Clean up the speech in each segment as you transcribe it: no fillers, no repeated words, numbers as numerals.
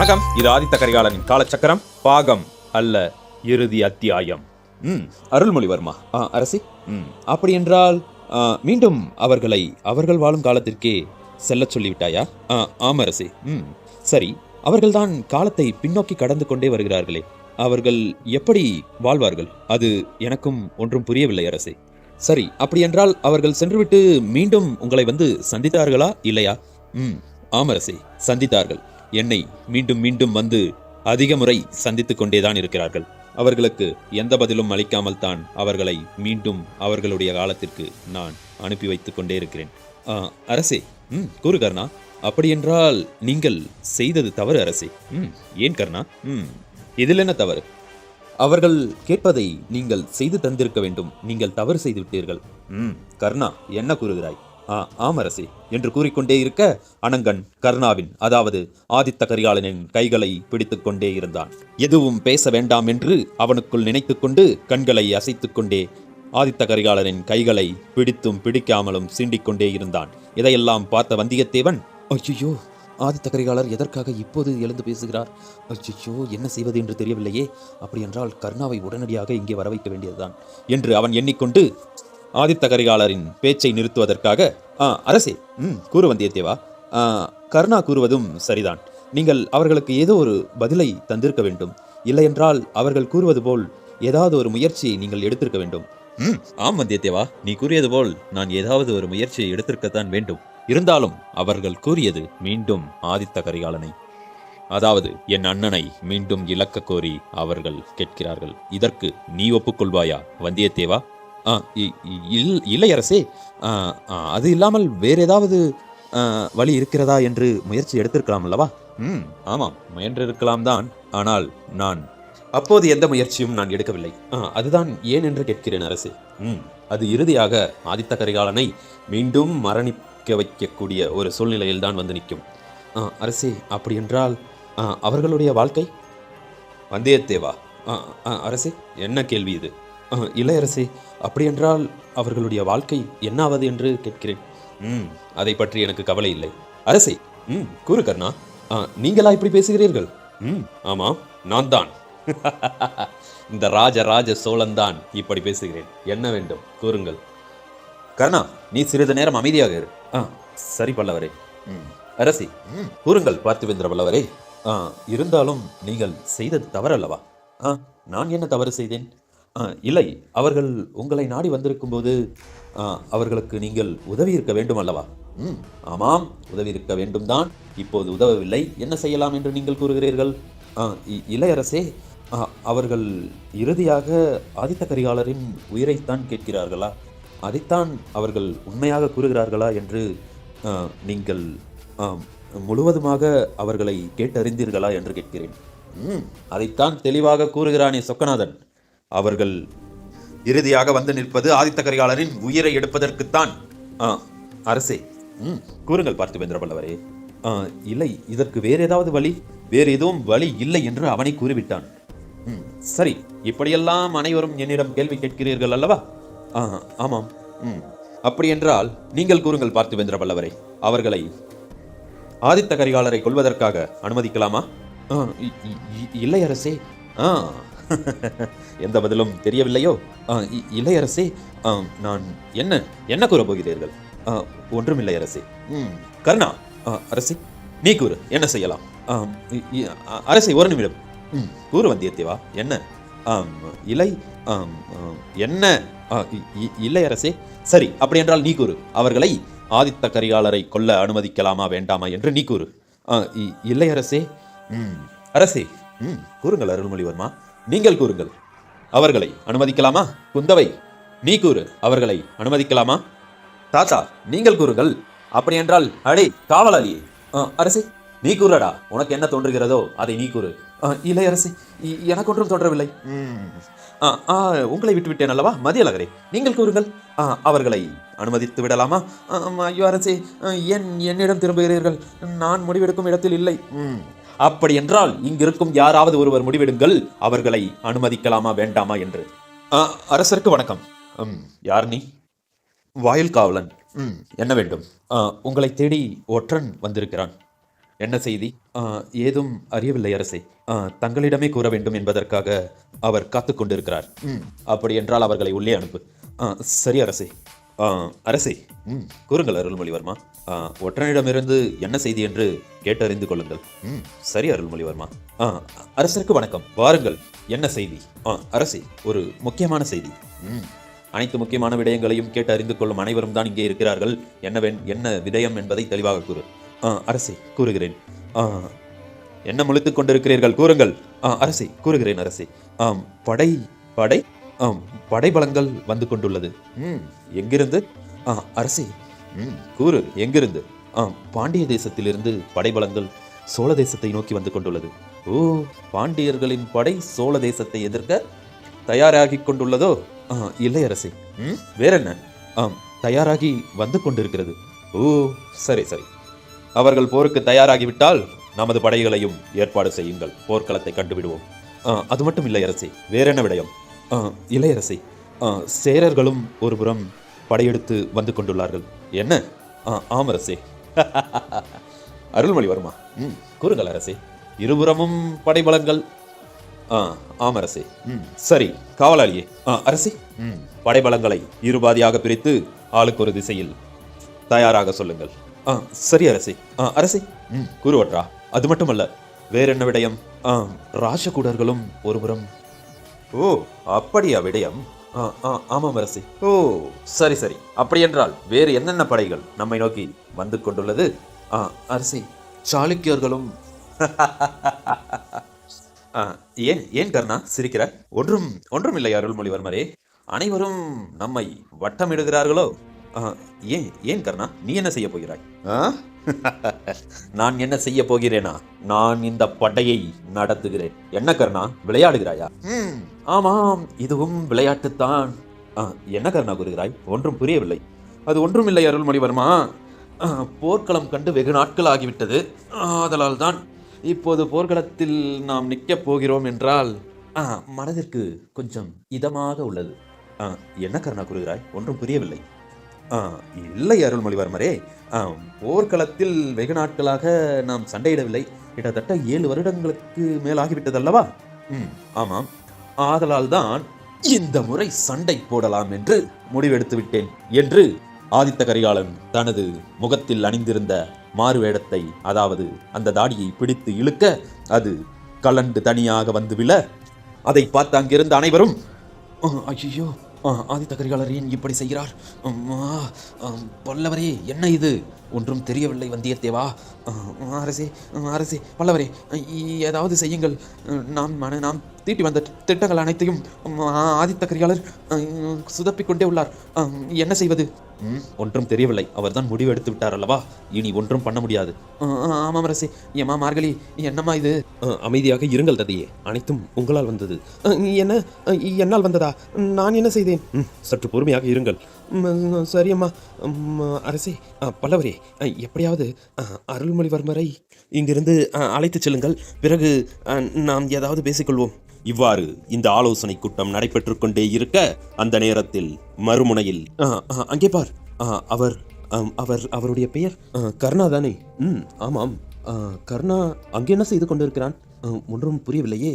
வணக்கம். இது ஆதித்த கரிகாலனின் காலச்சக்கரம் பாகம் அல்ல இறுதி அத்தியாயம். அருள்மொழிவர்மா. அரசி, அப்படி என்றால் மீண்டும் அவர்கள் வாழும் காலத்திற்கே செல்லச் சொல்லிவிட்டாயா? ஆம் அரசி. சரி, அவர்கள்தான் காலத்தை பின்னோக்கி கடந்து கொண்டே வருகிறார்களே, அவர்கள் எப்படி வாழ்வார்கள்? அது எனக்கும் ஒன்றும் புரியவில்லை அரசே. சரி, அப்படி என்றால் அவர்கள் சென்றுவிட்டு மீண்டும் உங்களை வந்து சந்தித்தார்களா இல்லையா? ஆம் அரசே, சந்தித்தார்கள். என்னை மீண்டும் மீண்டும் வந்து அதிக முறை சந்தித்துக் கொண்டேதான் இருக்கிறார்கள். அவர்களுக்கு எந்த பதிலும் அளிக்காமல் தான் அவர்களை மீண்டும் அவர்களுடைய காலத்திற்கு நான் அனுப்பி வைத்துக் கொண்டே இருக்கிறேன். அரசே, கூறு கர்ணா. அப்படியென்றால் நீங்கள் செய்தது தவறு அரசே. ஏன் கர்ணா? இதில் என்ன தவறு? அவர்கள் கேட்பதை நீங்கள் செய்து தந்திருக்க வேண்டும். நீங்கள் தவறு செய்து விட்டீர்கள். கர்ணா, என்ன கூறுகிறாய்? ஆம் அரசே என்று கூறிக்கொண்டே இருக்க அனங்கன் கர்ணாவின், அதாவது ஆதித்த கரிகாலனின் கைகளை பிடித்துக் கொண்டே இருந்தான். எதுவும் பேச வேண்டாம் என்று அவனுக்குள் நினைத்துக் கொண்டு கண்களை அசைத்துக் கொண்டே ஆதித்த கரிகாலனின் கைகளை பிடித்தும் பிடிக்காமலும் சீண்டிக்கொண்டே இருந்தான். இதையெல்லாம் பார்த்த வந்தியத்தேவன், ஐயோ, ஆதித்த கரிகாலர் எதற்காக இப்போது எழுந்து பேசுகிறார்? ஐயோ, என்ன செய்வது என்று தெரியவில்லையே. அப்படி என்றால் கர்ணாவை உடனடியாக இங்கே வர வைக்க வேண்டியதுதான் என்று அவன் எண்ணிக்கொண்டு ஆதித்த கரிகாலரின் பேச்சை நிறுத்துவதற்காக, அரசே, கூறு வந்தியத்தேவா. கர்ணா கூறுவதும் சரிதான். நீங்கள் அவர்களுக்கு ஏதோ ஒரு பதிலை தந்திருக்க வேண்டும். இல்லையென்றால் அவர்கள் கூறுவது போல் ஏதாவது ஒரு முயற்சியை நீங்கள் எடுத்திருக்க வேண்டும். ஆம் வந்தியத்தேவா, நீ கூறியது போல் நான் ஏதாவது ஒரு முயற்சியை எடுத்திருக்கத்தான் வேண்டும். இருந்தாலும் அவர்கள் கூறியது மீண்டும் ஆதித்த கரிகாலனை, அதாவது என் அண்ணனை மீண்டும் இழக்க கோரி அவர்கள் கேட்கிறார்கள். இதற்கு நீ ஒப்புக்கொள்வாயா வந்தியத்தேவா? இல்லை அரசே. அது இல்லாமல் வேறு ஏதாவது வழி இருக்கிறதா என்று முயற்சி எடுத்திருக்கலாம் அல்லவா? ஆமாம், முயன்றிருக்கலாம் தான். ஆனால் நான் அப்போது எந்த முயற்சியும் நான் எடுக்கவில்லை. அதுதான் ஏன் என்று கேட்கிறேன் அரசே. அது இறுதியாக ஆதித்த கரிகாலனை மீண்டும் மரணிக்க வைக்கக்கூடிய ஒரு சூழ்நிலையில் தான் வந்து நிற்கும். அரசே, அப்படி என்றால் அவர்களுடைய வாழ்க்கை? வந்தியத்தேவா, அரசே, என்ன கேள்வி இது? இல்லை அரசே, அப்படியென்றால் அவர்களுடைய வாழ்க்கை என்னாவது என்று கேட்கிறேன். அதை பற்றி எனக்கு கவலை இல்லை அரசே. கூறு கர்ணா. நீங்களா இப்படி பேசுகிறீர்கள்? ஆமாம், நான் தான். இந்த ராஜ சோழன் தான் இப்படி பேசுகிறேன். என்ன வேண்டும் கூறுங்கள். கர்ணா, நீ சிறிது நேரம் அமைதியாக இரு. சரி பல்லவரே. அரசி, கூறுங்கள் பார்த்திபேந்திர பல்லவரே. இருந்தாலும் நீங்கள் செய்தது தவறல்லவா? நான் என்ன தவறு செய்தேன்? இல்லை, அவர்கள் உங்களை நாடி வந்திருக்கும் போது அவர்களுக்கு நீங்கள் உதவி இருக்க வேண்டும் அல்லவா? ஆமாம், உதவி இருக்க வேண்டும் தான். இப்போது உதவவில்லை, என்ன செய்யலாம் என்று நீங்கள் கூறுகிறீர்கள்? இல்லை அரசே, அவர்கள் இறுதியாக ஆதித்த கரிகாலரின் உயிரைத்தான் கேட்கிறார்களா? அதைத்தான் அவர்கள் உண்மையாக கூறுகிறார்களா என்று நீங்கள் முழுவதுமாக அவர்களை கேட்டறிந்தீர்களா என்று கேட்கிறேன். அதைத்தான் தெளிவாக கூறுகிறானே சொக்கநாதன். அவர்கள் இறுதியாக வந்து நிற்பது ஆதித்த கரிகாலரின் உயிரை எடுப்பதற்குத்தான். அரசே, கூறுங்கள் பார்த்திபேந்திர பல்லவரே. இல்லை, இதற்கு வேறு ஏதாவது வழி? வேறு எதுவும் வழி இல்லை என்று அவனை கூறிவிட்டான். சரி, இப்படியெல்லாம் அனைவரும் என்னிடம் கேள்வி கேட்கிறீர்கள் அல்லவா? ஆமாம். அப்படி என்றால் நீங்கள் கூறுங்கள் பார்த்திபேந்திர பல்லவரே. அவர்களை ஆதித்த கரிகாலரை கொல்வதற்காக அனுமதிக்கலாமா? இல்லை அரசே. எந்த பதிலும் தெரியவில்லையோ? இல்லை அரசே. நான் என்ன கூற போகிறீர்கள்? ஒன்றுமில்லை அரசே. கர்ணா, அரசே, நீ கூறு, என்ன செய்யலாம்? அரசே, ஒரு நிமிடம். கூறு வந்தியத்தேவா, என்ன? இல்லை, என்ன? இல்லை அரசே. சரி, அப்படி என்றால் நீ கூறு. அவர்களை ஆதித்த கரிகாலரை கொல்ல அனுமதிக்கலாமா வேண்டாமா என்று நீ கூறு. இல்லை அரசே. அரசே, கூறுங்கள் அருள்மொழிவர்மா, நீங்கள் கூறுங்கள். அவர்களை அனுமதிக்கலாமா? குந்தவை, நீ கூறு, அவர்களை அனுமதிக்கலாமா? தாத்தா, நீங்கள் கூறுங்கள். அப்படி என்றால் அடே காவலாளியே. அரசே, நீ கூறடா, உனக்கு என்ன தோன்றுகிறதோ அதை நீ கூறு. இல்லை அரசே, எனக்கு ஒன்றும் தோன்றவில்லை. உங்களை விட்டுவிட்டேன் அல்லவா மதியழகரே, நீங்கள் கூறுங்கள். அவர்களை அனுமதித்து விடலாமா? ஐயோ அரசே, என்னிடம் திரும்புகிறீர்கள். நான் முடிவெடுக்கும் இடத்தில் இல்லை. அப்படி என்றால் இங்கிருக்கும் யாராவது ஒருவர் முடிவெடுங்கள், அவர்களை அனுமதிக்கலாமா வேண்டாமா என்று. அரசருக்கு வணக்கம். யார் நீ? வாயில் காவலன். என்ன வேண்டும்? உங்களை தேடி ஒற்றன் வந்திருக்கிறான். என்ன செய்தி? ஏதும் அறியவில்லை அரசே. தங்களிடமே கூற வேண்டும் என்பதற்காக அவர் காத்து கொண்டிருக்கிறார். அப்படி என்றால் அவர்களை உள்ளே அனுப்பு. சரி அரசே. அரசே, கூறுங்கள் அருள்மொழிவர்மா. ஒற்றனிடமிருந்து என்ன செய்தி என்று கேட்டறிந்து கொள்ளுங்கள். சரி அருள்மொழிவர்மா. அரசருக்கு வணக்கம். வாருங்கள், என்ன செய்தி? அரசே, ஒரு முக்கியமான செய்தி. அனைத்து முக்கியமான விடயங்களையும் கேட்டு அறிந்து கொள்ளும் அனைவரும் தான் இங்கே இருக்கிறார்கள். என்ன விடயம் என்பதை தெளிவாக கூறு. அரசே, கூறுகிறேன். என்ன முழித்துக் கொண்டிருக்கிறீர்கள்? கூறுங்கள். அரசே, கூறுகிறேன் அரசே. படை படை படைபலங்கள் வந்து கொண்டுள்ளது. எங்கிருந்து? அரசே, கூறு, எங்கிருந்து? பாண்டிய தேசத்திலிருந்து படைபலங்கள் சோழ தேசத்தை நோக்கி வந்து கொண்டுள்ளது. ஓ, பாண்டியர்களின் படை சோழ தேசத்தை எதிர்க்க தயாராகி கொண்டுள்ளதோ? இல்லை அரசே. வேற என்ன? தயாராகி வந்து கொண்டிருக்கிறது. ஓ, சரி சரி. அவர்கள் போருக்கு தயாராகிவிட்டால் நமது படைகளையும் ஏற்பாடு செய்யுங்கள். போர்க்களத்தை கண்டுவிடுவோம். அது மட்டும் இல்லை அரசே. வேற என்ன விடயம்? இளையரசே, சேரர்களும் ஒருபுறம் படையெடுத்து வந்து கொண்டுள்ளார்கள். என்ன? ஆமரசே. அருள்மொழிவர்மா, கூறுங்கள் அரசே. இருபுறமும் படைபலங்கள். ஆமரசே. சரி, காவலாளியே. அரசே, படைபலங்களை இருபாதியாக பிரித்து ஆளுக்கு ஒரு திசையில் தயாராக சொல்லுங்கள். சரி அரசே. அரசே, கூறுவற்றா. அது மட்டுமல்ல, வேற என்ன விடயம்? ராசகூடர்களும் ஒருபுறம். ஓ, அப்படியா விடயம்? ஆமாம் அரசே. ஓ, சரி சரி. அப்படி என்றால் வேறு என்னென்ன படைகள் நம்மை நோக்கி வந்து கொண்டுள்ளது? அரசே, சாளுக்கியர்களும். ஏன் ஏன் கர்ணா சிரிக்கிற? ஒன்றும் இல்லை அருள்மொழிவர்மரே. அனைவரும் நம்மை வட்டமிடுகிறார்களோ? ஏன் ஏன் கர்ணா, நீ என்ன செய்ய போகிறாய்? நான் என்ன செய்ய போகிறேனா? நான் இந்த படையை நடத்துகிறேன். என்ன கர்ணா, விளையாடுகிறாயா? ஆமாம், இதுவும் விளையாட்டுத்தான். என்ன கர்ணா கூறுகிறாய்? ஒன்றும் புரியவில்லை. அது ஒன்றும் இல்லை அருள்மொழிவர்மா. போர்க்களம் கண்டு வெகு நாட்கள் ஆகிவிட்டது. அதனால் தான் இப்போது போர்க்களத்தில் நாம் நிற்கப் போகிறோம் என்றால் மனதிற்கு கொஞ்சம் இதமாக உள்ளது. என்ன கர்ணா கூறுகிறாய்? ஒன்றும் புரியவில்லை. இல்லை அருள்மொழிவர்மரே. போர்க்களத்தில் வெகு நாட்களாக நாம் சண்டையிடவில்லை. கிட்டத்தட்ட 7 வருடங்களுக்கு மேலாகிவிட்டதல்லவா? ஆமாம். ஆதலால் தான் இந்த முறை சண்டை போடலாம் என்று முடிவெடுத்து விட்டேன் என்று ஆதித்த கரிகாலன் தனது முகத்தில் அணிந்திருந்த மாறுவேடத்தை, அதாவது அந்த தாடியை பிடித்து இழுக்க அது கலண்டு தனியாக வந்து விழ அதை பார்த்து அங்கிருந்த அனைவரும், ஐயோ, ஆதித்த கரிகாலர் ஏன் இப்படி செய்கிறார்? பல்லவரே, என்ன இது? ஒன்றும் தெரியவில்லை வந்தியத்தேவா. அரசே அரசே, பல்லவரே, ஏதாவது செய்யுங்கள். நாம் தீட்டி வந்த திட்டங்கள் அனைத்தையும் ஆதித்த கரிகாலர் சுதப்பிக் கொண்டே உள்ளார். என்ன செய்வது? ஒன்றும் தெரியவில்லை. அவர்தான் முடிவு எடுத்து விட்டார் அல்லவா? இனி ஒன்றும் பண்ண முடியாது. ஆமாம் அரசே. ஏமா மார்கழி, என்னம்மா இது? அமைதியாக இருங்கள் தந்தையே. அனைத்தும் உங்களால் வந்தது. என்ன, என்னால் வந்ததா? நான் என்ன செய்தேன்? சற்று பொறுமையாக இருங்கள். சரியம்மா. அரசே, பல்லவரே, எப்படியாவது அருள்மொழிவர்மரை இங்கிருந்து அழைத்துச் செல்லுங்கள். பிறகு நாம் ஏதாவது பேசிக்கொள்வோம். இவ்வாறு இந்த ஆலோசனை கூட்டம் நடைபெற்றுக் கொண்டே இருக்க, அந்த நேரத்தில் மறுமுனையில், அங்கே பார், அவருடைய பெயர் கர்ணா தானே? ஆமாம். கர்ணா அங்கே என்ன செய்து கொண்டிருக்கிறான்? ஒன்றும் புரியவில்லையே.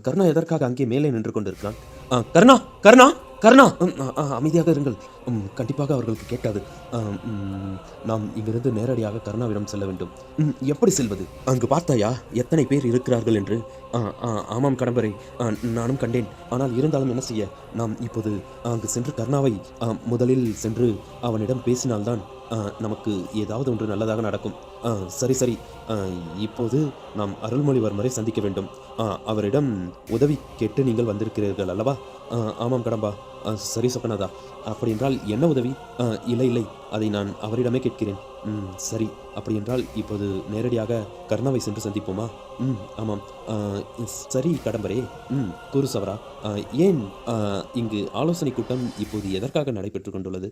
கர்ணா எதற்காக அங்கே மேலே நின்று கொண்டிருக்கிறான்? கர்ணா, கர்ணா, கர்ணா! அமைதியாக இருங்கள். கண்டிப்பாக அவர்களுக்கு கேட்காது. நாம் இங்கிருந்து நேரடியாக கர்ணாவிடம் செல்ல வேண்டும். எப்படி செல்வது? அங்கு பார்த்தாயா எத்தனை பேர் இருக்கிறார்கள் என்று? ஆமாம் கடம்பரை, நானும் கண்டேன். ஆனால் இருந்தாலும் என்ன செய்ய? நாம் இப்போது அங்கு சென்று கர்ணாவை முதலில் சென்று அவனிடம் பேசினால்தான் நமக்கு ஏதாவது ஒன்று நல்லதாக நடக்கும். சரி சரி. இப்போது நாம் அருள்மொழிவர்மரை சந்திக்க வேண்டும். அவரிடம் உதவி கேட்டு நீங்கள் வந்திருக்கிறீர்கள் அல்லவா? ஆமாம் கடம்பா. சரி சொக்கநாதா, அப்படி என்றால் என்ன உதவி? இல்லை இல்லை, அதை நான் அவரிடமே கேட்கிறேன். சரி, அப்படி என்றால் இப்போது நேரடியாக கர்ணாவை சென்று சந்திப்போமா? ஆமாம். சரி கடம்பரே. கூறு சவரா. ஏன் இங்கு ஆலோசனை கூட்டம் இப்போது எதற்காக நடைபெற்று கொண்டுள்ளது?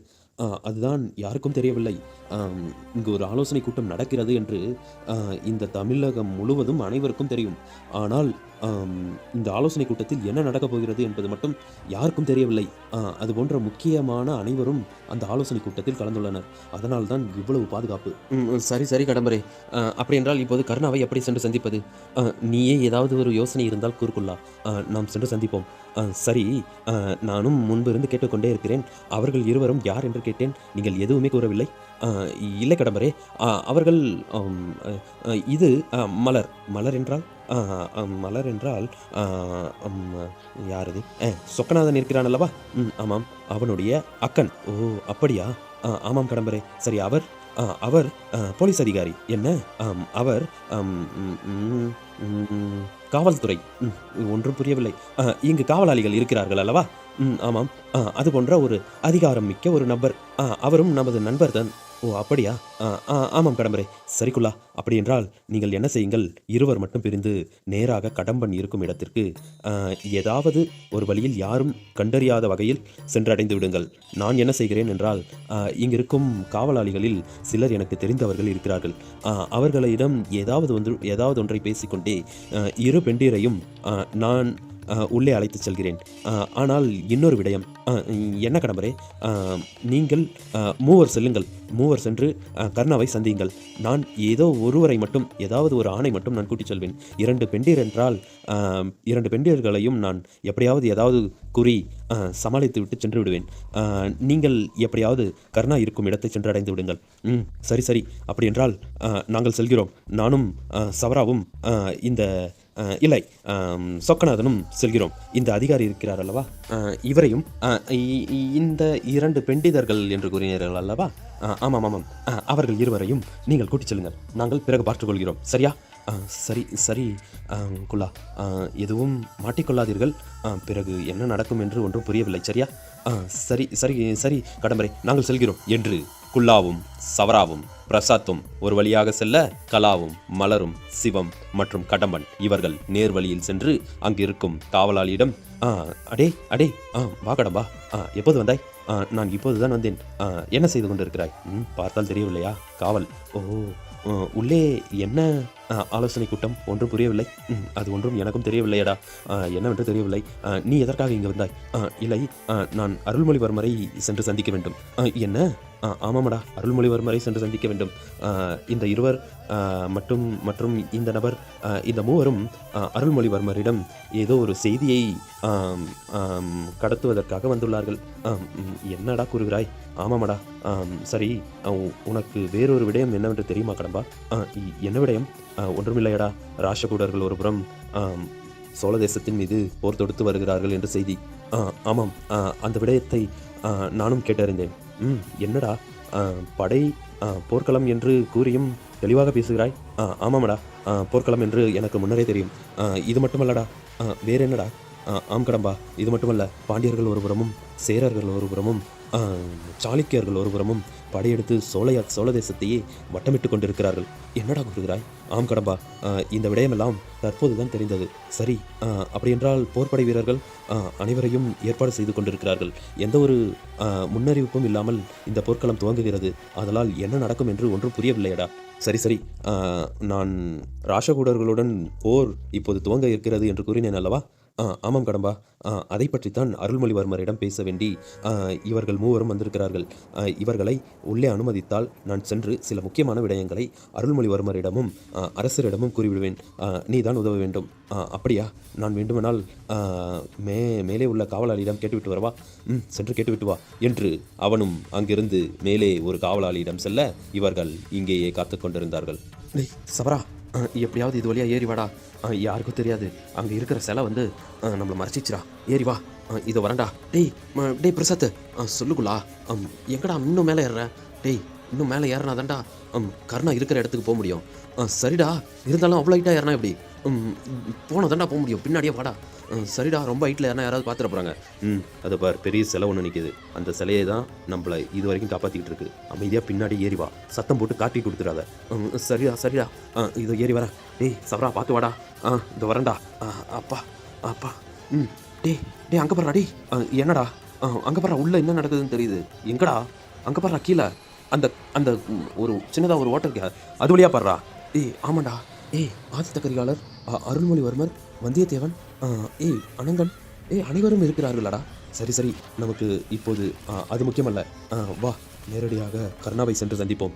அதுதான் யாருக்கும் தெரியவில்லை. இங்கு ஒரு ஆலோசனை கூட்டம் நடக்கிறது என்று இந்த தமிழகம் முழுவதும் அனைவருக்கும் தெரியும். ஆனால் இந்த ஆலோசனை கூட்டத்தில் என்ன நடக்கப் போகிறது என்பது மட்டும் யாருக்கும் தெரியவில்லை. அதுபோன்ற முக்கியமான அனைவரும் அந்த ஆலோசனை கூட்டத்தில் கலந்துள்ளனர். உள்ளனர். அதனால் தான் இவ்வளவு பாதுகாப்பு. சரி சரி கடம்பரே. அப்படி என்றால் இப்போது கருணாவை எப்படி சென்று சந்திப்பது? நீயே ஏதாவது ஒரு யோசனை இருந்தால் கூறுக்குள்ளா. நாம் சென்று சந்திப்போம். சரி. நானும் முன்பு இருந்து கேட்டுக்கொண்டே இருக்கிறேன். அவர்கள் இருவரும் யார் என்று கேட்டேன். நீங்கள் எதுவுமே கூறவில்லை. இல்லை கடம்பரே. அவர்கள் இது மலர். மலர் என்றால் மலர் என்றால் யார் அது? சொக்கநாதன் இருக்கிறான் அல்லவா? ஆமாம், அவனுடைய அக்கன். ஓ, அப்படியா? ஆமாம் கடம்பரே. சரி, அவர் அவர் போலீஸ் அதிகாரி. என்ன? அவர் காவல்துறை. ஒன்றும் புரியவில்லை. இங்கு காவலாளிகள் இருக்கிறார்கள் அல்லவா? ஆமாம். அது போன்ற ஒரு அதிகாரம் மிக்க ஒரு நபர். அவரும் நமது நண்பர் தான். ஓ, அப்படியா? ஆமாம் கடம்பரே. சரி குல்லா, அப்படி என்றால் நீங்கள் என்ன செய்யுங்கள், இருவர் மட்டும் பிரிந்து நேராக கடம்பன் இருக்கும் இடத்திற்கு ஏதாவது ஒரு வழியில் யாரும் கண்டறியாத வகையில் சென்றடைந்து விடுங்கள். நான் என்ன செய்கிறேன் என்றால், இங்கிருக்கும் காவலாளிகளில் சிலர் எனக்கு தெரிந்தவர்கள் இருக்கிறார்கள். அவர்களிடம் ஏதாவது ஒன்றை பேசிக்கொண்டே இரு பெண்டீரையும் நான் உள்ளே அழைத்து செல்கிறேன். ஆனால் இன்னொரு விடயம். என்ன கடம்பரே? நீங்கள் மூவர் செல்லுங்கள். மூவர் சென்று கர்ணாவை சந்தியுங்கள். நான் ஏதோ ஒருவரை மட்டும், ஏதாவது ஒரு ஆணை மட்டும் நான் கூட்டிச் செல்வேன். 2 பெண்டீர் என்றால் 2 பெண்டீர்களையும் நான் எப்படியாவது ஏதாவது கூறி சமாளித்து விட்டு சென்று விடுவேன். நீங்கள் எப்படியாவது கர்ணா இருக்கும் இடத்தை சென்று அடைந்து விடுங்கள். சரி சரி, அப்படி என்றால் நாங்கள் செல்கிறோம். நானும் சவராவும் இந்த இல்லை, சொக்கநாதனும் செல்கிறோம். இந்த அதிகாரி இருக்கிறார் அல்லவா, இவரையும் இந்த 2 பெண்டிதர்கள் என்று கூறினீர்கள் அல்லவா? ஆமாம் ஆமாம். அவர்கள் இருவரையும் நீங்கள் கூட்டிச் செல்லுங்கள். நாங்கள் பிறகு பார்த்துக்கொள்கிறோம். சரியா? சரி சரி குல்லா. எதுவும் மாட்டிக்கொள்ளாதீர்கள். பிறகு என்ன நடக்கும் என்று ஒன்றும் புரியவில்லை. சரியா? சரி சரி சரி கடம்பரே, நாங்கள் செல்கிறோம் என்று குல்லாவும் சவராவும் பிரசாத்தும் ஒரு வழியாக செல்ல, கலாவும் மலரும் சிவம் மற்றும் கடம்பன் இவர்கள் நேர் வழியில் சென்று அங்கிருக்கும் காவலாளியிடம், அடே அடே, வா கடம்பா, எப்போது வந்தாய்? நான் இப்போதுதான் வந்தேன். என்ன செய்து கொண்டிருக்கிறாய்? பார்த்தால் தெரியவில்லையா? காவல். ஓ, உள்ளே என்ன ஆலோசனை கூட்டம்? ஒன்றும் புரியவில்லை. அது ஒன்றும் எனக்கும் தெரியவில்லையடா. என்னவென்று தெரியவில்லை. நீ எதற்காக இங்கே வந்தாய்? இல்லை, நான் அருள்மொழிவர்மரை சென்று சந்திக்க வேண்டும். என்ன? ஆமாமடா, அருள்மொழிவர்மரை சென்று சந்திக்க வேண்டும். இந்த இருவர் மற்றும் இந்த நபர், இந்த மூவரும் அருள்மொழிவர்மரிடம் ஏதோ ஒரு செய்தியை கடத்துவதற்காக வந்துள்ளார்கள். என்னடா கூறுகிறாய்? ஆமாமடா. சரி, உனக்கு வேறொரு விடயம் என்னவென்று தெரியுமா கடம்பா? என்ன விடயம்? ஒன்றுமில்லையடா. ராஷகூடர்கள் ஒருபுறம் சோழ தேசத்தின் மீது போர் தொடுத்து வருகிறார்கள் என்ற செய்தி. ஆமாம், அந்த விடயத்தை நானும் கேட்டறிந்தேன். என்னடா படை போர்க்களம் என்று கூறியும் தெளிவாக பேசுகிறாய்? ஆமாமடா, போர்க்களம் என்று எனக்கு முன்னரே தெரியும். இது மட்டுமல்லடா. வேற என்னடா? ஆம் கடம்பா, இது மட்டுமல்ல. பாண்டியர்கள் ஒருபுறமும், சேரர்கள் ஒருபுறமும், சாளுக்கியர்கள் ஒருபுறமும் படையெடுத்து சோழ தேசத்தையே வட்டமிட்டு கொண்டிருக்கிறார்கள். என்னடா கூறுகிறாய்? ஆம் கடம்பா, இந்த விடயமெல்லாம் தற்போதுதான் தெரிந்தது. சரி, அப்படியென்றால் போர்ப்படை வீரர்கள் அனைவரையும் ஏற்பாடு செய்து கொண்டிருக்கிறார்கள். எந்த ஒரு முன்னறிவிப்பும் இல்லாமல் இந்த போர்க்களம் துவங்குகிறது. அதனால் என்ன நடக்கும் என்று ஒன்றும் புரியவில்லையடா. சரி சரி, நான் ராஷகூடர்களுடன் போர் இப்போது துவங்க இருக்கிறது என்று கூறினேன் அல்லவா? ஆமாம் கடம்பா, அதை பற்றித்தான் அருள்மொழிவர்மரிடம் பேச வேண்டி இவர்கள் மூவரும் வந்திருக்கிறார்கள். இவர்களை உள்ளே அனுமதித்தால் நான் சென்று சில முக்கியமான விடயங்களை அருள்மொழிவர்மரிடமும் அரசரிடமும் கூறிவிடுவேன். நீ தான் உதவ வேண்டும். அப்படியா? நான் வேண்டுமானால் மேலே உள்ள காவலாளியிடம் கேட்டுவிட்டு வரவா? சென்று கேட்டுவிட்டு வா என்று அவனும் அங்கிருந்து மேலே ஒரு காவலாளியிடம் செல்ல, இவர்கள் இங்கேயே காத்து கொண்டிருந்தார்கள். சபரா, எப்படியாவது இது வழியாக ஏறி வாடா. யாருக்கும் தெரியாது. அங்கே இருக்கிற சிலை வந்து நம்மளை மறைச்சிச்சுடா. ஏறி வா. இதை வரண்டா. டேய் பிரசாத், சொல்லுக்குள்ளா. எங்கடா இன்னும் மேலே ஏறுற? டேய், இன்னும் மேலே ஏறினாதான்டா கருணா இருக்கிற இடத்துக்கு போக முடியும். சரிடா, இருந்தாலும் அவ்வளோ ஹைட்டாக ஏறினா எப்படி? போனதாண்டா போக முடியும். பின்னாடியே வாடா. சரிடா, ரொம்ப ஹைட்டில் ஏறினா யாராவது பார்த்துட போகிறாங்க. அதை பார், பெரிய சிலை ஒன்று நிற்கிது. அந்த சிலையை தான் நம்மளை இது வரைக்கும் காப்பாற்றிக்கிட்டு இருக்கு. அமைதியாக பின்னாடி ஏறி வா. சத்தம் போட்டு காட்டி கொடுத்துடாத. சரிடா. இதோ ஏறி வரேன். டேய் சவரா, பார்த்து வாடா. இதோ வரேன்டா. அப்பா. டேய் அங்கே பாடுறா. டேய், என்னடா? அங்கே பாடுறா, உள்ள என்ன நடக்குதுன்னு தெரியுது. எங்கடா? அங்கே பாடுறா, கீழே அந்த அந்த ஒரு சின்னதாக ஒரு ஓட்டர் இருக்கு, அது வழியாக பாடுறா. ஆமாண்டா. ஆதித்த கரிகாலர், அருள்மொழிவர்மர், வந்தியத்தேவன், அனங்கன், அனைவரும் இருக்கிறார்களாடா. சரி, நமக்கு இப்போது அது முக்கியமல்ல. வா, நேரடியாக கர்ணாவை சென்று சந்திப்போம்.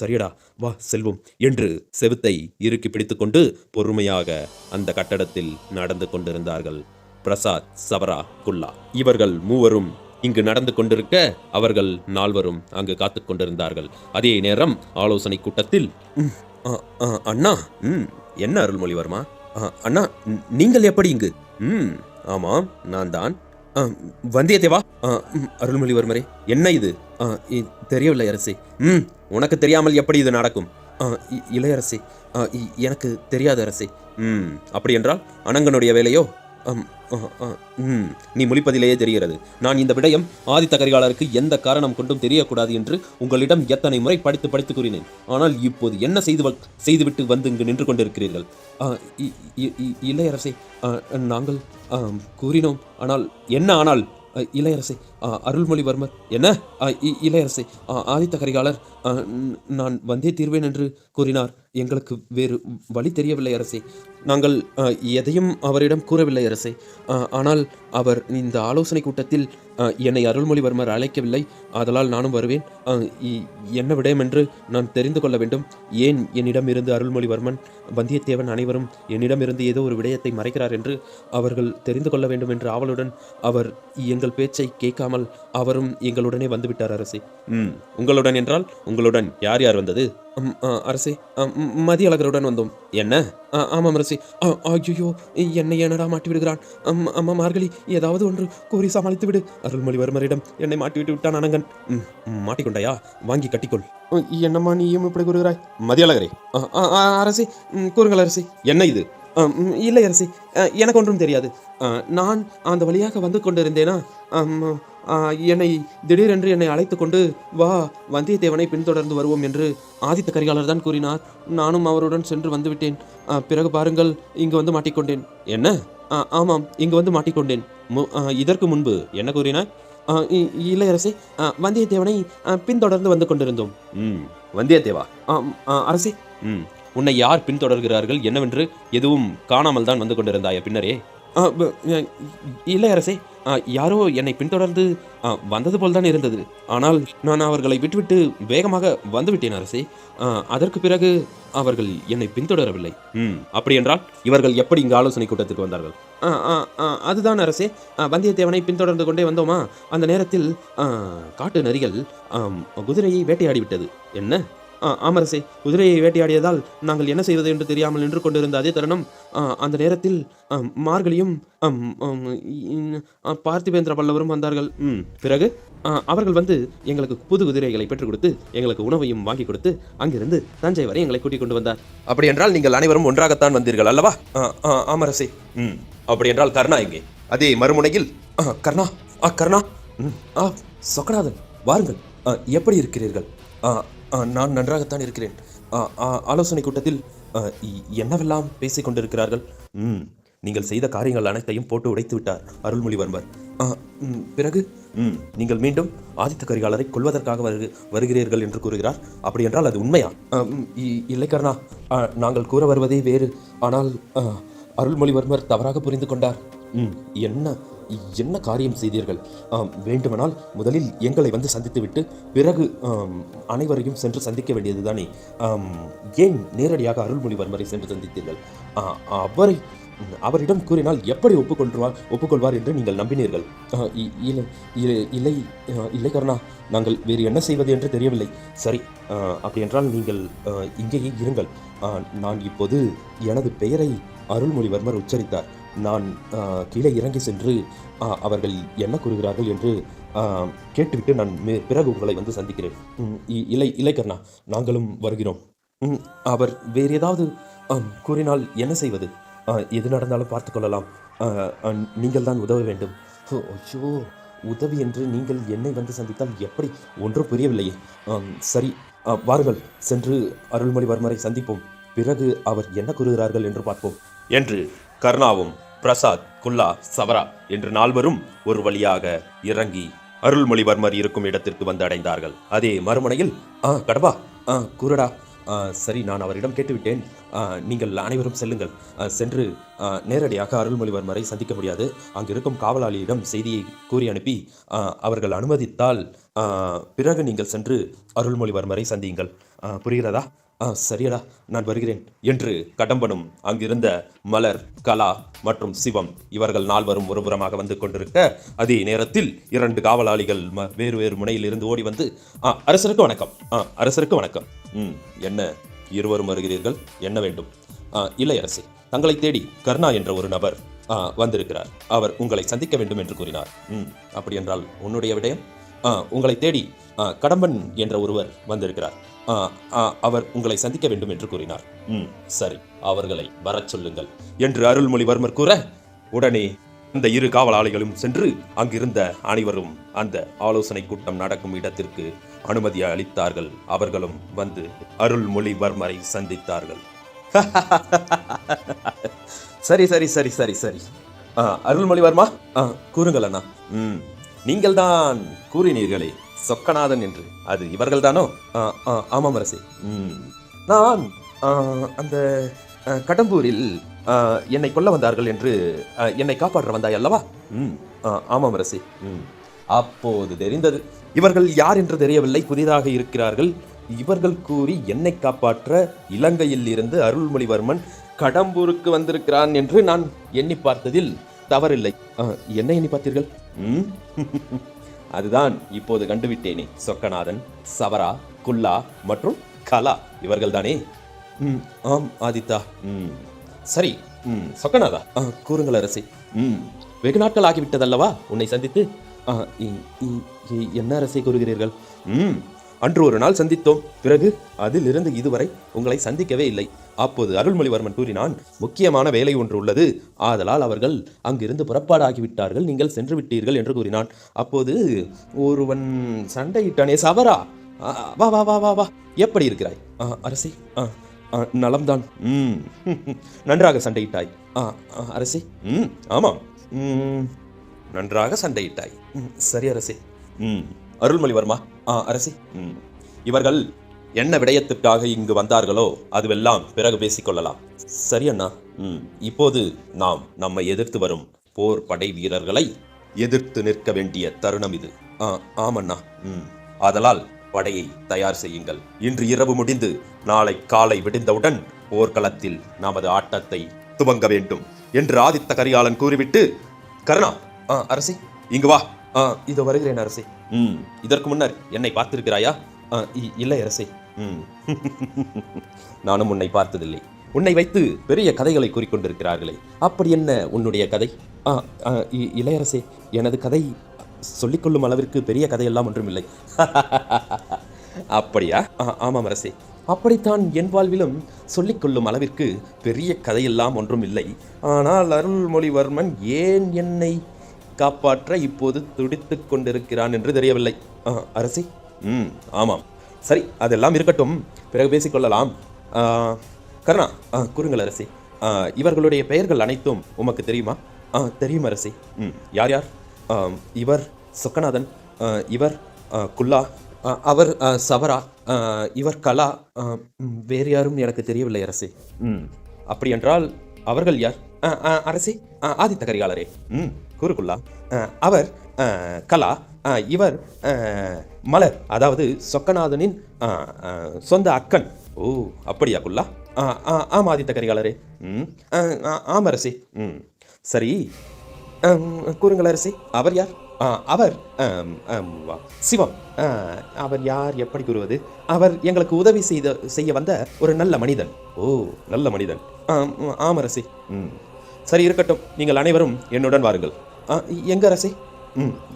சரியடா, வா செல்வோம் என்று செவுத்தை இறுக்கி பிடித்துக்கொண்டு பொறுமையாக அந்த கட்டடத்தில் நடந்து கொண்டிருந்தார்கள் பிரசாத், சவரா, குல்லா. இவர்கள் மூவரும் இங்கு நடந்து கொண்டிருக்க அவர்கள் நால்வரும் அங்கு காத்து கொண்டிருந்தார்கள். அதே நேரம் ஆலோசனை கூட்டத்தில் அண்ணா, என்ன அருள்மொழிவர்மா? அண்ணா, நீங்கள் எப்படி இங்கு? ஆமாம், நான் தான். வந்தியத்தேவா. அருள்மொழிவர்மரே, என்ன இது? தெரியவில்லை அரசே. உனக்கு தெரியாமல் எப்படி இது நடக்கும்? இளையரசே, எனக்கு தெரியாது அரசே. அப்படி என்றால் அனங்கனுடைய வேலையோ? நீ முழிப்பதிலேயே தெரிகிறது. நான் இந்த விடயம் ஆதித்த கரிகாலருக்கு எந்த காரணம் கொண்டும் தெரியக்கூடாது என்று உங்களிடம் எத்தனை முறை படித்து கூறினேன். ஆனால் இப்போது என்ன செய்துவிட்டு வந்து இங்கு நின்று கொண்டிருக்கிறீர்கள்? இளையரசே, நாங்கள் கூறினோம். ஆனால் என்ன? ஆனால் இளையரசே, அருள்மொழிவர்மர். என்ன? இளையரசே, ஆதித்த கரிகாலர் நான் வந்தே தீர்வேன் என்று கூறினார். எங்களுக்கு வேறு வழி தெரியவில்லை அரசே. நாங்கள் எதையும் அவரிடம் கூறவில்லை அரசே. ஆனால் அவர் இந்த ஆலோசனை கூட்டத்தில் என்னை அருள்மொழிவர்மர் அழைக்கவில்லை. ஆதலால் நானும் வருவேன். என்ன விடயம் என்று நான் தெரிந்து கொள்ள வேண்டும். ஏன் என்னிடமிருந்து அருள்மொழிவர்மன், வந்தியத்தேவன் அனைவரும் என்னிடமிருந்து ஏதோ ஒரு விடயத்தை மறைக்கிறார் என்று அவர்கள் தெரிந்து கொள்ள வேண்டும் என்று ஆவலுடன் அவர் எங்கள் பேச்சை கேட்காமல் அவரும் எங்களுடனே வந்துவிட்டார் அரசே. உங்களுடன் என்றால் உங்களுடன் யார் யார் வந்தது? அரசே, மதியழகருடன் வந்தோம். என்ன? ஆமாம் அரசே. ஐயோ, என்னை என்னடா மாட்டி விடுகிறான். அம்மா மார்கழி, ஏதாவது ஒன்று கூறி சமாளித்து விடு. அருள்மொழிவர்மரிடம் என்னை மாட்டிவிட்டு விட்டான் அனங்கன். மாட்டிக்கொண்டாயா? வாங்கி கட்டிக்கொள். என்னம்மா நீயும் இப்படி கூறுகிறாய்? மதியழகரே. அரசே, கூறுங்கள் அரசே. என்ன இது? இல்லை அரசே, எனக்கு ஒன்றும் தெரியாது. நான் அந்த வழியாக வந்து கொண்டிருந்தேனா, என்னை திடீரென்று என்னை அழைத்து கொண்டு வா, வந்தியத்தேவனை பின்தொடர்ந்து வருவோம் என்று ஆதித்த கரிகாலர் தான் கூறினார். நானும் அவருடன் சென்று வந்துவிட்டேன். பிறகு பாருங்கள், இங்கு வந்து மாட்டிக்கொண்டேன். என்ன? ஆமாம், இங்கு வந்து மாட்டிக்கொண்டேன். இதற்கு முன்பு என்ன கூறினார்? இல்லை அரசே, வந்தியத்தேவனை பின்தொடர்ந்து வந்து கொண்டிருந்தோம். வந்தியத்தேவா? அரசே. உன்னை யார் பின்தொடர்கிறார்கள் என்னவென்று எதுவும் காணாமல் தான் வந்து கொண்டிருந்தாய பின்னரே? இல்லை அரசே, யாரோ என்னை பின்தொடர்ந்து வந்தது போல்தான் இருந்தது. ஆனால் நான் அவர்களை விட்டுவிட்டு வேகமாக வந்துவிட்டேன் அரசே. அதற்கு பிறகு அவர்கள் என்னை பின்தொடரவில்லை. அப்படி என்றால் இவர்கள் எப்படி இங்கு ஆலோசனை கூட்டத்திற்கு வந்தார்கள்? அதுதான் அரசே, வந்தியத்தேவனை பின்தொடர்ந்து கொண்டே வந்தோமா, அந்த நேரத்தில் காட்டு நரிகள் குதிரையை வேட்டையாடிவிட்டது. என்ன? ஆமரசே, குதிரையை வேட்டையாடியதால் நாங்கள் என்ன செய்வது என்று தெரியாமல் நின்று கொண்டிருந்த அதே தருணம், அந்த நேரத்தில் மார்கழியும் பார்த்திபேந்திர பல்லவரும் வந்தார்கள். பிறகு அவர்கள் வந்து எங்களுக்கு புது குதிரைகளை பெற்றுக் கொடுத்து எங்களுக்கு உணவையும் வாங்கி கொடுத்து அங்கிருந்து தஞ்சை வரை எங்களை கூட்டிக் கொண்டு வந்தார். அப்படி என்றால் நீங்கள் அனைவரும் ஒன்றாகத்தான் வந்தீர்கள் அல்லவா? ஆமரசே. அப்படி என்றால் கர்ணா எங்கே? அதே மறுமுனையில். கர்ணா, கர்ணா. சொக்கநாதன், வாருங்கள். எப்படி இருக்கிறீர்கள்? நான் நன்றாகத்தான் இருக்கிறேன். ஆலோசனை கூட்டத்தில் என்னவெல்லாம் பேசிக் கொண்டிருக்கிறார்கள்? நீங்கள் செய்த காரியங்கள் அனைத்தையும் போட்டு உடைத்து விட்டார் அருள்மொழிவர்மர். பிறகு நீங்கள் மீண்டும் ஆதித்த கரிகாலரை கொல்வதற்காக வருகிறீர்கள் என்று கூறுகிறார். அப்படி என்றால் அது உண்மையா? இல்லை கர்ணா, நாங்கள் கூற வருவதே வேறு. ஆனால் அருள்மொழிவர்மர் தவறாக புரிந்து கொண்டார். என்ன காரியம் செய்தீர்கள்? வேண்டுமானால் முதலில் எங்களை வந்து சந்தித்துவிட்டு பிறகு அனைவரையும் சென்று சந்திக்க வேண்டியதுதானே? ஏன் நேரடியாக அருள்மொழிவர்மரை சென்று சந்தித்தீர்கள்? அவரிடம் கூறினால் எப்படி ஒப்புக்கொள்வார் என்று நீங்கள் நம்பினீர்கள். இல்லை கர்ணா, நாங்கள் வேறு என்ன செய்வது என்று தெரியவில்லை. சரி, அப்படி என்றால் நீங்கள் இங்கேயே இருங்கள். நான் இப்போது எனது பெயரை அருள்மொழிவர்மர் உச்சரித்தார். நான் கீழே இறங்கி சென்று அவர்கள் என்ன கூறுகிறார்கள் என்று கேட்டுவிட்டு நான் பிறகு உங்களை வந்து சந்திக்கிறேன். இல்லை கர்ணா, நாங்களும் வருகிறோம். அவர் வேறு ஏதாவது கூறினால் என்ன செய்வது? எது நடந்தாலும் பார்த்து கொள்ளலாம். நீங்கள் தான் உதவ வேண்டும். ஐயோ, உதவி என்று நீங்கள் என்னை வந்து சந்தித்தால் எப்படி? ஒன்றும் புரியவில்லையே. சரி, வாருங்கள், சென்று அருள்மொழிவர்மரை சந்திப்போம். பிறகு அவர் என்ன கூறுகிறார்கள் என்று பார்ப்போம் என்று கர்ணாவும் பிரசாத், குல்லா, சவரா என்று நால்வரும் ஒரு வழியாக இறங்கி அருள்மொழிவர்மர் இருக்கும் இடத்திற்கு வந்து அடைந்தார்கள். அதே மறுமுனையில் கடவா, கூறடா, சரி, நான் அவரிடம் கேட்டுவிட்டேன். நீங்கள் அனைவரும் செல்லுங்கள். சென்று நேரடியாக அருள்மொழிவர்மரை சந்திக்க முடியாது. அங்கு இருக்கும் காவலாளியிடம் செய்தியை கூறி அனுப்பி அவர்கள் அனுமதித்தால் பிறகு நீங்கள் சென்று அருள்மொழிவர்மரை சந்தியுங்கள். புரிகிறதா? சரியடா, நான் வருகிறேன் என்று கடம்பனும் அங்கிருந்த மலர், கலா மற்றும் சிவம் இவர்கள் நால்வரும் ஒருபுறமாக வந்து கொண்டிருக்க, அதே நேரத்தில் 2 காவலாளிகள் வேறு வேறு முனையில் இருந்து ஓடி வந்து, அரசருக்கு வணக்கம், அரசருக்கு வணக்கம். என்ன இருவரும் வருகிறீர்கள்? என்ன வேண்டும்? இல்லை அரசே, தங்களை தேடி கர்ணா என்ற ஒரு நபர் வந்திருக்கிறார். அவர் உங்களை சந்திக்க வேண்டும் என்று கூறினார். அப்படி என்றால் உன்னுடைய விடயம்? உங்களை தேடி கடம்பன் என்ற ஒருவர் வந்திருக்கிறார். அவர் உங்களை சந்திக்க வேண்டும் என்று கூறினார். சரி, அவர்களை வரச் சொல்லுங்கள் என்று அருள்மொழிவர்மர் கூற, உடனே அந்த 2 காவலாளிகளும் சென்று அங்கிருந்த அனைவரும் அந்த ஆலோசனை கூட்டம் நடக்கும் இடத்திற்கு அனுமதி அளித்தார்கள். அவர்களும் வந்து அருள்மொழிவர்மரை சந்தித்தார்கள். சரி சரி சரி சரி சரி அருள்மொழிவர்மா, கூறுங்கள் அண்ணா. நீங்கள் தான் கூறினீர்களே சொக்கநாதன் என்று, அது இவர்கள் தானோ? ஆமாம் அரசே. நான் அந்த கடம்பூரில் என்னை கொல்ல வந்தார்கள் என்று என்னை காப்பாற்ற வந்தாய் அல்லவா? ஆமாம் அரசே. அப்போது தெரிந்தது. இவர்கள் யார் என்று தெரியவில்லை, புதிதாக இருக்கிறார்கள். இவர்கள் கூறி என்னை காப்பாற்ற இலங்கையில் இருந்து அருள்மொழிவர்மன் கடம்பூருக்கு வந்திருக்கிறான் என்று நான் எண்ணி பார்த்ததில் தவறில்லை. என்ன எண்ணி பார்த்தீர்கள்? அதுதான் இப்போது கண்டுவிட்டேனே. சொக்கநாதன், சவரா, குல்லா மற்றும் கலா இவர்கள் தானே? ஆம் ஆதித்தா. சரி, சொக்கநாதா, கூறுங்கள் அரசே. வெகு நாட்கள் ஆகிவிட்டதல்லவா உன்னை சந்தித்து? என்ன அரசை கூறுகிறீர்கள்? அன்று ஒரு நாள் சந்தித்தோம். பிறகு அதிலிருந்து இதுவரை உங்களை சந்திக்கவே இல்லை. அப்போது அருள்மொழிவர்மன் கூறினான், முக்கியமான வேலை ஒன்று உள்ளது, ஆதலால் அவர்கள் அங்கிருந்து புறப்பாடாகிவிட்டார்கள், நீங்கள் சென்று விட்டீர்கள் என்று கூறினான். அப்போது ஒருவன் சண்டையிட்டானே, சவரா, வா வா வா வா வா, எப்படி இருக்கிறாய்? அரசே, நலம்தான். நன்றாக சண்டையிட்டாய். அரசே, ஆமாம், நன்றாக சண்டையிட்டாய். சரி அரசே. அருள்மொழிவர்மா, அரசே, இவர்கள் என்ன விடயத்திற்காக இங்கு வந்தார்களோ அதுவெல்லாம் பிறகு பேசிக்கொள்ளலாம். சரி அண்ணா. இப்போது நாம் நம்மை எதிர்த்து வரும் போர் படை வீரர்களை எதிர்த்து நிற்க வேண்டிய தருணம் இது. ஆமண்ணா. ஆதலால் படையை தயார் செய்யுங்கள். இன்று இரவு முடிந்து நாளை காலை விடிந்தவுடன் போர்க்களத்தில் நமது ஆட்டத்தை துவங்க வேண்டும் என்று ஆதித்த கரிகாலன் கூறிவிட்டு, கர்ணா, அரசே, இங்கு வா. இதோ வருகிறேன் அரசே. இதற்கு முன்னர் என்னை பார்த்திருக்கிறாயா? இல்லை அரசே. நானும் உன்னை பார்த்ததில்லை. உன்னை வைத்து பெரிய கதைகளை கூறிக்கொண்டிருக்கிறார்களே, அப்படி என்ன உன்னுடைய கதை? இளையரசே, எனது கதை சொல்லிக்கொள்ளும் அளவிற்கு பெரிய கதையெல்லாம் ஒன்றுமில்லை. அப்படியா? ஆமாம் அரசே. அப்படித்தான் என் வாழ்விலும் சொல்லிக்கொள்ளும் அளவிற்கு பெரிய கதையெல்லாம் ஒன்றும் இல்லை. ஆனால் அருள்மொழிவர்மன் ஏன் என்னை காப்பாற்ற இப்போது துடித்துக் கொண்டிருக்கிறான் என்று தெரியவில்லை. அரசே, ஆமாம். சரி, அதெல்லாம் இருக்கட்டும், பிறகு பேசிக்கொள்ளலாம். கர்ணா, கூறுங்கள் அரசே. இவர்களுடைய பெயர்கள் அனைத்தும் உமக்கு தெரியுமா? தெரியும் அரசே. யார் யார்? இவர் சொக்கநாதன், இவர் குல்லா, அவர் சவரா, இவர் கலா, வேறு யாரும் எனக்கு தெரியவில்லை அரசே. அப்படி என்றால் அவர்கள் யார்? அரசே, ஆதித்த கரிகாலரே. கூறு குல்லா. அவர் கலா, இவர் மலர், அதாவது சொக்கநாதனின் சொந்த அக்கன். ஓ, அப்படியா குல்லா? ஆம் ஆதித்த கரிகாலரே. ஆம் அரசே. சரி, கூறுங்கள் அரசே, அவர் யார்? அவர் சிவம். அவர் யார், எப்படி கூறுவது? அவர் எங்களுக்கு உதவி செய்ய வந்த ஒரு நல்ல மனிதன். ஓ, நல்ல மனிதன். ஆம் அரசே. சரி, இருக்கட்டும். நீங்கள் அனைவரும் என்னுடன் வாருங்கள். எங்க அரசே?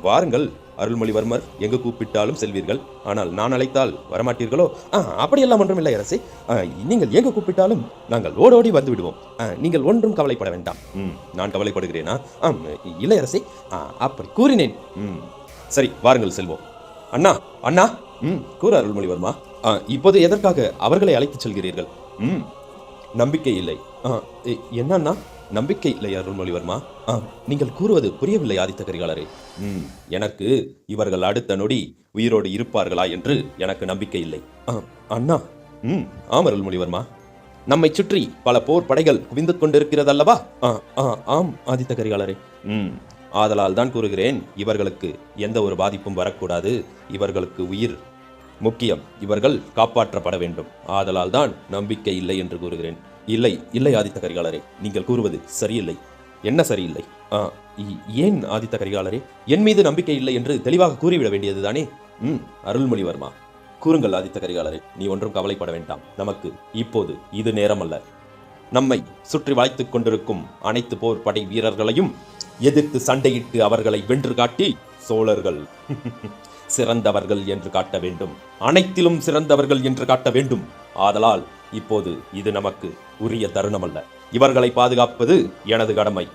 வாருங்கள். அருள்மொழிவர்மர் எங்கு கூப்பிட்டாலும் செல்வீர்கள், ஆனால் நான் அழைத்தால் வரமாட்டீர்களோ? அப்படியெல்லாம் ஒன்றும் இல்லை அரசே. நீங்கள் எங்கு கூப்பிட்டாலும் நாங்கள் ஓடோடி வந்து விடுவோம். நீங்கள் ஒன்றும் கவலைப்பட வேண்டாம். நான் கவலைப்படுகிறேனா? இல்லை அரசே, அப்படி கூறினேன். சரி, வாருங்கள் செல்வோம். அண்ணா, அண்ணா, கூறு அருள்மொழிவர்மா. இப்போது எதற்காக அவர்களை அழைத்துச் செல்கிறீர்கள்? நம்பிக்கை இல்லை. என்ன நம்பிக்கை இல்லை அருள்மொழிவர்மா? நீங்கள் கூறுவது புரியவில்லை ஆதித்த கரிகாலரே. எனக்கு இவர்கள் அடுத்த நொடி உயிரோடு இருப்பார்களா என்று எனக்கு நம்பிக்கை இல்லை. அண்ணா, ஆம் அருள்மொழிவர்மா, நம்மை சுற்றி பல போர் படைகள் குவிந்து கொண்டிருக்கிறதல்லவா? ஆம் ஆதித்த கரிகாலரே. ஆதலால் தான் கூறுகிறேன், இவர்களுக்கு எந்த ஒரு பாதிப்பும் வரக்கூடாது. இவர்களுக்கு உயிர் முக்கியம். இவர்கள் காப்பாற்றப்பட வேண்டும். ஆதலால் தான் நம்பிக்கை இல்லை என்று கூறுகிறேன். இல்லை இல்லை ஆதித்த கரிகாலரே, நீங்கள் கூறுவது சரியில்லை. என்ன சரியில்லை? ஏன் ஆதித்த கரிகாலரே? என் மீது நம்பிக்கை இல்லை என்று தெளிவாக கூறிவிட வேண்டியதுதானே? அருள்மொழிவர்மா, கூறுங்கள் ஆதித்த கரிகாலரே. நீ ஒன்றும் கவலைப்பட வேண்டாம். நமக்கு இப்போது இது நேரமல்ல. நம்மை சுற்றி வளைத்துக் கொண்டிருக்கும் அனைத்து போர் படை வீரர்களையும் எதிர்த்து சண்டையிட்டு அவர்களை வென்று காட்டி சோழர்கள் சிறந்தவர்கள் என்று காட்ட வேண்டும். அனைத்திலும் சிறந்தவர்கள் என்று காட்ட வேண்டும். ஆதலால் இப்போது இது நமக்கு உரிய தருணமல்ல. இவர்களை பாதுகாப்பது எனது கடமை.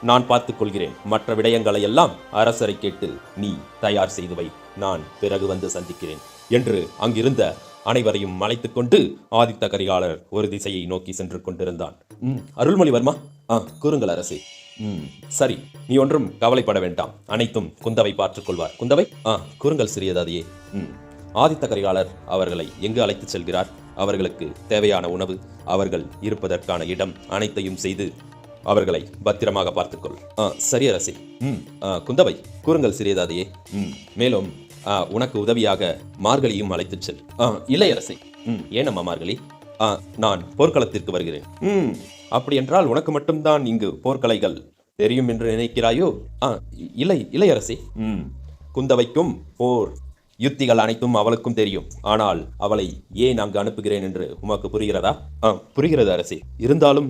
நான் பார்த்துக் கொள்கிறேன். மற்ற விடயங்களை எல்லாம் அரசரை கேட்டு நீ தயார் செய்து வை. நான் பிறகு வந்து சந்திக்கிறேன் என்று அங்கிருந்த அனைவரையும் அழைத்துக் கொண்டு ஆதித்த கரிகாலர் ஒரு திசையை நோக்கி சென்று கொண்டிருந்தான். அருள்மொழிவர்மா, கூறுங்கள் அரசே. சரி, நீ ஒன்றும் கவலைப்பட வேண்டாம். அனைத்தும் குந்தவை பார்த்துக் கொள்வார். குந்தவை, கூறுங்கள் சிறியதாதியே. ஆதித்த கரிகாலர் அவர்களை எங்கு அழைத்துச் செல்கிறார்? அவர்களுக்கு தேவையான உணவு, அவர்கள் இருப்பதற்கான இடம் அனைத்தையும் செய்து அவர்களை பத்திரமாக பார்த்துக்கொள். சரி அரசே. குந்தவை, கூறுங்கள் சிறியதாதியே. மேலும் உனக்கு உதவியாக மார்கழியும் அழைத்துச் செல். இல்லை அரசே. ஏனம்மா மார்கழி? நான் போர்க்களத்திற்கு வருகிறேன். அப்படி என்றால் உனக்கு மட்டும்தான் இங்கு போர்க்கலைகள் தெரியும் என்று நினைக்கிறாயோ? இல்லை இல்லை அரசே. குந்தவைக்கும் போர் யுத்திகள் அனைத்தும் அவளுக்கும் தெரியும். ஆனால் அவளை ஏன் அங்கு அனுப்புகிறேன் என்று உமக்கு புரிகிறதா? புரிகிறது அரசே. இருந்தாலும்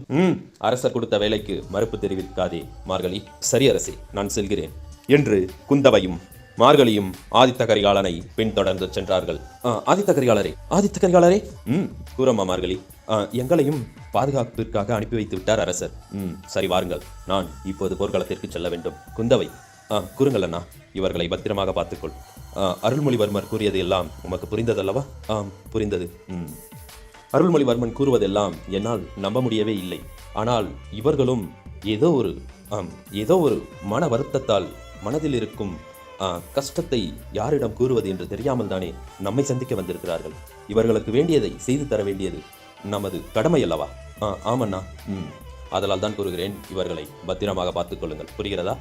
அரசர் கொடுத்த வேலைக்கு மறுப்பு தெரிவிக்காதே மார்கழி. சரி அரசே, நான் செல்கிறேன் என்று குந்தவையும் மார்கழியும் ஆதித்த கரிகாலனை பின்தொடர்ந்து சென்றார்கள். ஆதித்த கரிகாலரே. கூறம்மா மார்கழி. எங்களையும் பாதுகாப்பிற்காக அனுப்பி வைத்து விட்டார் அரசர். சரி, வாருங்கள். நான் இப்போது போர்க்களத்திற்கு செல்ல வேண்டும். குந்தவை, கூறுங்கள் அண்ணா. இவர்களை பத்திரமாக பார்த்துக்கொள். அருள்மொழிவர்மர் கூறியது எல்லாம் உமக்கு புரிந்ததல்லவா? புரிந்தது. அருள்மொழிவர்மன் கூறுவதெல்லாம் என்னால் நம்ப முடியவே இல்லை. ஆனால் இவர்களும் ஏதோ ஒரு மன வருத்தத்தால் மனதில் இருக்கும் கஷ்டத்தை யாரிடம் கூறுவது என்று தெரியாமல் தானே நம்மை சந்திக்க வந்திருக்கிறார்கள். இவர்களுக்கு வேண்டியதை செய்து தர வேண்டியது நமது கடமை அல்லவா? ஆமண்ணா. அதனால் தான் கூறுகிறேன், இவர்களை பத்திரமாக பார்த்துக் கொள்ளுங்கள். புரிகிறதா?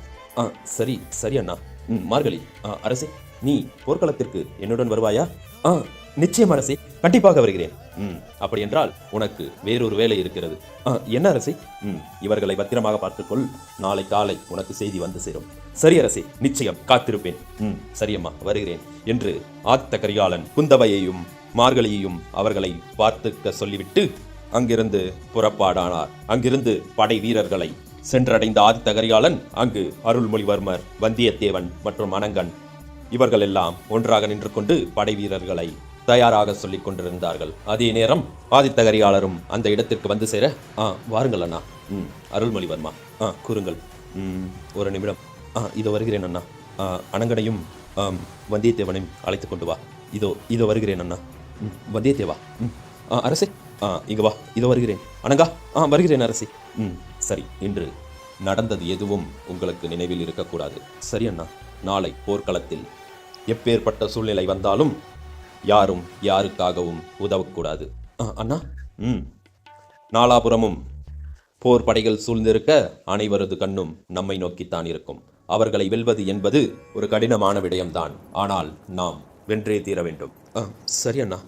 சரி சரி அண்ணா. மார்கழி, அரசே, நீ போர்க்களத்திற்கு என்னுடன் வருவாயா? நிச்சயம் அரசே, கண்டிப்பாக வருகிறேன். அப்படி என்றால் உனக்கு வேறொரு வேலை இருக்கிறது. என்ன அரசே? இவர்களை பத்திரமாக பார்த்துக்கொள். நாளை காலை உனக்கு செய்தி வந்து சேரும். சரி அரசே, நிச்சயம் காத்திருப்பேன். சரியம்மா, வருகிறேன் என்று ஆதித்த கரிகாலன் குந்தவையையும் மார்கழியையும் அவர்களை பார்த்துக்க சொல்லிவிட்டு அங்கிருந்து புறப்பாடானார். அங்கிருந்து படை வீரர்களை சென்றடைந்த ஆதித்த கரிகாலன் அங்கு அருள்மொழிவர்மர், வந்தியத்தேவன் மற்றும் அனங்கன் இவர்கள் எல்லாம் ஒன்றாக நின்று கொண்டு படை வீரர்களை தயாராக சொல்லிக் கொண்டிருந்தார்கள். அதே நேரம் ஆதித்த கரிகாலரும் அந்த இடத்திற்கு வந்து சேர, வாருங்கள் அண்ணா. அருள்மொழிவர்மா, கூறுங்கள். ஒரு நிமிடம். இதோ வருகிறேன் அண்ணா. அனங்கனையும் வந்தியத்தேவனையும் அழைத்து கொண்டு வா. இதோ வருகிறேன் அண்ணா. வந்தியத்தேவா. அரசே, இங்கு வா. இதோ வருகிறேன். அனங்கா, வருகிறேன் அரசே. சரி, இன்று நடந்தது எதுவும் உங்களுக்கு நினைவில் இருக்கக்கூடாது. சரி அண்ணா. நாளை போர்க்களத்தில் எப்பேற்பட்ட சூழ்நிலை வந்தாலும் யாரும் யாருக்காகவும் உதவக்கூடாது. அண்ணா. நாலாபுரமும் போர் படைகள் சூழ்ந்திருக்க அனைவரது கண்ணும் நம்மை நோக்கித்தான் இருக்கும். அவர்களை வெல்வது என்பது ஒரு கடினமான விடயம்தான். ஆனால் நாம் வென்றே தீர வேண்டும். சரி அண்ணா.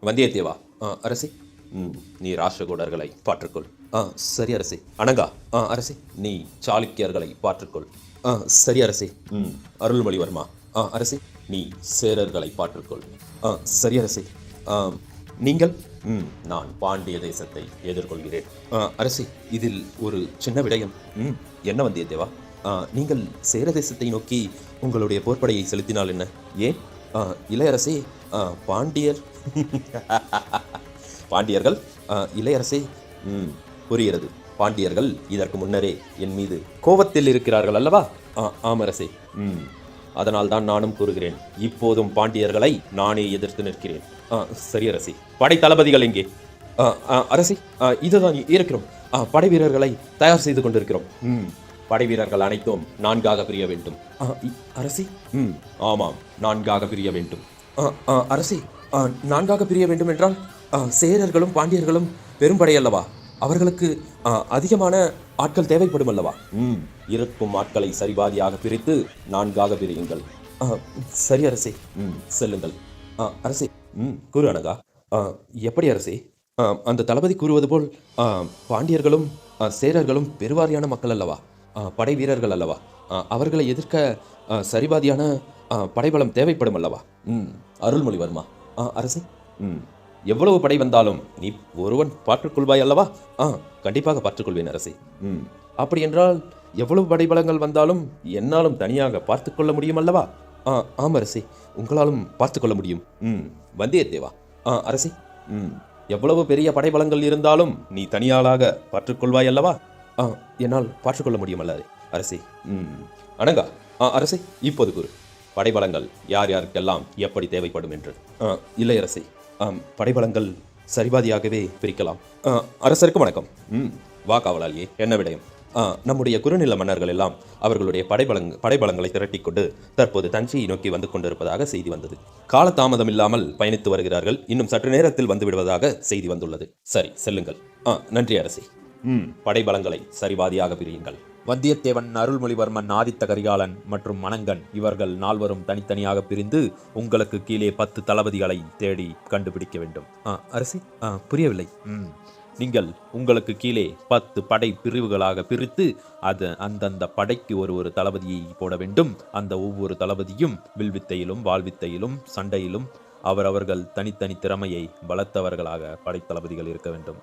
வந்தியத்தேவா. அரசே. நீ ராஷ்டிரகூடர்களை பாற்றுக்கொள். சரி அரசே. அனங்கா. அரசே. நீ சாளுக்கியர்களை பாற்றுக்கொள். சரி அரசே. அருள்மொழிவர்மா. அரசே. நீ சேரர்களை பாற்றுக்கொள். சரி அரசே. நீங்கள்? நான் பாண்டிய தேசத்தை எதிர்கொள்கிறேன். அரசே, இதில் ஒரு சின்ன விடயம். என்ன வந்தியத்தேவா? நீங்கள் சேர தேசத்தை நோக்கி உங்களுடைய போர்ப்படையை செலுத்தினால் என்ன? ஏன்? இளையரசே, பாண்டியர் பாண்டியர்கள்? இளையரசே. புரிகிறது. பாண்டியர்கள் இதற்கு முன்னரே என் மீது கோபத்தில் இருக்கிறார்கள் அல்லவா? ஆமரசே. அதனால் தான் நானும் கூறுகிறேன், இப்போதும் பாண்டியர்களை நானே எதிர்த்து நிற்கிறேன். சரி அரசே. படை தளபதிகள் எங்கே? அரசே, இதுதான் இருக்கிறோம். படை வீரர்களை தயார் செய்து கொண்டிருக்கிறோம். படை வீரர்கள் அனைத்தும் 4ஆக பிரிய வேண்டும். அரசே. ஆமாம், 4ஆக பிரிய வேண்டும். அரசே, நான்காக பிரிய வேண்டும் என்றால் சேரர்களும் பாண்டியர்களும் பெரும்படை அல்லவா? அவர்களுக்கு அதிகமான ஆட்கள் தேவைப்படும் அல்லவா? இருக்கும் ஆட்களை சரிபாதியாக பிரித்து 4ஆக பிரியுங்கள். சரி அரசே. செல்லுங்கள். அரசே. கூறு அனகா. எப்படி அரசே? அந்த தளபதி கூறுவது போல் பாண்டியர்களும் சேரர்களும் பெருவாரியான மக்கள் அல்லவா? படை வீரர்கள் அல்லவா? அவர்களை எதிர்க்க சரிபாதியான படைபலம் தேவைப்படும் அல்லவா? அருள்மொழிவர்மா. அரசே. எவ்வளவு படை வந்தாலும் நீ ஒருவன் பார்த்துக்கொள்வாய் அல்லவா? கண்டிப்பாக பார்த்துக்கொள்வேன் அரசே. அப்படி என்றால் எவ்வளவு படைபலங்கள் வந்தாலும் என்னாலும் தனியாக பார்த்துக்கொள்ள முடியும் அல்லவா? ஆம் அரசே, உங்களாலும் பார்த்துக்கொள்ள முடியும். வந்தியத்தேவா. அரசே. எவ்வளவு பெரிய படைபலங்கள் இருந்தாலும் நீ தனியாளாக பார்த்துக்கொள்வாய் அல்லவா? என்னால் பார்த்துக்கொள்ள முடியும் அல்ல அரசே. அனங்கா. அரசே, இப்போது கூறு. படைபலங்கள் யார் யாருக்கெல்லாம் எப்படி தேவைப்படும் என்று. இல்லை அரசே, படைபலங்கள் சரிபாதியாகவே பிரிக்கலாம். அரசருக்கு வணக்கம். வா காவலாளியே, என்ன விடயம்? நம்முடைய குறுநில மன்னர்கள் எல்லாம் அவர்களுடைய படைபலங்களை திரட்டிக்கொண்டு தற்போது தஞ்சையை நோக்கி வந்து கொண்டிருப்பதாக செய்தி வந்தது. காலதாமதம் இல்லாமல் பயணித்து வருகிறார்கள். இன்னும் சற்று நேரத்தில் வந்து விடுவதாக செய்தி வந்துள்ளது. சரி, செல்லுங்கள். நன்றி அரசே. படைபலங்களை சரிபாதியாக பிரியுங்கள். வந்தியத்தேவன், அருள்மொழிவர்மன், ஆதித்த கரிகாலன் மற்றும் மணங்கன் இவர்கள் நால்வரும் தனித்தனியாக பிரிந்து உங்களுக்கு கீழே 10 தளபதிகளை தேடி கண்டுபிடிக்க வேண்டும். அரசே, புரியவில்லை. நீங்கள் உங்களுக்கு கீழே 10 படை பிரிவுகளாக பிரித்து அந்தந்த படைக்கு ஒரு தளபதியை போட வேண்டும். அந்த ஒவ்வொரு தளபதியும் வில்வித்தையிலும் வாழ்வித்தையிலும் சண்டையிலும் அவரவர்கள் தனித்தனி திறமையை வளர்த்தவர்களாக படைத்தளபதிகள் இருக்க வேண்டும்.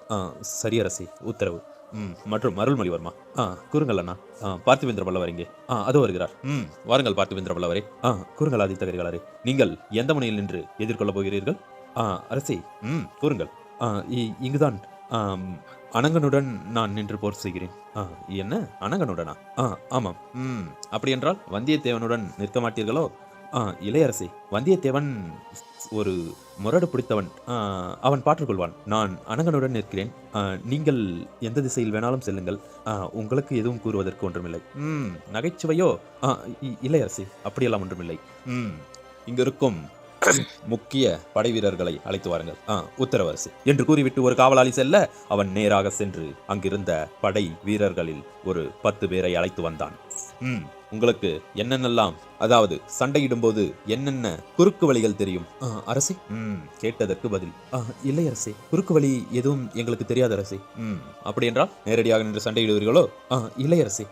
சரி அரசே, உத்தரவு. மற்றும் அருள்மொழிவர்மா. கூறுங்கள் அண்ணா. பார்த்திவேந்திர பல்லவர் இங்கே. அதோ வருகிறார். வாருங்கள் பார்த்திவேந்திர பல்லவரே. கூறுங்கள் ஆதித்த கரிகாலரே, நீங்கள் எந்த முனையில் நின்று எதிர்கொள்ளப் போகிறீர்கள்? அரசே. கூறுங்கள். இங்குதான் அனங்கனுடன் நான் நின்று போர் செய்கிறேன். என்ன, அனங்கனுடனா? ஆமாம். அப்படி என்றால் வந்தியத்தேவனுடன் நிற்க மாட்டீர்களோ? இளையரசே, வந்தியத்தேவன் ஒரு முரடு பிடித்தவன். அவன் பாற்றுக்கொள்வான். நான் அனங்கனுடன் நிற்கிறேன். நீங்கள் எந்த திசையில் வேணாலும் செல்லுங்கள். உங்களுக்கு எதுவும் கூறுவதற்கு ஒன்றுமில்லை. நகைச்சுவையோ? இளையரசே, அப்படியெல்லாம் ஒன்றுமில்லை. இங்க இருக்கும் முக்கிய படை வீரர்களை அழைத்து வாருங்கள். உத்தரவு அரசே என்று கூறிவிட்டு ஒரு காவலாளி செல்ல அவன் நேராக சென்று அங்கிருந்த படை வீரர்களில் ஒரு 10 பேரை அழைத்து வந்தான். உங்களுக்கு என்னென்னலாம், அதாவது சண்டையிடும் போது என்னென்ன குறுக்கு வழிகள் தெரியும்? அரசே. கேட்டதற்கு பதில். இல்லை அரசே, குறுக்கு வழி எதுவும் எங்களுக்கு தெரியாது அரசே. அப்படி என்றால் நேரடியாக நின்று சண்டையிடுவீர்களோ? இல்லை அரசே.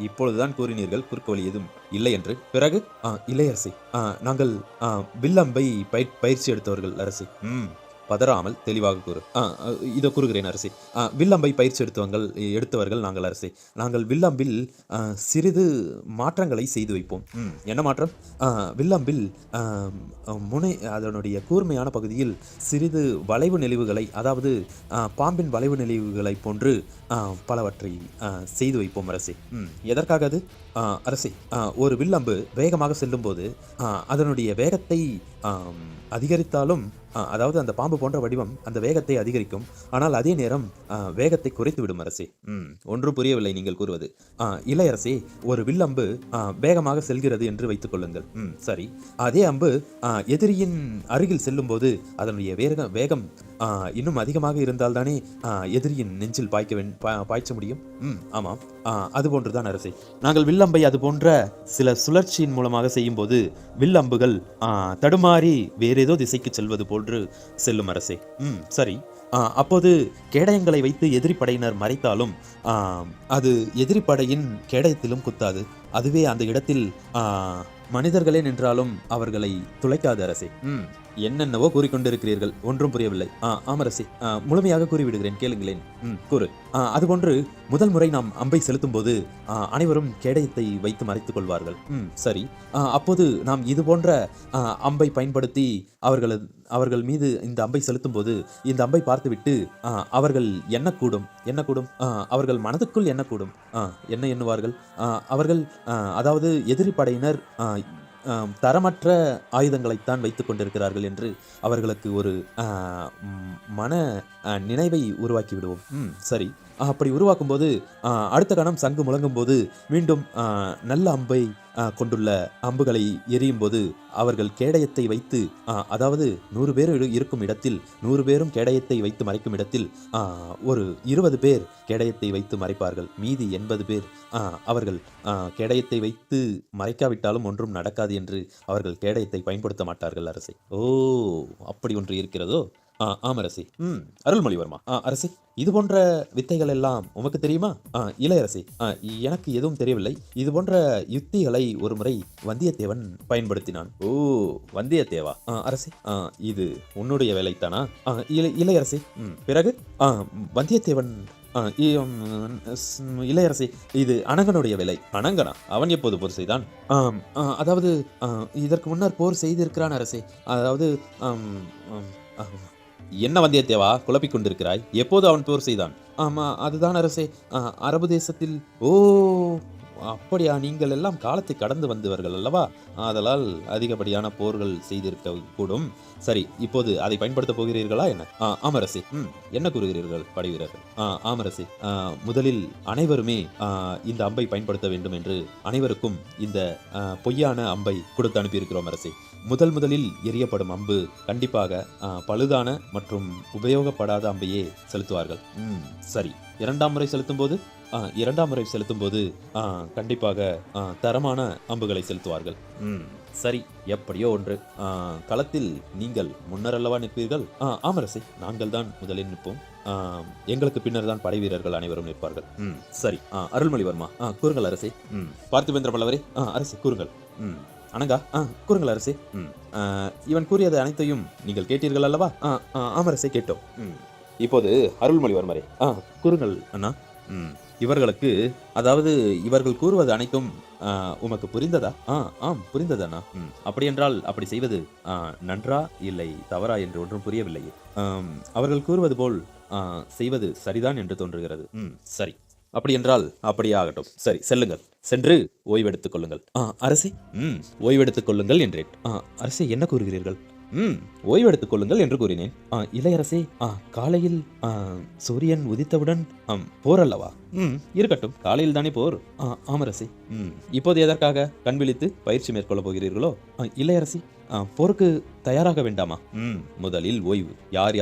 இப்பொழுதுதான் கூறினீர்கள் குறுக்கு வழி எதுவும் இல்லை என்று. பிறகு? இல்லை அரசே, நாங்கள் வில்லம்பை பயிற்சி எடுத்தவர்கள் அரசே. பதறாமல் தெளிவாக கூறு. இதோ கூறுகிறேன் அரசே. வில்லம்பை பயிற்சி எடுத்தவர்கள் நாங்கள் அரசே. நாங்கள் வில்லம்பில் சிறிது மாற்றங்களை செய்து வைப்போம். என்ன மாற்றம்? வில்லம்பில் அதனுடைய கூர்மையான பகுதியில் சிறிது வளைவு நெளிவுகளை, அதாவது பாம்பின் வளைவு நெளிவுகளை போன்று பலவற்றை செய்து வைப்போம் அரசே. எதற்காக அது? அரசே, ஒரு வில்லம்பு வேகமாக செல்லும் போது அதனுடைய வேகத்தை அதிகரித்தாலும், அதாவது அந்த பாம்பு போன்ற வடிவம் அந்த வேகத்தை அதிகரிக்கும். ஆனால் அதே நேரம் வேகத்தை குறைத்து விடும் அரசே. ஒன்றும் புரியவில்லை நீங்கள் கூறுவது. இல்லை அரசே, ஒரு வில்லம்பு வேகமாக செல்கிறது என்று வைத்துக் கொள்ளுங்கள். சரி, அதே அம்பு எதிரியின் அருகில் செல்லும் போது அதனுடைய வேகம் இன்னும் அதிகமாக இருந்தால் தானே எதிரியின் நெஞ்சில் பாய்ச்ச முடியும். ஆமாம், அதுபோன்றுதான் அரசே. நாங்கள் வில்லம்பை அது போன்ற சில சுழற்சியின் மூலமாக செய்யும் போது வில்லம்புகள் தடுமாறி வேறேதோ திசைக்கு செல்வது போன்று செல்லும் அரசே. சரி, அப்போது கேடயங்களை வைத்து எதிரி படையினர் மறைத்தாலும் அது எதிரி படையின் கேடயத்திலும் குத்தாது. அதுவே அந்த இடத்தில் மனிதர்களே நின்றாலும் அவர்களை துளைக்காது அரசே. என்னென்னவோ கூறிக்கொண்டிருக்கிறீர்கள், ஒன்றும் புரியவில்லை. ஆமரசே, முழுமையாக கூறிவிடுகிறேன், கேளுங்களேன். கூறு. அதுபோன்று முதல் முறை நாம் அம்பை செலுத்தும் போது அனைவரும் கேடயத்தை வைத்து மறைத்துக் கொள்வார்கள். சரி, அப்போது நாம் இது போன்ற அம்பை பயன்படுத்தி அவர்கள் மீது இந்த அம்பை செலுத்தும் போது இந்த அம்பை பார்த்துவிட்டு அவர்கள் எண்ணக்கூடும். அவர்கள் மனதுக்குள் எண்ணக்கூடும். என்ன எண்ணுவார்கள்? அவர்கள், அதாவது எதிரி படையினர் தரமற்ற ஆயுதங்களைத்தான் வைத்துக் கொண்டிருக்கிறார்கள் என்று அவர்களுக்கு ஒரு மன நினைவை உருவாக்கி விடுவோம். சரி, அப்படி உருவாக்கும் போது அடுத்த கணம் சங்கு முழங்கும் போது மீண்டும் நல்ல அம்பை கொண்டுள்ள அம்புகளை எரியும் போது அவர்கள் கேடயத்தை வைத்து அதாவது 100 பேர் இருக்கும் இடத்தில் 100 பேரும் கேடயத்தை வைத்து மறைக்கும் இடத்தில் ஒரு 20 பேர் கேடயத்தை வைத்து மறைப்பார்கள். மீதி 80 பேர் அவர்கள் கேடயத்தை வைத்து மறைக்காவிட்டாலும் ஒன்றும் நடக்காது என்று அவர்கள் கேடயத்தை பயன்படுத்த மாட்டார்கள் அரசே. ஓ, அப்படி ஒன்று இருக்கிறதோ? ஆம் அரசி. அருள்மொழிவர்மா. அரசி, இது போன்ற வித்தைகள் எல்லாம் உமக்கு தெரியுமா? இளையரசி, எனக்கு எதுவும் தெரியவில்லை. இது போன்ற யுக்திகளை ஒரு முறை வந்தியத்தேவன் பயன்படுத்தினான். ஓ, வந்தியத்தேவா? அரசி, இது உன்னுடைய வேலைத்தானா? இளையரசி. பிறகு வந்தியத்தேவன் இளையரசி, இது அனங்கனுடைய வேலை. அனங்கனா? அவன் எப்போது போர் செய்தான்? அதாவது இதற்கு முன்னர் போர் செய்திருக்கிறான் அரசே. அதாவது என்ன வந்தியத்தேவா குழப்பிக் கொண்டிருக்கிறாய்? எப்போது அவன் போர் செய்தான்? ஆமா, அதுதான் அரசே, அரபு தேசத்தில். ஓ, அப்படியா? நீங்கள் எல்லாம் காலத்தை கடந்து வந்தவர்கள் அல்லவா? ஆதலால் அதிகப்படியான போர்கள் செய்திருக்க கூடும். சரி, இப்போது அதை பயன்படுத்த போகிறீர்களா என்ன? ஆமரசே. என்ன கூறுகிறீர்கள் படை வீரர்கள்? ஆமரசே, முதலில் அனைவருமே இந்த அம்பை பயன்படுத்த வேண்டும் என்று அனைவருக்கும் இந்த பொய்யான அம்பை கொடுத்து அனுப்பியிருக்கிறோம் அரசே. முதலில் எரியப்படும் அம்பு கண்டிப்பாக பழுதான மற்றும் உபயோகப்படாத அம்பையே செலுத்துவார்கள். சரி, இரண்டாம் முறை செலுத்தும் போது கண்டிப்பாக தரமான அம்புகளை செலுத்துவார்கள். சரி, எப்படியோ ஒன்று. களத்தில் நீங்கள் முன்னர் அல்லவா நிற்பீர்கள்? ஆமரசே, நாங்கள் தான் முதலில் நிற்போம். எங்களுக்கு பின்னர் தான் படை வீரர்கள் அனைவரும் நிற்பார்கள். சரி, அருள்மொழிவர்மா கூறுங்கள் அரசே. பார்த்திபேந்திர பல்லவரே. அரசே கூறுங்கள். அனங்கா, கூறுங்கள் அரசே. இவன் கூறியது அனைத்தையும் நீங்கள் கேட்டீர்கள் அல்லவா? ஆமரசே, கேட்டோம். இப்போது அருள்மொழிவர்மரே கூறுங்கள் அண்ணா. இவர்களுக்கு, அதாவது இவர்கள் கூறுவது அனைத்தும் உமக்கு புரிந்ததா? ஆம், புரிந்தது அண்ணா. அப்படியென்றால் அப்படி செய்வது நன்றா இல்லை தவறா என்று ஒன்றும் புரியவில்லையே. அவர்கள் கூறுவது போல் செய்வது சரிதான் என்று தோன்றுகிறது. சரி, அப்படியென்றால் அப்படியே ஆகட்டும். சரி, செல்லுங்கள். சென்று ஓய்வெடுத்துக் கொள்ளுங்கள். அரசே, ஓய்வெடுத்துக் கொள்ளுங்கள் என்றேன். அரசே, என்ன கூறுகிறீர்கள்? ஓய்வெடுத்துக் கொள்ளுங்கள் என்று கூறினேன். இளையரசே, காலையில் சூரியன் உதித்தவுடன் போர் அல்லவா? இருக்கட்டும், காலையில் தானே போர். ஆமரசே. இப்போது எதற்காக கண் விழித்து பயிற்சி மேற்கொள்ள போகிறீர்களோ? இளையரசி, போருக்கு தயாராக வேண்டாமா? முதலில் ஓய்வு. யார்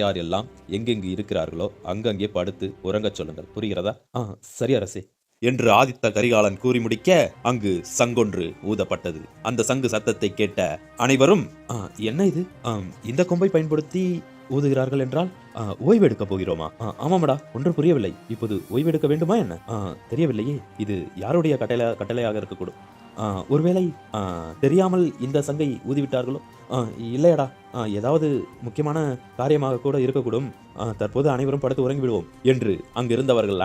யார் எல்லாம் எங்கெங்கு இருக்கிறார்களோ அங்கங்கே படுத்து உறங்கச் சொல்லுங்கள். புரிகிறதா? சரி அரசே என்று ஆதித்த கரிகாலன் கூறி முடிக்க அங்கு சங்கொன்று ஊதப்பட்டது. அந்த சங்கு சத்தத்தை கேட்ட அனைவரும், என்ன இது? இந்த கொம்பை பயன்படுத்தி ஊதுகிறார்கள் என்றால் ஓய்வெடுக்க போகிறோமா? ஆமாமடா, ஒன்றும் புரியவில்லை. இப்போது ஓய்வெடுக்க வேண்டுமா என்ன? தெரியவில்லையே. இது யாருடைய கட்டளையாக இருக்கக்கூடும். ஒருவேளை தெரியாமல் இந்த சங்கை ஊதிவிட்டார்களோ? இல்லையடா, ஏதாவது முக்கியமான காரியமாக கூட இருக்கக்கூடும். தற்போது அனைவரும் படுத்து உறங்கி விடுவோம் என்று அங்கிருந்தவர்கள்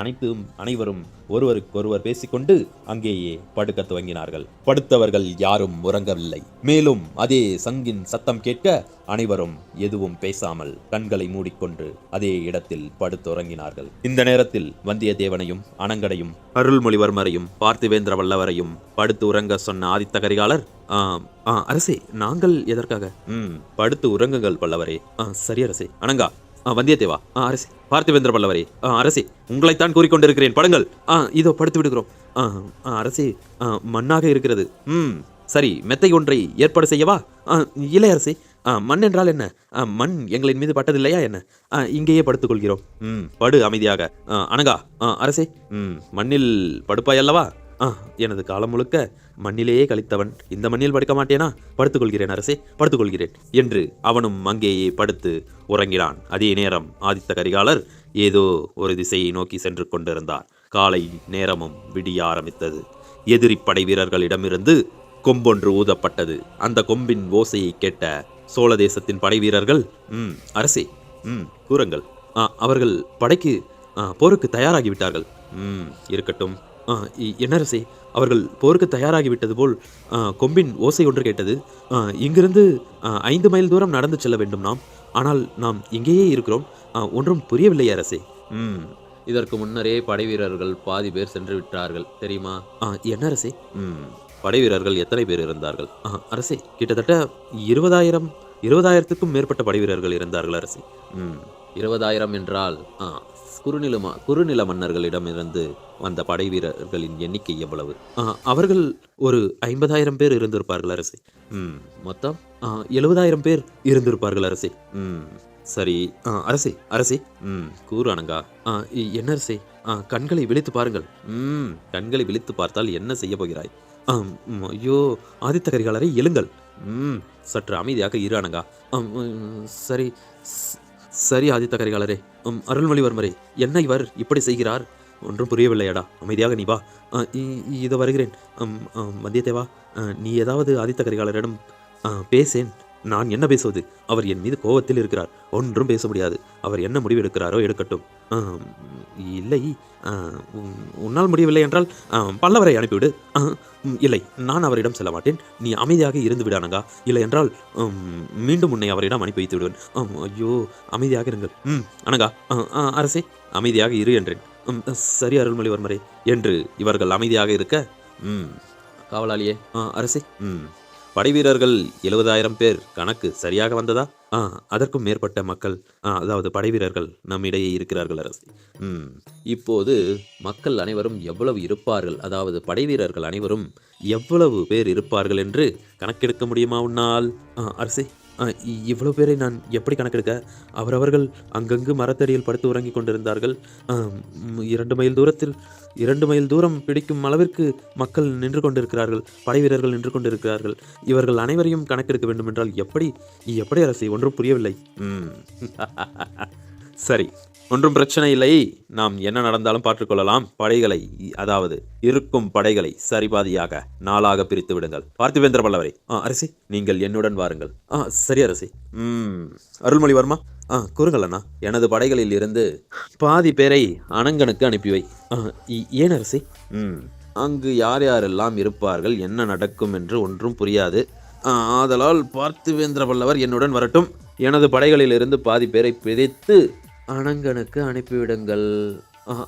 அனைவரும் ஒருவருக்கொருவர் பேசிக்கொண்டு அங்கேயே படுக்க துவங்கினார்கள். படுத்தவர்கள் யாரும் உறங்கவில்லை. மேலும் அதே சங்கின் சத்தம் கேட்க அனைவரும் எதுவும் பேசாமல் கண்களை மூடிக்கொண்டு அதே இடத்தில் படுத்துறங்கினார்கள். இந்த நேரத்தில் வந்தியத்தேவனையும் அனங்கனையும் அருள்மொழிவர்மரையும் பார்த்திவேந்திர வல்லவரையும் படுத்து உறங்க சொன்ன ஆதித்த கரிகாலர், அரசே, நாங்கள் எதற்காக? படுத்து உறங்குங்கள் பல்லவரே. சரி அரசே. அனங்கா, வந்தியத்தேவா. அரசே. பார்த்திவேந்திர பல்லவரே. அரசே, உங்களைத்தான் கூறிக்கொண்டிருக்கிறேன், படுங்கள். இதோ படுத்து விடுகிறோம். அரசே, மண்ணாக இருக்கிறது. சரி, மெத்தை ஒன்றை ஏற்பாடு செய்யவா? இல்லை அரசே. மண் என்றால் என்ன? மண் எங்களின் மீது பட்டதில்லையா என்ன? இங்கேயே படுத்துக் கொள்கிறோம். படு அமைதியாக. அனங்கா. அரசே, மண்ணில் படுப்பாய் அல்லவா? எனது காலம் முழுக்க மண்ணிலேயே கழித்தவன் இந்த மண்ணில் படுக்க மாட்டேனா? படுத்துக்கொள்கிறேன் அரசே, படுத்துக்கொள்கிறேன் என்று அவனும் அங்கேயே படுத்து உறங்கினான். அதே நேரம் ஆதித்த கரிகாலர் ஏதோ ஒரு திசையை நோக்கி சென்று கொண்டிருந்தார். காலை நேரமும் விடிய ஆரம்பித்தது. எதிரி படை வீரர்களிடமிருந்து கொம்பொன்று ஊதப்பட்டது. அந்த கொம்பின் ஓசையை கேட்ட சோழ தேசத்தின் படை வீரர்கள், அரசே, கூறுங்கள். அவர்கள் போருக்கு தயாராகிவிட்டார்கள். இருக்கட்டும். என்ன அரசே, அவர்கள் போருக்கு தயாராகிவிட்டது போல் கொம்பின் ஓசை ஒன்று கேட்டது. இங்கிருந்து 5 மைல் தூரம் நடந்து செல்ல வேண்டும் நாம். ஆனால் நாம் இங்கேயே இருக்கிறோம். ஒன்றும் புரியவில்லை அரசே. இதற்கு முன்னரே படை வீரர்கள் பாதி பேர் சென்று விட்டார்கள் தெரியுமா? என்ன அரசே? படை வீரர்கள் எத்தனை பேர் இருந்தார்கள்? அரசே, கிட்டத்தட்ட 20,000க்கும் மேற்பட்ட படை வீரர்கள் இருந்தார்கள் அரசே. 20,000 என்றால் குறுநில மன்னர்களிடமிருந்து வந்த படை வீரர்களின் எண்ணிக்கை எவ்வளவு? அவர்கள் ஒரு 50,000 பேர் இருந்திருப்பார்கள் அரசே. மொத்தம் 70,000 பேர் இருந்திருப்பார்கள் அரசே. சரி. அரசே அரசே. கூறு அனங்கா. என்ன அரசே? கண்களை விழித்து பாருங்கள். கண்களை விழித்து பார்த்தால் என்ன செய்ய போகிறாய்? ஐயோ, ஆதித்த கரிகாலரை எழுங்கள். சற்று அமைதியாக இரு அனங்கா. சரி சரி ஆதித்த கரிகாலரே. அருள்மொழிவர்மரே, என்ன இவர் இப்படி செய்கிறார்? ஒன்றும் புரியவில்லையடா. அமைதியாக நீ வா. இதோ வருகிறேன். வந்தியத்தேவா, நீ ஏதாவது ஆதித்த கரிகாலரிடம் பேசேன். நான் என்ன பேசுவது? அவர் என் மீது கோபத்தில் இருக்கிறார். ஒன்றும் பேச முடியாது. அவர் என்ன முடிவு எடுக்கிறாரோ எடுக்கட்டும். இல்லை, உன்னால் முடியவில்லை என்றால் பல்லவரை அனுப்பிவிடு. இல்லை, நான் அவரிடம் செல்ல மாட்டேன். நீ அமைதியாக இருந்து விடானங்கா. இல்லை என்றால் மீண்டும் உன்னை அவரிடம் அனுப்பி வைத்து விடுவேன். ஐயோ, அமைதியாக இருங்கள். அனங்கா. அரசே, அமைதியாக இரு என்றேன். சரி அருள்மொழிவர்மரே என்று இவர்கள் அமைதியாக இருக்க, காவலாளியே. அரசே. படைவீரர்கள் 70,000 பேர் கணக்கு சரியாக வந்ததா? அதற்கும் மேற்பட்ட மக்கள், அதாவது படைவீரர்கள் நம்மிடையே இருக்கிறார்கள் அரசே. இப்போது மக்கள் அனைவரும் எவ்வளவு இருப்பார்கள், அதாவது படைவீரர்கள் அனைவரும் எவ்வளவு பேர் இருப்பார்கள் என்று கணக்கெடுக்க முடியுமா உன்னால்? அரசே, இவ்வளவு பேரை நான் எப்படி கணக்கெடுக்க? அவரவர்கள் அங்கங்கு மரத்தடியில் படுத்து உறங்கிக் கொண்டிருந்தார்கள். 2 மைல் தூரம் பிடிக்கும் அளவிற்கு மக்கள் நின்று கொண்டிருக்கிறார்கள். படை வீரர்கள் நின்று கொண்டிருக்கிறார்கள். இவர்கள் அனைவரையும் கணக்கெடுக்க வேண்டும் என்றால் எப்படி அரசே? ஒன்றும் புரியவில்லை. சரி, ஒன்றும் பிரச்சனை இல்லை. நாம் என்ன நடந்தாலும் பார்த்துக்கொள்ளலாம். படைகளை, அதாவது இருக்கும் படைகளை சரிபாதியாக 4ஆக பிரித்து விடுங்கள். பார்த்திவேந்திர பல்லவரே. அரசே, நீங்கள் என்னுடன் வாருங்கள். சரி அரசே. அருள்மொழிவர்மா, கூறுங்கள் அண்ணா. எனது படைகளில் இருந்து பாதி பேரை அனங்கனுக்கு அனுப்பிவை. ஏன் அரசே? அங்கு யார் யாரெல்லாம் இருப்பார்கள், என்ன நடக்கும் என்று ஒன்றும் புரியாது. ஆதலால் பார்த்திவேந்திர பல்லவர் என்னுடன் வரட்டும். எனது படைகளில் இருந்து பாதி பேரை பிரித்து அனங்கனுக்கு அனுப்பிவிடுங்கள்.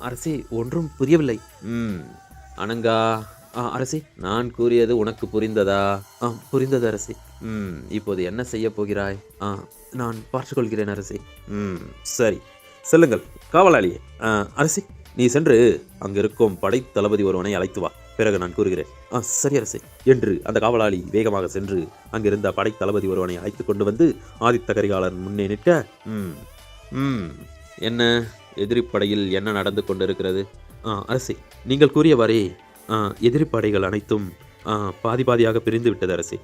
அரசே, ஒன்றும் புரியவில்லை. அனங்கா. அரசே, நான் கூறியது உனக்கு புரிந்ததா? புரிந்தது அரசே. இப்போது என்ன செய்ய போகிறாய்? நான் பார்த்துக்கொள்கிறேன் அரசே. சரி, செல்லுங்கள். காவலாளியே. அரசே, நீ சென்று அங்கிருக்கும் படை தளபதி ஒருவனை அழைத்து வா. பிறகு நான் கூறுகிறேன். சரி அரசே என்று அந்த காவலாளி வேகமாக சென்று அங்கிருந்த படை தளபதி ஒருவனை அழைத்து கொண்டு வந்து ஆதித்த கரிகாலன் முன்னே நிற்க, என்ன எதிரிப்படையில் என்ன நடந்து கொண்டிருக்கிறது? அரசே, நீங்கள் கூறியவாறே எதிரி படைகள் அனைத்தும் பாதி பாதியாக பிரிந்து விட்டது அரசே.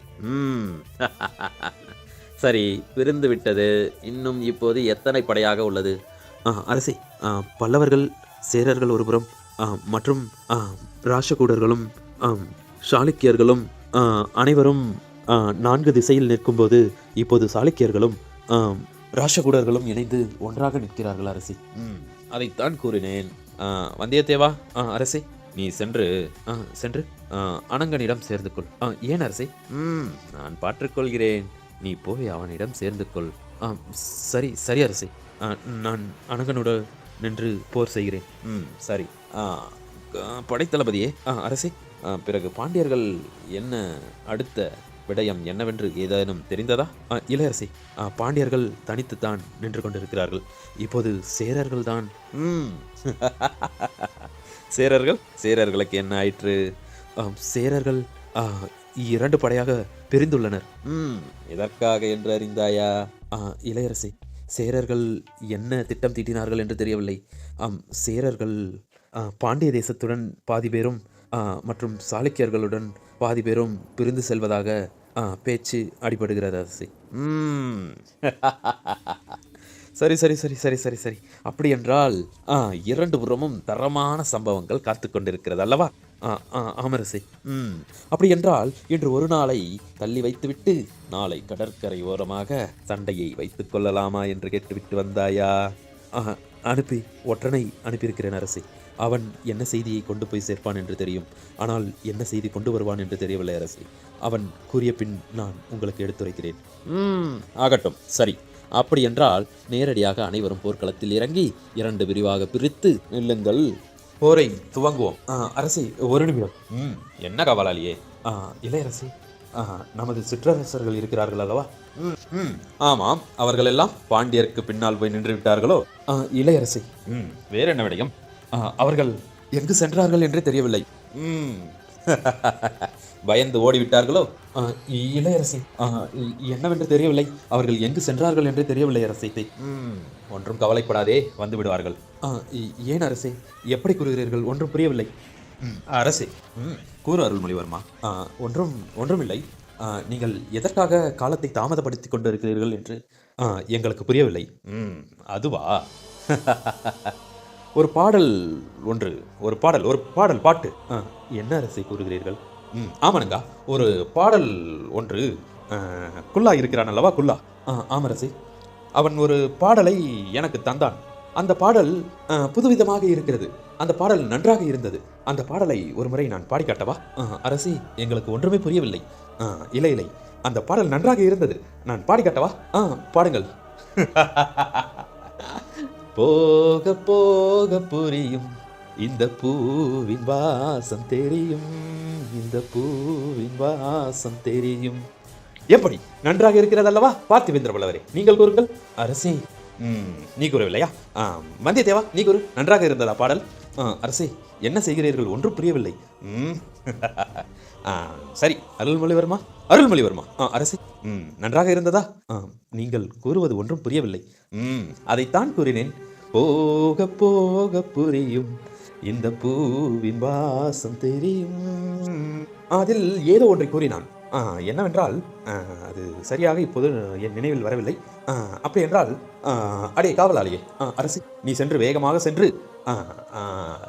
சரி, பிரிந்து விட்டது. இன்னும் இப்போது எத்தனை படையாக உள்ளது? அரசே, பல்லவர்கள், சேரர்கள் ஒருபுறம், மற்றும் ராஷகூடர்களும் சாளுக்கியர்களும் அனைவரும் 4 திசையில் நிற்கும்போது இப்போது சாளுக்கியர்களும் ராஷகூடர்களும் இணைந்து ஒன்றாக நிற்கிறார்கள் அரசே. அதைத்தான் கூறினேன். வந்தியத்தேவா. அரசே, நீ சென்று அனங்கனிடம் சேர்ந்து கொள். ஏன் அரசே? நான் பார்த்துக்கொள்கிறேன். நீ போய் அவனிடம் சேர்ந்து கொள். சரி சரி அரசே. நான் அனங்கனுடன் நின்று போர் செய்கிறேன். சரி. படைத்தளபதியே. அரசே, பிறகு பாண்டியர்கள் என்ன அடுத்த விடயம் என்னவென்று ஏதேனும் தெரிந்ததா? இளையரசே, பாண்டியர்கள் தனித்துத்தான் நின்று கொண்டிருக்கிறார்கள். இப்போது சேரர்கள் தான். சேரர்களுக்கு என்ன ஆயிற்று? சேரர்கள் 2 படையாக பிரிந்துள்ளனர். எதற்காக என்று அறிந்தாயா? இளையரசே, சேரர்கள் என்ன திட்டம் தீட்டினார்கள் என்று தெரியவில்லை. சேரர்கள் பாண்டிய தேசத்துடன் பாதி பேரும் மற்றும் சாளுக்கியர்களுடன் பாதி பேரும் பிரிந்து செல்வதாக பேச்சு அடிபடுகிறது அரசே. சரி சரி சரி சரி சரி சரி அப்படி என்றால் 2 புறமும் தரமான சம்பவங்கள் காத்து கொண்டிருக்கிறது அல்லவா? ஆமரசே. அப்படி என்றால் இன்று ஒரு நாளை தள்ளி வைத்துவிட்டு நாளை கடற்கரை ஓரமாக சண்டையை வைத்துக் கொள்ளலாமா என்று கேட்டுவிட்டு வந்தாயா? ஒற்றனை அனுப்பியிருக்கிறேன் அரசே. அவன் என்ன செய்தியை கொண்டு போய் சேர்ப்பான் என்று தெரியும். ஆனால் என்ன செய்தி கொண்டு வருவான் என்று தெரியவில்லை அரசே. அவன் கூறிய பின் நான் உங்களுக்கு எடுத்துரைக்கிறேன். ஆகட்டும். சரி, அப்படி என்றால் நேரடியாக அனைவரும் போர்க்களத்தில் இறங்கி 2 பிரிவாக பிரித்து நில்லுங்கள். போரை துவங்குவோம். அரசே, ஒரு நிமிடம். என்ன காவலாளியே? இளையரசே, நமது சிற்றரசர்கள் இருக்கிறார்கள் அல்லவா? ஆமாம், அவர்கள் எல்லாம் பாண்டியருக்கு பின்னால் போய் நின்று விட்டார்களோ? இளையரசி. வேற என்ன விடயம்? அவர்கள் எங்கு சென்றார்கள் என்றே தெரியவில்லை. பயந்து ஓடிவிட்டார்களோ? இளையரசி. என்னவென்று தெரியவில்லை. அவர்கள் எங்கு சென்றார்கள் என்றே தெரியவில்லை அரசே. ஒன்றும் கவலைப்படாதே, வந்து விடுவார்கள். ஏன் அரசே, எப்படி கூறுகிறீர்கள்? ஒன்றும் புரியவில்லை. அரசே, கூறு அருள்மொழிவர்மா. ஒன்றுமில்லை. நீங்கள் எதற்காக காலத்தை தாமதப்படுத்தி கொண்டு இருக்கிறீர்கள் என்று எங்களுக்கு புரியவில்லை. அதுவா? ஒரு பாடல் பாட்டு. என்ன அரசை கூறுகிறீர்கள்? ஆமானுங்க, ஒரு பாடல் ஒன்று. குல்லா இருக்கிறான் அல்லவா, குல்லா? ஆமரசே. அவன் ஒரு பாடலை எனக்கு தந்தான். அந்த பாடல் புதுவிதமாக இருக்கிறது. அந்த பாடல் நன்றாக இருந்தது. அந்த பாடலை ஒரு முறை நான் பாடி காட்டவா? அரசி, எங்களுக்கு ஒன்றுமே புரியவில்லை. இல்லை, அந்த பாடல் நன்றாக இருந்தது. நான் பாடி காட்டவா? பாடுங்கள். போக போக புரியும் இந்த பூவின் வாசம் தெரியும், இந்த பூவின் வாசம் தெரியும். எப்படி நன்றாக இருக்கிறது அல்லவா? பார்த்திபேந்திர பல்லவரே, நீங்கள் கூறுங்கள். அரசே. நீ கூறவில்லையா? வந்தியத்தேவா, நீ கூறு. நன்றாக இருந்ததா பாடல்? அரசே, என்ன செய்கிறீர்கள்? ஒன்றும் புரியவில்லை. சரி, அருள்மொழிவர்மா. அரசே, நன்றாக இருந்ததா? நீங்கள் கூறுவது ஒன்றும் புரியவில்லை. அதைத்தான் கூறினேன். போக போக புரியும் இந்த பூவின் வாசம் தெரியும். அதில் ஏதோ ஒன்றை கூறினான். என்னவென்றால், அது சரியாக இப்போது என் நினைவில் வரவில்லை. அப்படி என்றால், அடே காவலாளியே, அரசே, நீ சென்று வேகமாக சென்று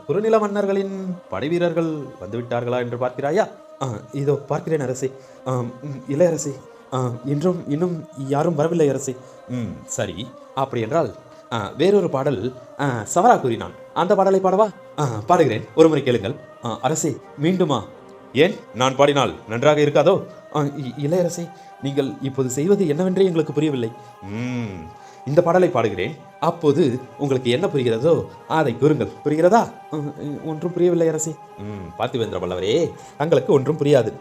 குறுநில மன்னர்களின் படை வீரர்கள் வந்துவிட்டார்களா என்று பார்க்கிறாயா? இதோ பார்க்கிறேன் அரசே. இல்லை அரசே, இன்னும் யாரும் வரவில்லை அரசே. சரி, அப்படி என்றால் வேறொரு பாடல் சவரா கூறினான். அந்த பாடலை பாடவா? பாடுகிறேன், ஒரு முறை கேளுங்கள். அரசே, மீண்டுமா? ஏன், நான் பாடினால் நன்றாக இருக்காதோ? இளையரசே, நீங்கள் இப்போது செய்வது என்னவென்றே எங்களுக்கு புரியவில்லை. இந்த பாடலை பாடுகிறேன். அப்போது உங்களுக்கு என்ன புரிகிறதோ அதை கூறுங்கள். புரிகிறதா? ஒன்றும் புரியவில்லை அரசே. பார்த்திபேந்திர பல்லவரே, தங்களுக்கு ஒன்றும் புரியாது.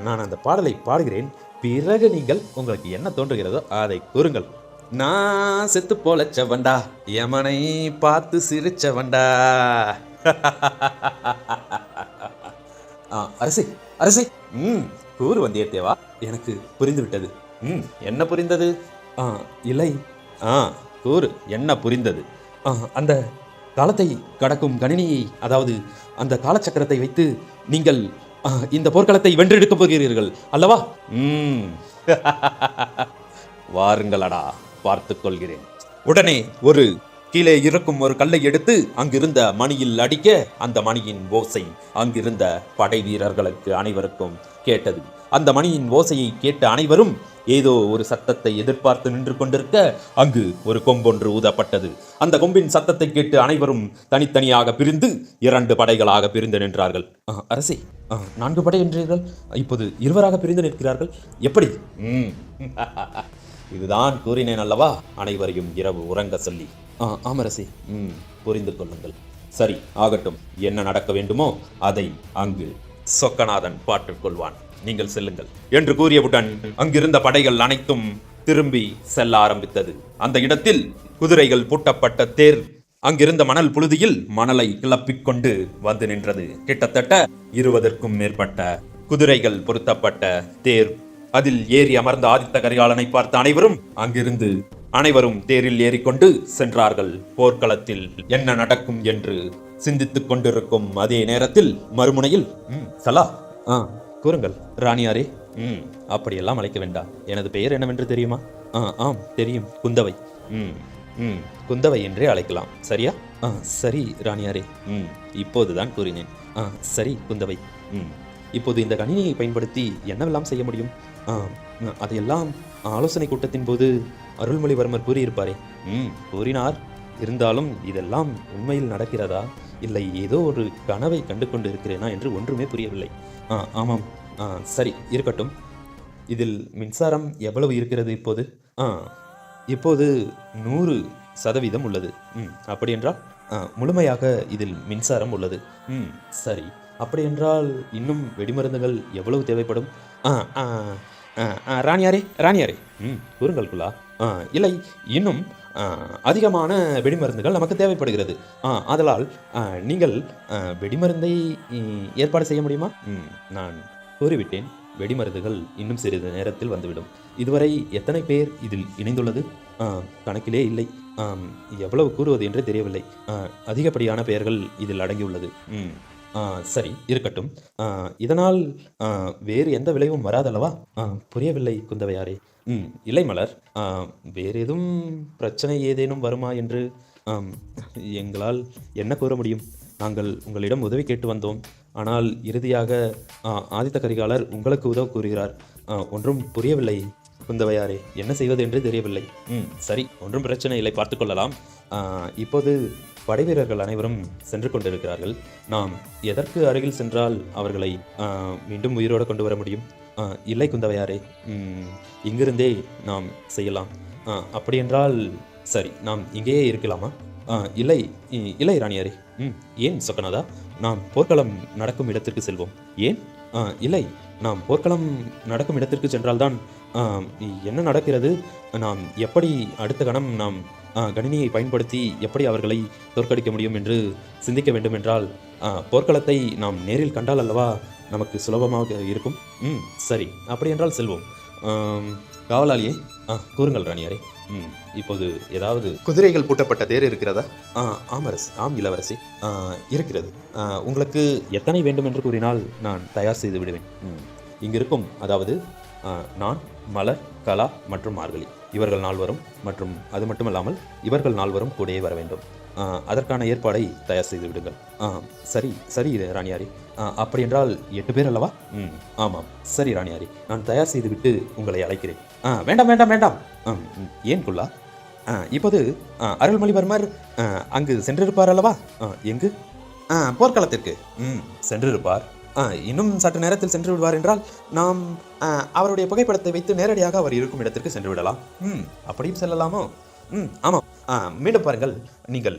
நான் அந்த பாடலை பாடுகிறேன். பிறகு நீங்கள் உங்களுக்கு என்ன தோன்றுகிறதோ அதை கூறுங்கள். நான் செத்து போலச்சவண்டா, யமனை பார்த்து சிரிச்சவண்டா. அரசே, கூறு வந்தியத்தேவா. எனக்கு புரிந்துவிட்டது. என்ன புரிந்தது? இல்லை. கூறு, என்ன புரிந்தது? அந்த காலத்தை கடக்கும் கணினியை, அதாவது அந்த காலச்சக்கரத்தை வைத்து நீங்கள் இந்த போர்க்களத்தை வென்றெடுக்கப் போகிறீர்கள் அல்லவா? வாருங்களடா, பார்த்துக் கொள்கிறேன். உடனே கீழே இருக்கும் ஒரு கல்லை எடுத்து அங்கிருந்த மணியில் அடிக்க, அந்த மணியின் ஓசை அங்கிருந்த படை வீரர்களுக்கு அனைவருக்கும் கேட்டது. அந்த மணியின் ஓசையை கேட்ட அனைவரும் ஏதோ ஒரு சத்தத்தை எதிர்பார்த்து நின்று கொண்டிருக்க, அங்கு ஒரு கொம்பொன்று ஊதப்பட்டது. அந்த கொம்பின் சத்தத்தை கேட்டு அனைவரும் தனித்தனியாக பிரிந்து 2 படைகளாக பிரிந்து நின்றார்கள். அரசே, 4 படை என்றீர்கள், இப்போது 2 பிரிந்து நிற்கிறார்கள். எப்படி? இதுதான் கூறினேன் அல்லவா, அனைவரையும் இரவு உறங்க சொல்லி. ஆமரசே. புரிந்து கொள்ளுங்கள். சரி, ஆகட்டும். என்ன நடக்க வேண்டுமோ அதை அங்கு சொக்கநாதன் பார்த்துக் கொள்வான். நீங்கள் செல்லுங்கள் என்று கூறியவுடன் அங்கிருந்த படைகள் அனைத்தும் திரும்பி செல்ல ஆரம்பித்தது. அந்த இடத்தில் குதிரைகள் பூட்டப்பட்ட தேர் அங்கிருந்த மணல் புழுதியில் மணலை கிளப்பிக்கொண்டு வந்து நின்றது. கிட்டத்தட்ட 20க்கும் மேற்பட்ட குதிரைகள் பொருத்தப்பட்ட தேர். அதில் ஏறி அமர்ந்த ஆதித்த கரிகாலனை பார்த்த அனைவரும் தேரில் ஏறிக்கொண்டு சென்றார்கள். போர்க்களத்தில் என்ன நடக்கும் என்று சிந்தித்துக் கொண்டிருக்கும் அதே நேரத்தில் மறுமுனையில் சலா, கூறுங்கள் ராணியாரே. அப்படியெல்லாம் அழைக்க வேண்டாம். எனது பெயர் என்னவென்று தெரியுமா? ஆம், தெரியும். குந்தவை. குந்தவை என்றே அழைக்கலாம், சரியா? சரி ராணியாரே. இப்போதுதான் கூறினேன். சரி குந்தவை. இப்போது இந்த கணினியை பயன்படுத்தி என்னவெல்லாம் செய்ய முடியும்? அதையெல்லாம் ஆலோசனை கூட்டத்தின் போது அருள்மொழிவர்மர் கூறியிருப்பாரே. கூறினார். இருந்தாலும் இதெல்லாம் உண்மையில் நடக்கிறதா, இல்லை ஏதோ ஒரு கனவை கண்டு கொண்டு இருக்கிறேனா என்று ஒன்றுமே புரியவில்லை. ஆமாம், சரி இருக்கட்டும். இதில் மின்சாரம் எவ்வளவு இருக்கிறது இப்போது? இப்போது 100% உள்ளது. அப்படி என்றால் முழுமையாக இதில் மின்சாரம் உள்ளது. சரி, அப்படி என்றால் இன்னும் வெடிமருந்துகள் எவ்வளவு தேவைப்படும்? ஆ ஆ ராணியாரே ராணியாரே கூறுங்கள் குலா. இல்லை, இன்னும் அதிகமான வெடிமருந்துகள் நமக்கு தேவைப்படுகிறது. ஆதலால் நீங்கள் வெடிமருந்தை ஏற்பாடு செய்ய முடியுமா? நான் கூறிவிட்டேன், வெடிமருந்துகள் இன்னும் சிறிது நேரத்தில் வந்துவிடும். இதுவரை எத்தனை பேர் இதில் இணைந்துள்ளது? கணக்கிலே இல்லை. எவ்வளவு கூறுவது என்றே தெரியவில்லை. அதிகப்படியான பெயர்கள் இதில் அடங்கியுள்ளது. சரி, இருக்கட்டும். இதனால் வேறு எந்த விளைவும் வராதல்லவா? புரியவில்லை குந்தவையாரே. இல்லை மலர், வேறு எதுவும் பிரச்சனை ஏதேனும் வருமா என்று எங்களால் என்ன கூற முடியும்? நாங்கள் உங்களிடம் உதவி கேட்டு வந்தோம். ஆனால் இறுதியாக ஆதித்த கரிகாலர் உங்களுக்கு உதவ கூறுகிறார். ஒன்றும் புரியவில்லை குந்தவையாரே, என்ன செய்வது என்று தெரியவில்லை. சரி, ஒன்றும் பிரச்சனை இல்லை, பார்த்து கொள்ளலாம். இப்போது படைவீரர்கள் அனைவரும் சென்று கொண்டிருக்கிறார்கள். நாம் எதற்கு அருகில் சென்றால் அவர்களை மீண்டும் உயிரோடு கொண்டு வர முடியும்? இல்லை குந்தவையாரே, இங்கிருந்தே நாம் செய்யலாம். அப்படியென்றால் சரி, நாம் இங்கேயே இருக்கலாமா? இல்லை இல்லை ராணியாரே. ஏன் சொக்கநாதா? நாம் போர்க்களம் நடக்கும் இடத்திற்கு செல்வோம். ஏன்? இல்லை, நாம் போர்க்களம் நடக்கும் இடத்திற்கு சென்றால்தான் என்ன நடக்கிறது, நாம் எப்படி அடுத்த கணம் நாம் கணினியை பயன்படுத்தி எப்படி அவர்களை தோற்கடிக்க முடியும் என்று சிந்திக்க வேண்டும் என்றால் போர்க்களத்தை நாம் நேரில் கண்டால் அல்லவா நமக்கு சுலபமாக இருக்கும். சரி, அப்படி என்றால் செல்வோம். காவலாளியே, கூறுங்கள் ராணியாரே. இப்போது ஏதாவது குதிரைகள் பூட்டப்பட்ட தேர் இருக்கிறதா? ஆம் இளவரசி, இருக்கிறது. உங்களுக்கு எத்தனை வேண்டும் என்று கூறினால் நான் தயார் செய்து விடுவேன். இங்கிருக்கும், அதாவது நான், மலர், கலா மற்றும் மார்கழி, இவர்கள் நால்வரும், மற்றும் அது மட்டுமல்லாமல் இவர்கள் நால்வரும் கூடயே வர வேண்டும். அதற்கான ஏற்பாடை தயார் செய்து விடுங்கள். சரி சரி ராணியாரி. அப்படி என்றால் 8 பேர் அல்லவா? ஆமாம். சரி ராணியாரி, நான் தயார் செய்துவிட்டு உங்களை அழைக்கிறேன். வேண்டாம் வேண்டாம் வேண்டாம். ஏன் குல்லா? இப்போது அருள்மொழிவர்மர் அங்கு சென்றிருப்பார் அல்லவா? எங்கு? போர்க்களத்திற்கு சென்றிருப்பார். இன்னும் சற்று நேரத்தில் சென்று விடுவார் என்றால் நாம் அவருடைய புகைப்படத்தை வைத்து நேரடியாக அவர் இருக்கும் இடத்திற்கு சென்று விடலாம். அப்படியும் செல்லலாமோ? ஆமாம். மீண்டும் பாருங்கள், நீங்கள்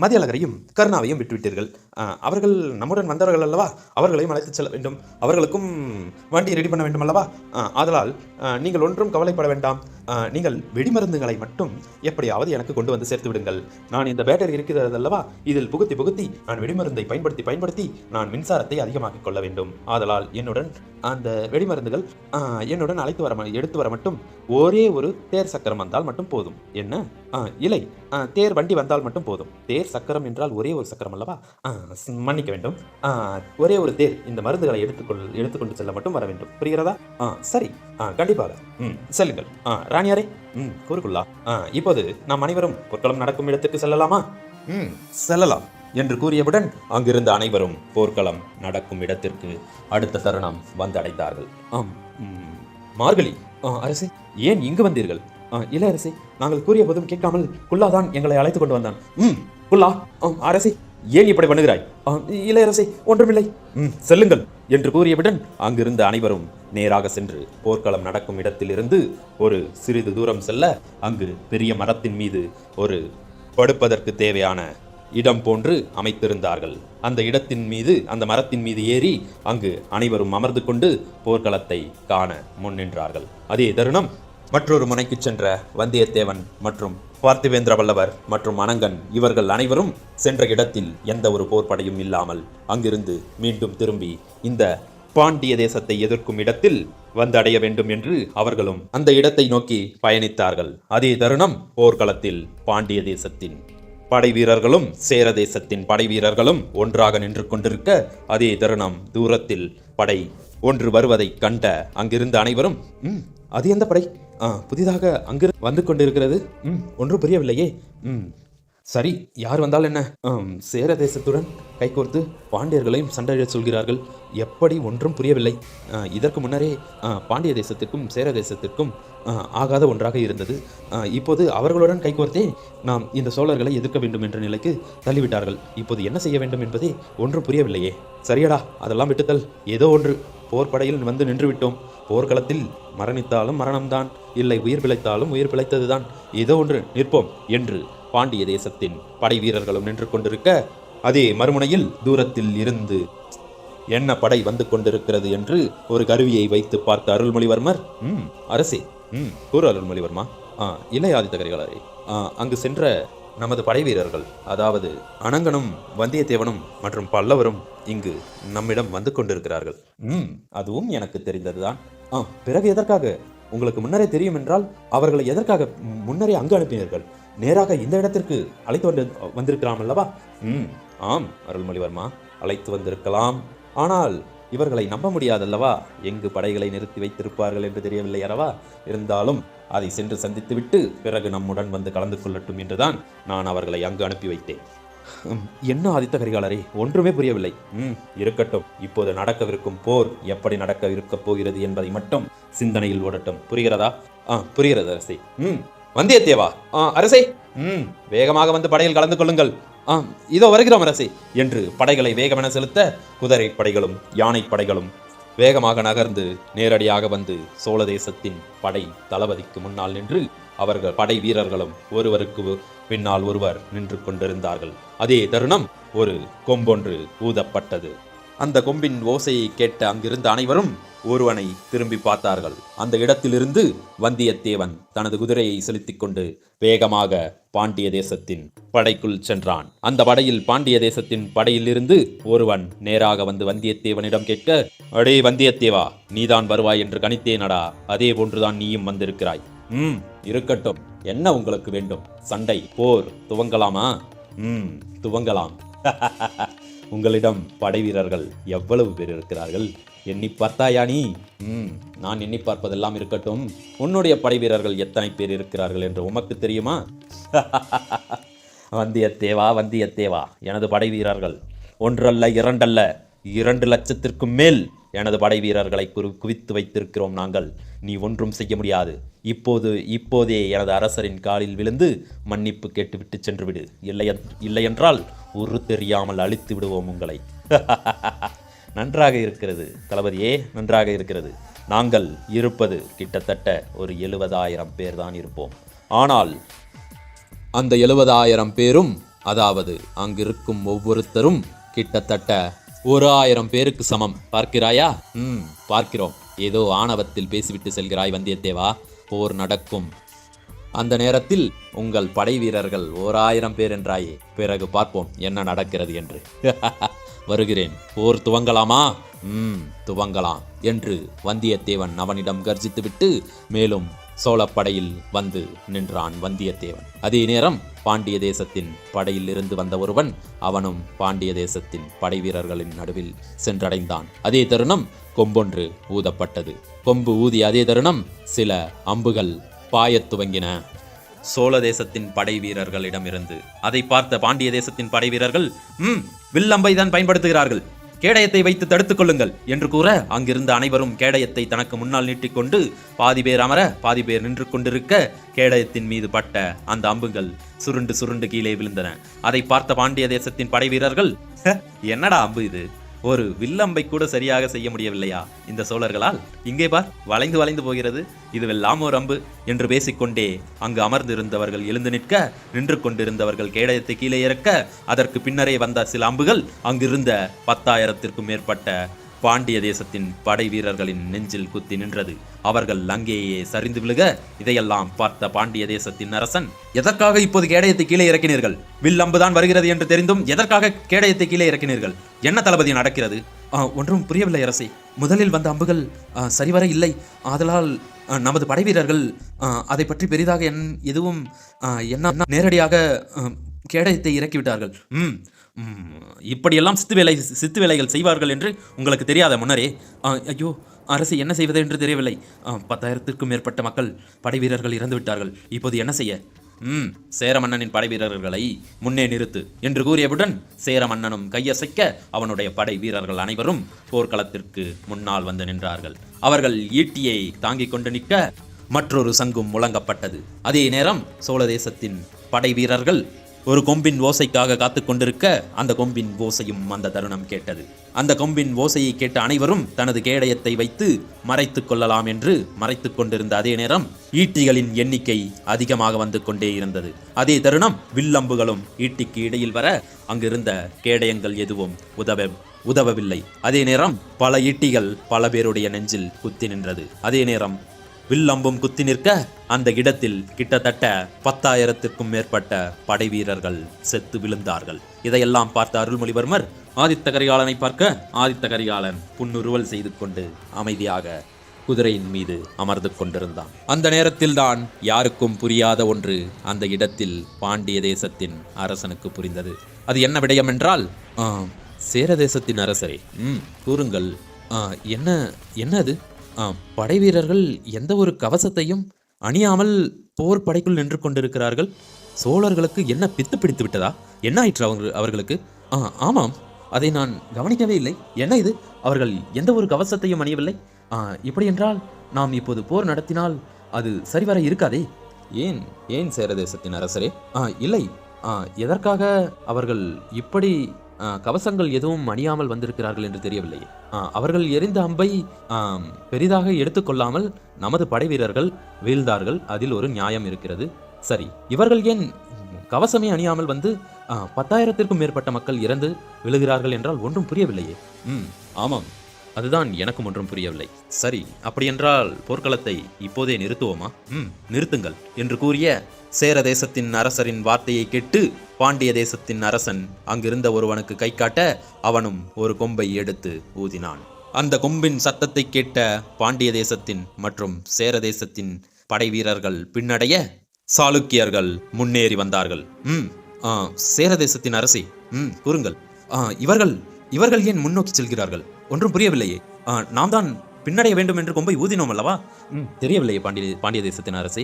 மதியழகரையும் கருணாவையும் விட்டுவிட்டீர்கள். அவர்கள் நம்முடன் வந்தவர்கள் அல்லவா? அவர்களையும் அழைத்து செல்ல வேண்டும். அவர்களுக்கும் வண்டியை ரெடி பண்ண வேண்டும் அல்லவா? ஆதலால் நீங்கள் ஒன்றும் கவலைப்பட வேண்டாம். நீங்கள் வெடிமருந்துகளை மட்டும் எப்படியாவது எனக்கு கொண்டு வந்து சேர்த்து விடுங்கள். நான் இந்த பேட்டரி இருக்கிறது அல்லவா, இதில் புகுத்தி நான் வெடிமருந்தை பயன்படுத்தி நான் மின்சாரத்தை அதிகமாக்கிக் கொள்ள வேண்டும். ஆதலால் என்னுடன் அந்த வெடிமருந்துகள் என்னுடன் எடுத்து வர மட்டும் ஒரே ஒரு தேர் சக்கரம் வந்தால் மட்டும் போதும். என்ன? இல்லை, தேர் வண்டி வந்தால் மட்டும் போதும். தேர் சக்கரம் என்றால் ஒரே ஒரு சக்கரம் அல்லவா? மன்னிக்க வேண்டும். ஒரே ஒரு தேர் இந்த மருந்துகளை எடுத்துக்கொண்டு செல்ல மட்டும் வர வேண்டும். புரிகிறதா? சரி, கண்டிப்பாக. செல்லுங்கள் ராணியாரே. கூறுக்குள்ளா, இப்போது நாம் அனைவரும் போர்க்களம் நடக்கும் இடத்துக்கு செல்லலாமா? செல்லலாம் என்று கூறியவுடன் அங்கிருந்த அனைவரும் போர்க்களம் நடக்கும் இடத்திற்கு அடுத்த தருணம் வந்தடைந்தார்கள். மார்கழி, அரசே, ஏன் இங்கு வந்தீர்கள்? இல்லை அரசே, நாங்கள் கூறிய போதும் கேட்காமல் குல்லாதான் எங்களை அழைத்து கொண்டு வந்தான். குல்லா, அரசே, ஏன் இப்படி பண்ணுகிறாய்? இல்லை அரசே, ஒன்றுமில்லை. செல்லுங்கள் என்று கூறியவுடன் அங்கிருந்த அனைவரும் நேராக சென்று போர்க்களம் நடக்கும் இடத்திலிருந்து ஒரு சிறிது தூரம் செல்ல அங்கு பெரிய மரத்தின் மீது ஒரு படுப்பதற்கு தேவையான இடம் போன்று அமைத்திருந்தார்கள். அந்த இடத்தின் மீது, அந்த மரத்தின் மீது ஏறி அங்கு அனைவரும் அமர்ந்து கொண்டு போர்க்களத்தை காண முன்னின்றார்கள். அதே தருணம் மற்றொரு முனைக்கு சென்ற வந்தியத்தேவன் மற்றும் பார்த்திவேந்திர பல்லவர் மற்றும் அனங்கன் இவர்கள் அனைவரும் சென்ற இடத்தில் எந்த ஒரு போர்ப்படையும் இல்லாமல் அங்கிருந்து மீண்டும் திரும்பி இந்த பாண்டிய தேசத்தை எதிர்க்கும் இடத்தில் வந்தடைய வேண்டும் என்று அவர்களும் அந்த இடத்தை நோக்கி பயணித்தார்கள். அதே தருணம் போர்க்களத்தில் பாண்டிய தேசத்தின் படை வீரர்களும் சேர தேசத்தின் படை வீரர்களும் ஒன்றாக நின்று கொண்டிருக்க, அதே தருணம் தூரத்தில் படை ஒன்று வருவதை கண்ட அங்கிருந்த அனைவரும் அது எந்த படை புதிதாக அங்கு வந்து கொண்டிருக்கிறது? ஒன்றும் புரியவில்லையே. சரி, யார் வந்தால் என்ன? சேர தேசத்துடன் கைகோர்த்து பாண்டியர்களையும் சண்டையிடச் சொல்கிறார்கள். எப்படி? ஒன்றும் புரியவில்லை. இதற்கு முன்னரே பாண்டிய தேசத்திற்கும் சேர தேசத்திற்கும் ஆகாத ஒன்றாக இருந்தது. இப்போது அவர்களுடன் கைகோர்த்தே நாம் இந்த சோழர்களை எதிர்க்க வேண்டும் என்ற நிலைக்கு தள்ளிவிட்டார்கள். இப்போது என்ன செய்ய வேண்டும் என்பதே ஒன்றும் புரியவில்லையே. சரியடா, அதெல்லாம் விட்டுத்தல். ஏதோ ஒன்று, போர்ப்படையில் வந்து நின்று விட்டோம். போர்க்களத்தில் மரணித்தாலும் மரணம்தான், இல்லை உயிர் பிழைத்தாலும் உயிர் பிழைத்ததுதான். ஏதோ ஒன்று நிற்போம் என்று பாண்டிய தேசத்தின் படை வீரர்களும் நின்று கொண்டிருக்க, அதே மறுமுனையில் தூரத்தில் இருந்து என்ன படை வந்து கொண்டிருக்கிறது என்று ஒரு கருவியை வைத்து பார்த்த அருள்மொழிவர்மர், அரசே, கூறு அருள்மொழிவர்மா. இல்லை ஆதித்த கரிகாலரே, அங்கு சென்ற நமது படை வீரர்கள், அதாவது அனங்கனும் வந்தியத்தேவனும் மற்றும் பல்லவரும் இங்கு நம்மிடம் வந்து கொண்டிருக்கிறார்கள். அதுவும் எனக்கு தெரிந்ததுதான். பிறகு எதற்காக? உங்களுக்கு முன்னரே தெரியும் என்றால் அவர்களை எதற்காக முன்னரே அங்கு அனுப்பினீர்கள்? நேராக இந்த இடத்திற்கு அழைத்து வந்திருக்கலாம் அல்லவா? ஆம் அருள்மொழிவர்மா, அழைத்து வந்திருக்கலாம். ஆனால் இவர்களை நம்ப முடியாதல்லவா? எங்கு படைகளை நிறுத்தி வைத்திருப்பார்கள் என்று தெரியவில்லை அல்லவா? இருந்தாலும் அதை சென்று சந்தித்துவிட்டு பிறகு நம்முடன் வந்து கலந்து கொள்ளட்டும் என்றுதான் நான் அவர்களை அங்கு அனுப்பி வைத்தேன். என்ன ஆதித்த கரிகாலரே, ஒன்றுமே புரியவில்லை. இருக்கட்டும், இப்போது நடக்கவிருக்கும் போர் எப்படி நடக்க இருக்கப் போகிறது என்பதை மட்டும் சிந்தனையில் ஓடட்டும். புரிகிறதா? புரிகிறது அரசே. வந்தியத்தேவா, அரசே, வேகமாக வந்து படையில் கலந்து கொள்ளுங்கள். இதோ வருகிறோம் அரசே என்று படைகளை வேகமென செலுத்த குதிரை படைகளும் யானை படைகளும் வேகமாக நகர்ந்து நேரடியாக வந்து சோழ தேசத்தின் படை தளபதிக்கு முன்னால் நின்று அவர்கள் படை வீரர்களும் ஒருவருக்கு பின்னால் ஒருவர் நின்று கொண்டிருந்தார்கள். அதே தருணம் ஒரு கொம்பொன்று ஊதப்பட்டது. அந்த கொம்பின் ஓசையை கேட்ட அங்கிருந்த அனைவரும் ஒருவனை திரும்பி பார்த்தார்கள். அந்த இடத்திலிருந்து வந்தியத்தேவன் தனது குதிரையை செலுத்திக் கொண்டு வேகமாக பாண்டிய தேசத்தின் படைக்குள் சென்றான். அந்த படையில் பாண்டிய தேசத்தின் படையிலிருந்து ஒருவன் நேராக வந்து வந்தியத்தேவனிடம் கேட்க, அடே வந்தியத்தேவா, நீதான் வருவாய் என்று கணித்தேனடா. அதே போன்றுதான் நீயும் வந்திருக்கிறாய். இருக்கட்டும், என்ன உங்களுக்கு வேண்டும்? சண்டை, போர் துவங்கலாமா? துவங்கலாம். உங்களிடம் படை வீரர்கள் எவ்வளவு பேர் இருக்கிறார்கள்? எண்ணி பார்த்தாயா நீ? நான் எண்ணி பார்ப்பதெல்லாம் இருக்கட்டும், உன்னுடைய படை வீரர்கள் எத்தனை பேர் இருக்கிறார்கள் என்று உமக்கு தெரியுமா? வந்தியத்தேவா, வந்தியத்தேவா, எனது படை வீரர்கள் ஒன்றல்ல இரண்டல்ல 2 லட்சத்திற்கும் மேல் எனது படை வீரர்களை குவித்து வைத்திருக்கிறோம் நாங்கள். நீ ஒன்றும் செய்ய முடியாது. இப்போதே எனது அரசரின் காலில் விழுந்து மன்னிப்பு கேட்டுவிட்டு சென்று விடு. இல்லையென்றால் ஒரு தெரியாமல் அழித்து விடுவோம் உங்களை. நன்றாக இருக்கிறது தளபதியே, நன்றாக இருக்கிறது. நாங்கள் இருப்பது கிட்டத்தட்ட ஒரு 70,000 பேர் தான் இருப்போம். ஆனால் அந்த 70,000 பேரும், அதாவது அங்கிருக்கும் ஒவ்வொருத்தரும் கிட்டத்தட்ட 1,000 பேருக்கு சமம். பார்க்கிறாயா? பார்க்கிறோம். ஏதோ ஆணவத்தில் பேசிவிட்டு செல்கிறாய் வந்தியத்தேவா. போர் நடக்கும் அந்த நேரத்தில் உங்கள் படை வீரர்கள் 1,000 பேர் என்றாயே. பிறகு பார்ப்போம் என்ன நடக்கிறது என்று. வருகிறேன். போர் துவங்கலாமா? துவங்கலாம் என்று வந்தியத்தேவன் அவனிடம் கர்ஜித்துவிட்டு மேலும் சோழப்படையில் வந்து நின்றான் வந்தியத்தேவன். அதே நேரம் பாண்டிய தேசத்தின் படையில் இருந்து வந்த ஒருவன் அவனும் பாண்டிய தேசத்தின் படை வீரர்களின் நடுவில் சென்றடைந்தான். அதே தருணம் கொம்பொன்று ஊதப்பட்டது. கொம்பு ஊதிய அதே தருணம் சில அம்புகள் பாயத் துவங்கின சோழ தேசத்தின் படை வீரர்களிடமிருந்து. அதை பார்த்த பாண்டிய தேசத்தின் படை வீரர்கள், வில்லம்பை தான் பயன்படுத்துகிறார்கள், கேடயத்தை வைத்து தடுத்துக் கொள்ளுங்கள் என்று கூற அங்கிருந்த அனைவரும் கேடயத்தை தனக்கு முன்னால் நீட்டிக்கொண்டு பாதி பேர் அமர பாதி பேர் நின்று கொண்டிருக்க கேடயத்தின் மீது பட்ட அந்த அம்புகள் சுருண்டு சுருண்டு கீழே விழுந்தன. அதை பார்த்த பாண்டிய தேசத்தின் படை வீரர்கள், என்னடா அம்பு இது? ஒரு வில்லம்பை கூட சரியாக செய்ய முடியவில்லையா இந்த சோழர்களால்? இங்கே பார், வளைந்து வளைந்து போகிறது, இதுவெல்லாம் ஒரு அம்பு என்று பேசிக்கொண்டே அங்கு அமர்ந்திருந்தவர்கள் எழுந்து நிற்க, நின்று கொண்டிருந்தவர்கள் கேடயத்தை கீழே இறக்க, அதற்கு பின்னரே வந்த சில அம்புகள் அங்கிருந்த 10,000த்திற்கும் மேற்பட்ட பாண்டிய தேசத்தின் படை வீரர்களின் நெஞ்சில் குத்தி நின்றது. அவர்கள் அங்கேயே சரிந்து விழுக, இதையெல்லாம் பார்த்த பாண்டிய தேசத்தின் அரசன், எதற்காக இப்போது கேடயத்தை கீழே இறக்கினீர்கள்? வில் அம்புதான் வருகிறது என்று தெரிந்தும் எதற்காக கேடயத்தை கீழே இறக்கினீர்கள்? என்ன தளபதி நடக்கிறது? ஒன்றும் புரியவில்லை அரசே. முதலில் வந்த அம்புகள் சரிவர இல்லை. ஆதலால் நமது படை வீரர்கள் அதை பற்றி பெரிதாக எதுவும் நேரடியாக கேடயத்தை இறக்கிவிட்டார்கள். இப்படியெல்லாம் சித்து வேலைகள் செய்வார்கள் என்று உங்களுக்கு தெரியாத முன்னரே? ஐயோ அரசு, என்ன செய்வது என்று தெரியவில்லை. 10,000த்திற்கும் மேற்பட்ட மக்கள் படை வீரர்கள் இறந்து விட்டார்கள். இப்போது என்ன செய்ய? சேர மன்னனின் படை வீரர்களை முன்னே நிறுத்து என்று கூறியவுடன் சேர மன்னனும் கையசைக்க அவனுடைய படை வீரர்கள் அனைவரும் போர்க்களத்திற்கு முன்னால் வந்து நின்றார்கள். அவர்கள் ஈட்டியை தாங்கிக் கொண்டு நிற்க மற்றொரு சங்கும் முழங்கப்பட்டது. அதே நேரம் சோழ தேசத்தின் படை வீரர்கள் ஒரு கொம்பின் ஓசைக்காக காத்து கொண்டிருக்க அந்த கொம்பின் ஓசையும் அந்த தருணம் கேட்டது. அந்த கொம்பின் ஓசையை கேட்ட அனைவரும் தனது கேடயத்தை வைத்து மறைத்து கொள்ளலாம் என்று மறைத்து கொண்டிருந்த அதே நேரம் ஈட்டிகளின் எண்ணிக்கை அதிகமாக வந்து கொண்டே இருந்தது. அதே தருணம் வில்லம்புகளும் ஈட்டிக்கு இடையில் வர அங்கிருந்த கேடயங்கள் எதுவும் உதவவில்லை. அதே நேரம் பல ஈட்டிகள் பல பேருடைய நெஞ்சில் குத்தி நின்றது. அதே நேரம் வில்லம்பும் குத்தி நிற்க அந்த இடத்தில் கிட்டத்தட்ட 10,000க்கும் மேற்பட்ட படை வீரர்கள் செத்து விழுந்தார்கள். இதையெல்லாம் பார்த்த அருள்மொழிவர்மர் ஆதித்த கரிகாலனை பார்க்க ஆதித்த கரிகாலன் புன்னுருவல் செய்து கொண்டு அமைதியாக குதிரையின் மீது அமர்ந்து கொண்டிருந்தான். அந்த நேரத்தில் தான் யாருக்கும் புரியாத ஒன்று அந்த இடத்தில் பாண்டிய தேசத்தின் அரசனுக்கு புரிந்தது. அது என்ன விடயம் என்றால், சேர தேசத்தின் அரசரே, கூறுங்கள், என்ன என்ன அது? படை வீரர்கள் எந்த ஒரு கவசத்தையும் அணியாமல் போர் படைக்குள் நின்று கொண்டிருக்கிறார்கள். சோழர்களுக்கு என்ன பித்து பிடித்து விட்டதா? என்ன ஆயிற்று அவர்களுக்கு? ஆமாம், அதை நான் கவனிக்கவே இல்லை. என்ன இது? அவர்கள் எந்த ஒரு கவசத்தையும் அணியவில்லை. இப்படி என்றால் நாம் இப்போது போர் நடத்தினால் அது சரிவர இருக்காதே. ஏன் ஏன் சேர தேசத்தின் அரசரே? இல்லை, எதற்காக அவர்கள் இப்படி கவசங்கள் எதுவும் அணியாமல் வந்திருக்கிறார்கள் என்று தெரியவில்லை. அவர்கள் எறிந்த அம்பை பெரிதாக எடுத்துக்கொள்ளாமல் நமது படை வீரர்கள் வீழ்ந்தார்கள். அதில் ஒரு நியாயம் இருக்கிறது. சரி, இவர்கள் ஏன் கவசமே அணியாமல் வந்து 10,000க்கும் மேற்பட்ட மக்கள் இறந்து விழுகிறார்கள் என்றால் ஒன்றும் புரியவில்லையே. ஆமாம், அதுதான் எனக்கும் ஒன்றும் புரியவில்லை. சரி, அப்படியென்றால் போர்க்களத்தை இப்போதே நிறுத்துவோமா? நிறுத்துங்கள் என்று கூறிய சேர தேசத்தின் அரசரின் வார்த்தையை கேட்டு பாண்டிய தேசத்தின் அரசன் அங்கிருந்த ஒருவனுக்கு கை காட்ட அவனும் ஒரு கொம்பை எடுத்து ஊதினான். அந்த கொம்பின் சத்தத்தை கேட்ட பாண்டிய தேசத்தின் மற்றும் சேர தேசத்தின் படை வீரர்கள் பின்னடைய சாளுக்கியர்கள் முன்னேறி வந்தார்கள். சேர தேசத்தின் அரசே, கூறுங்கள், இவர்கள் ஏன் முன்னோக்கி செல்கிறார்கள்? ஒன்றும் புரியவில்லையே. நாம் தான் பின்னடைய வேண்டும் என்று கொம்பை ஊதினோம் அல்லவா? தெரியவில்லையே பாண்டிய தேசத்தின் அரசே.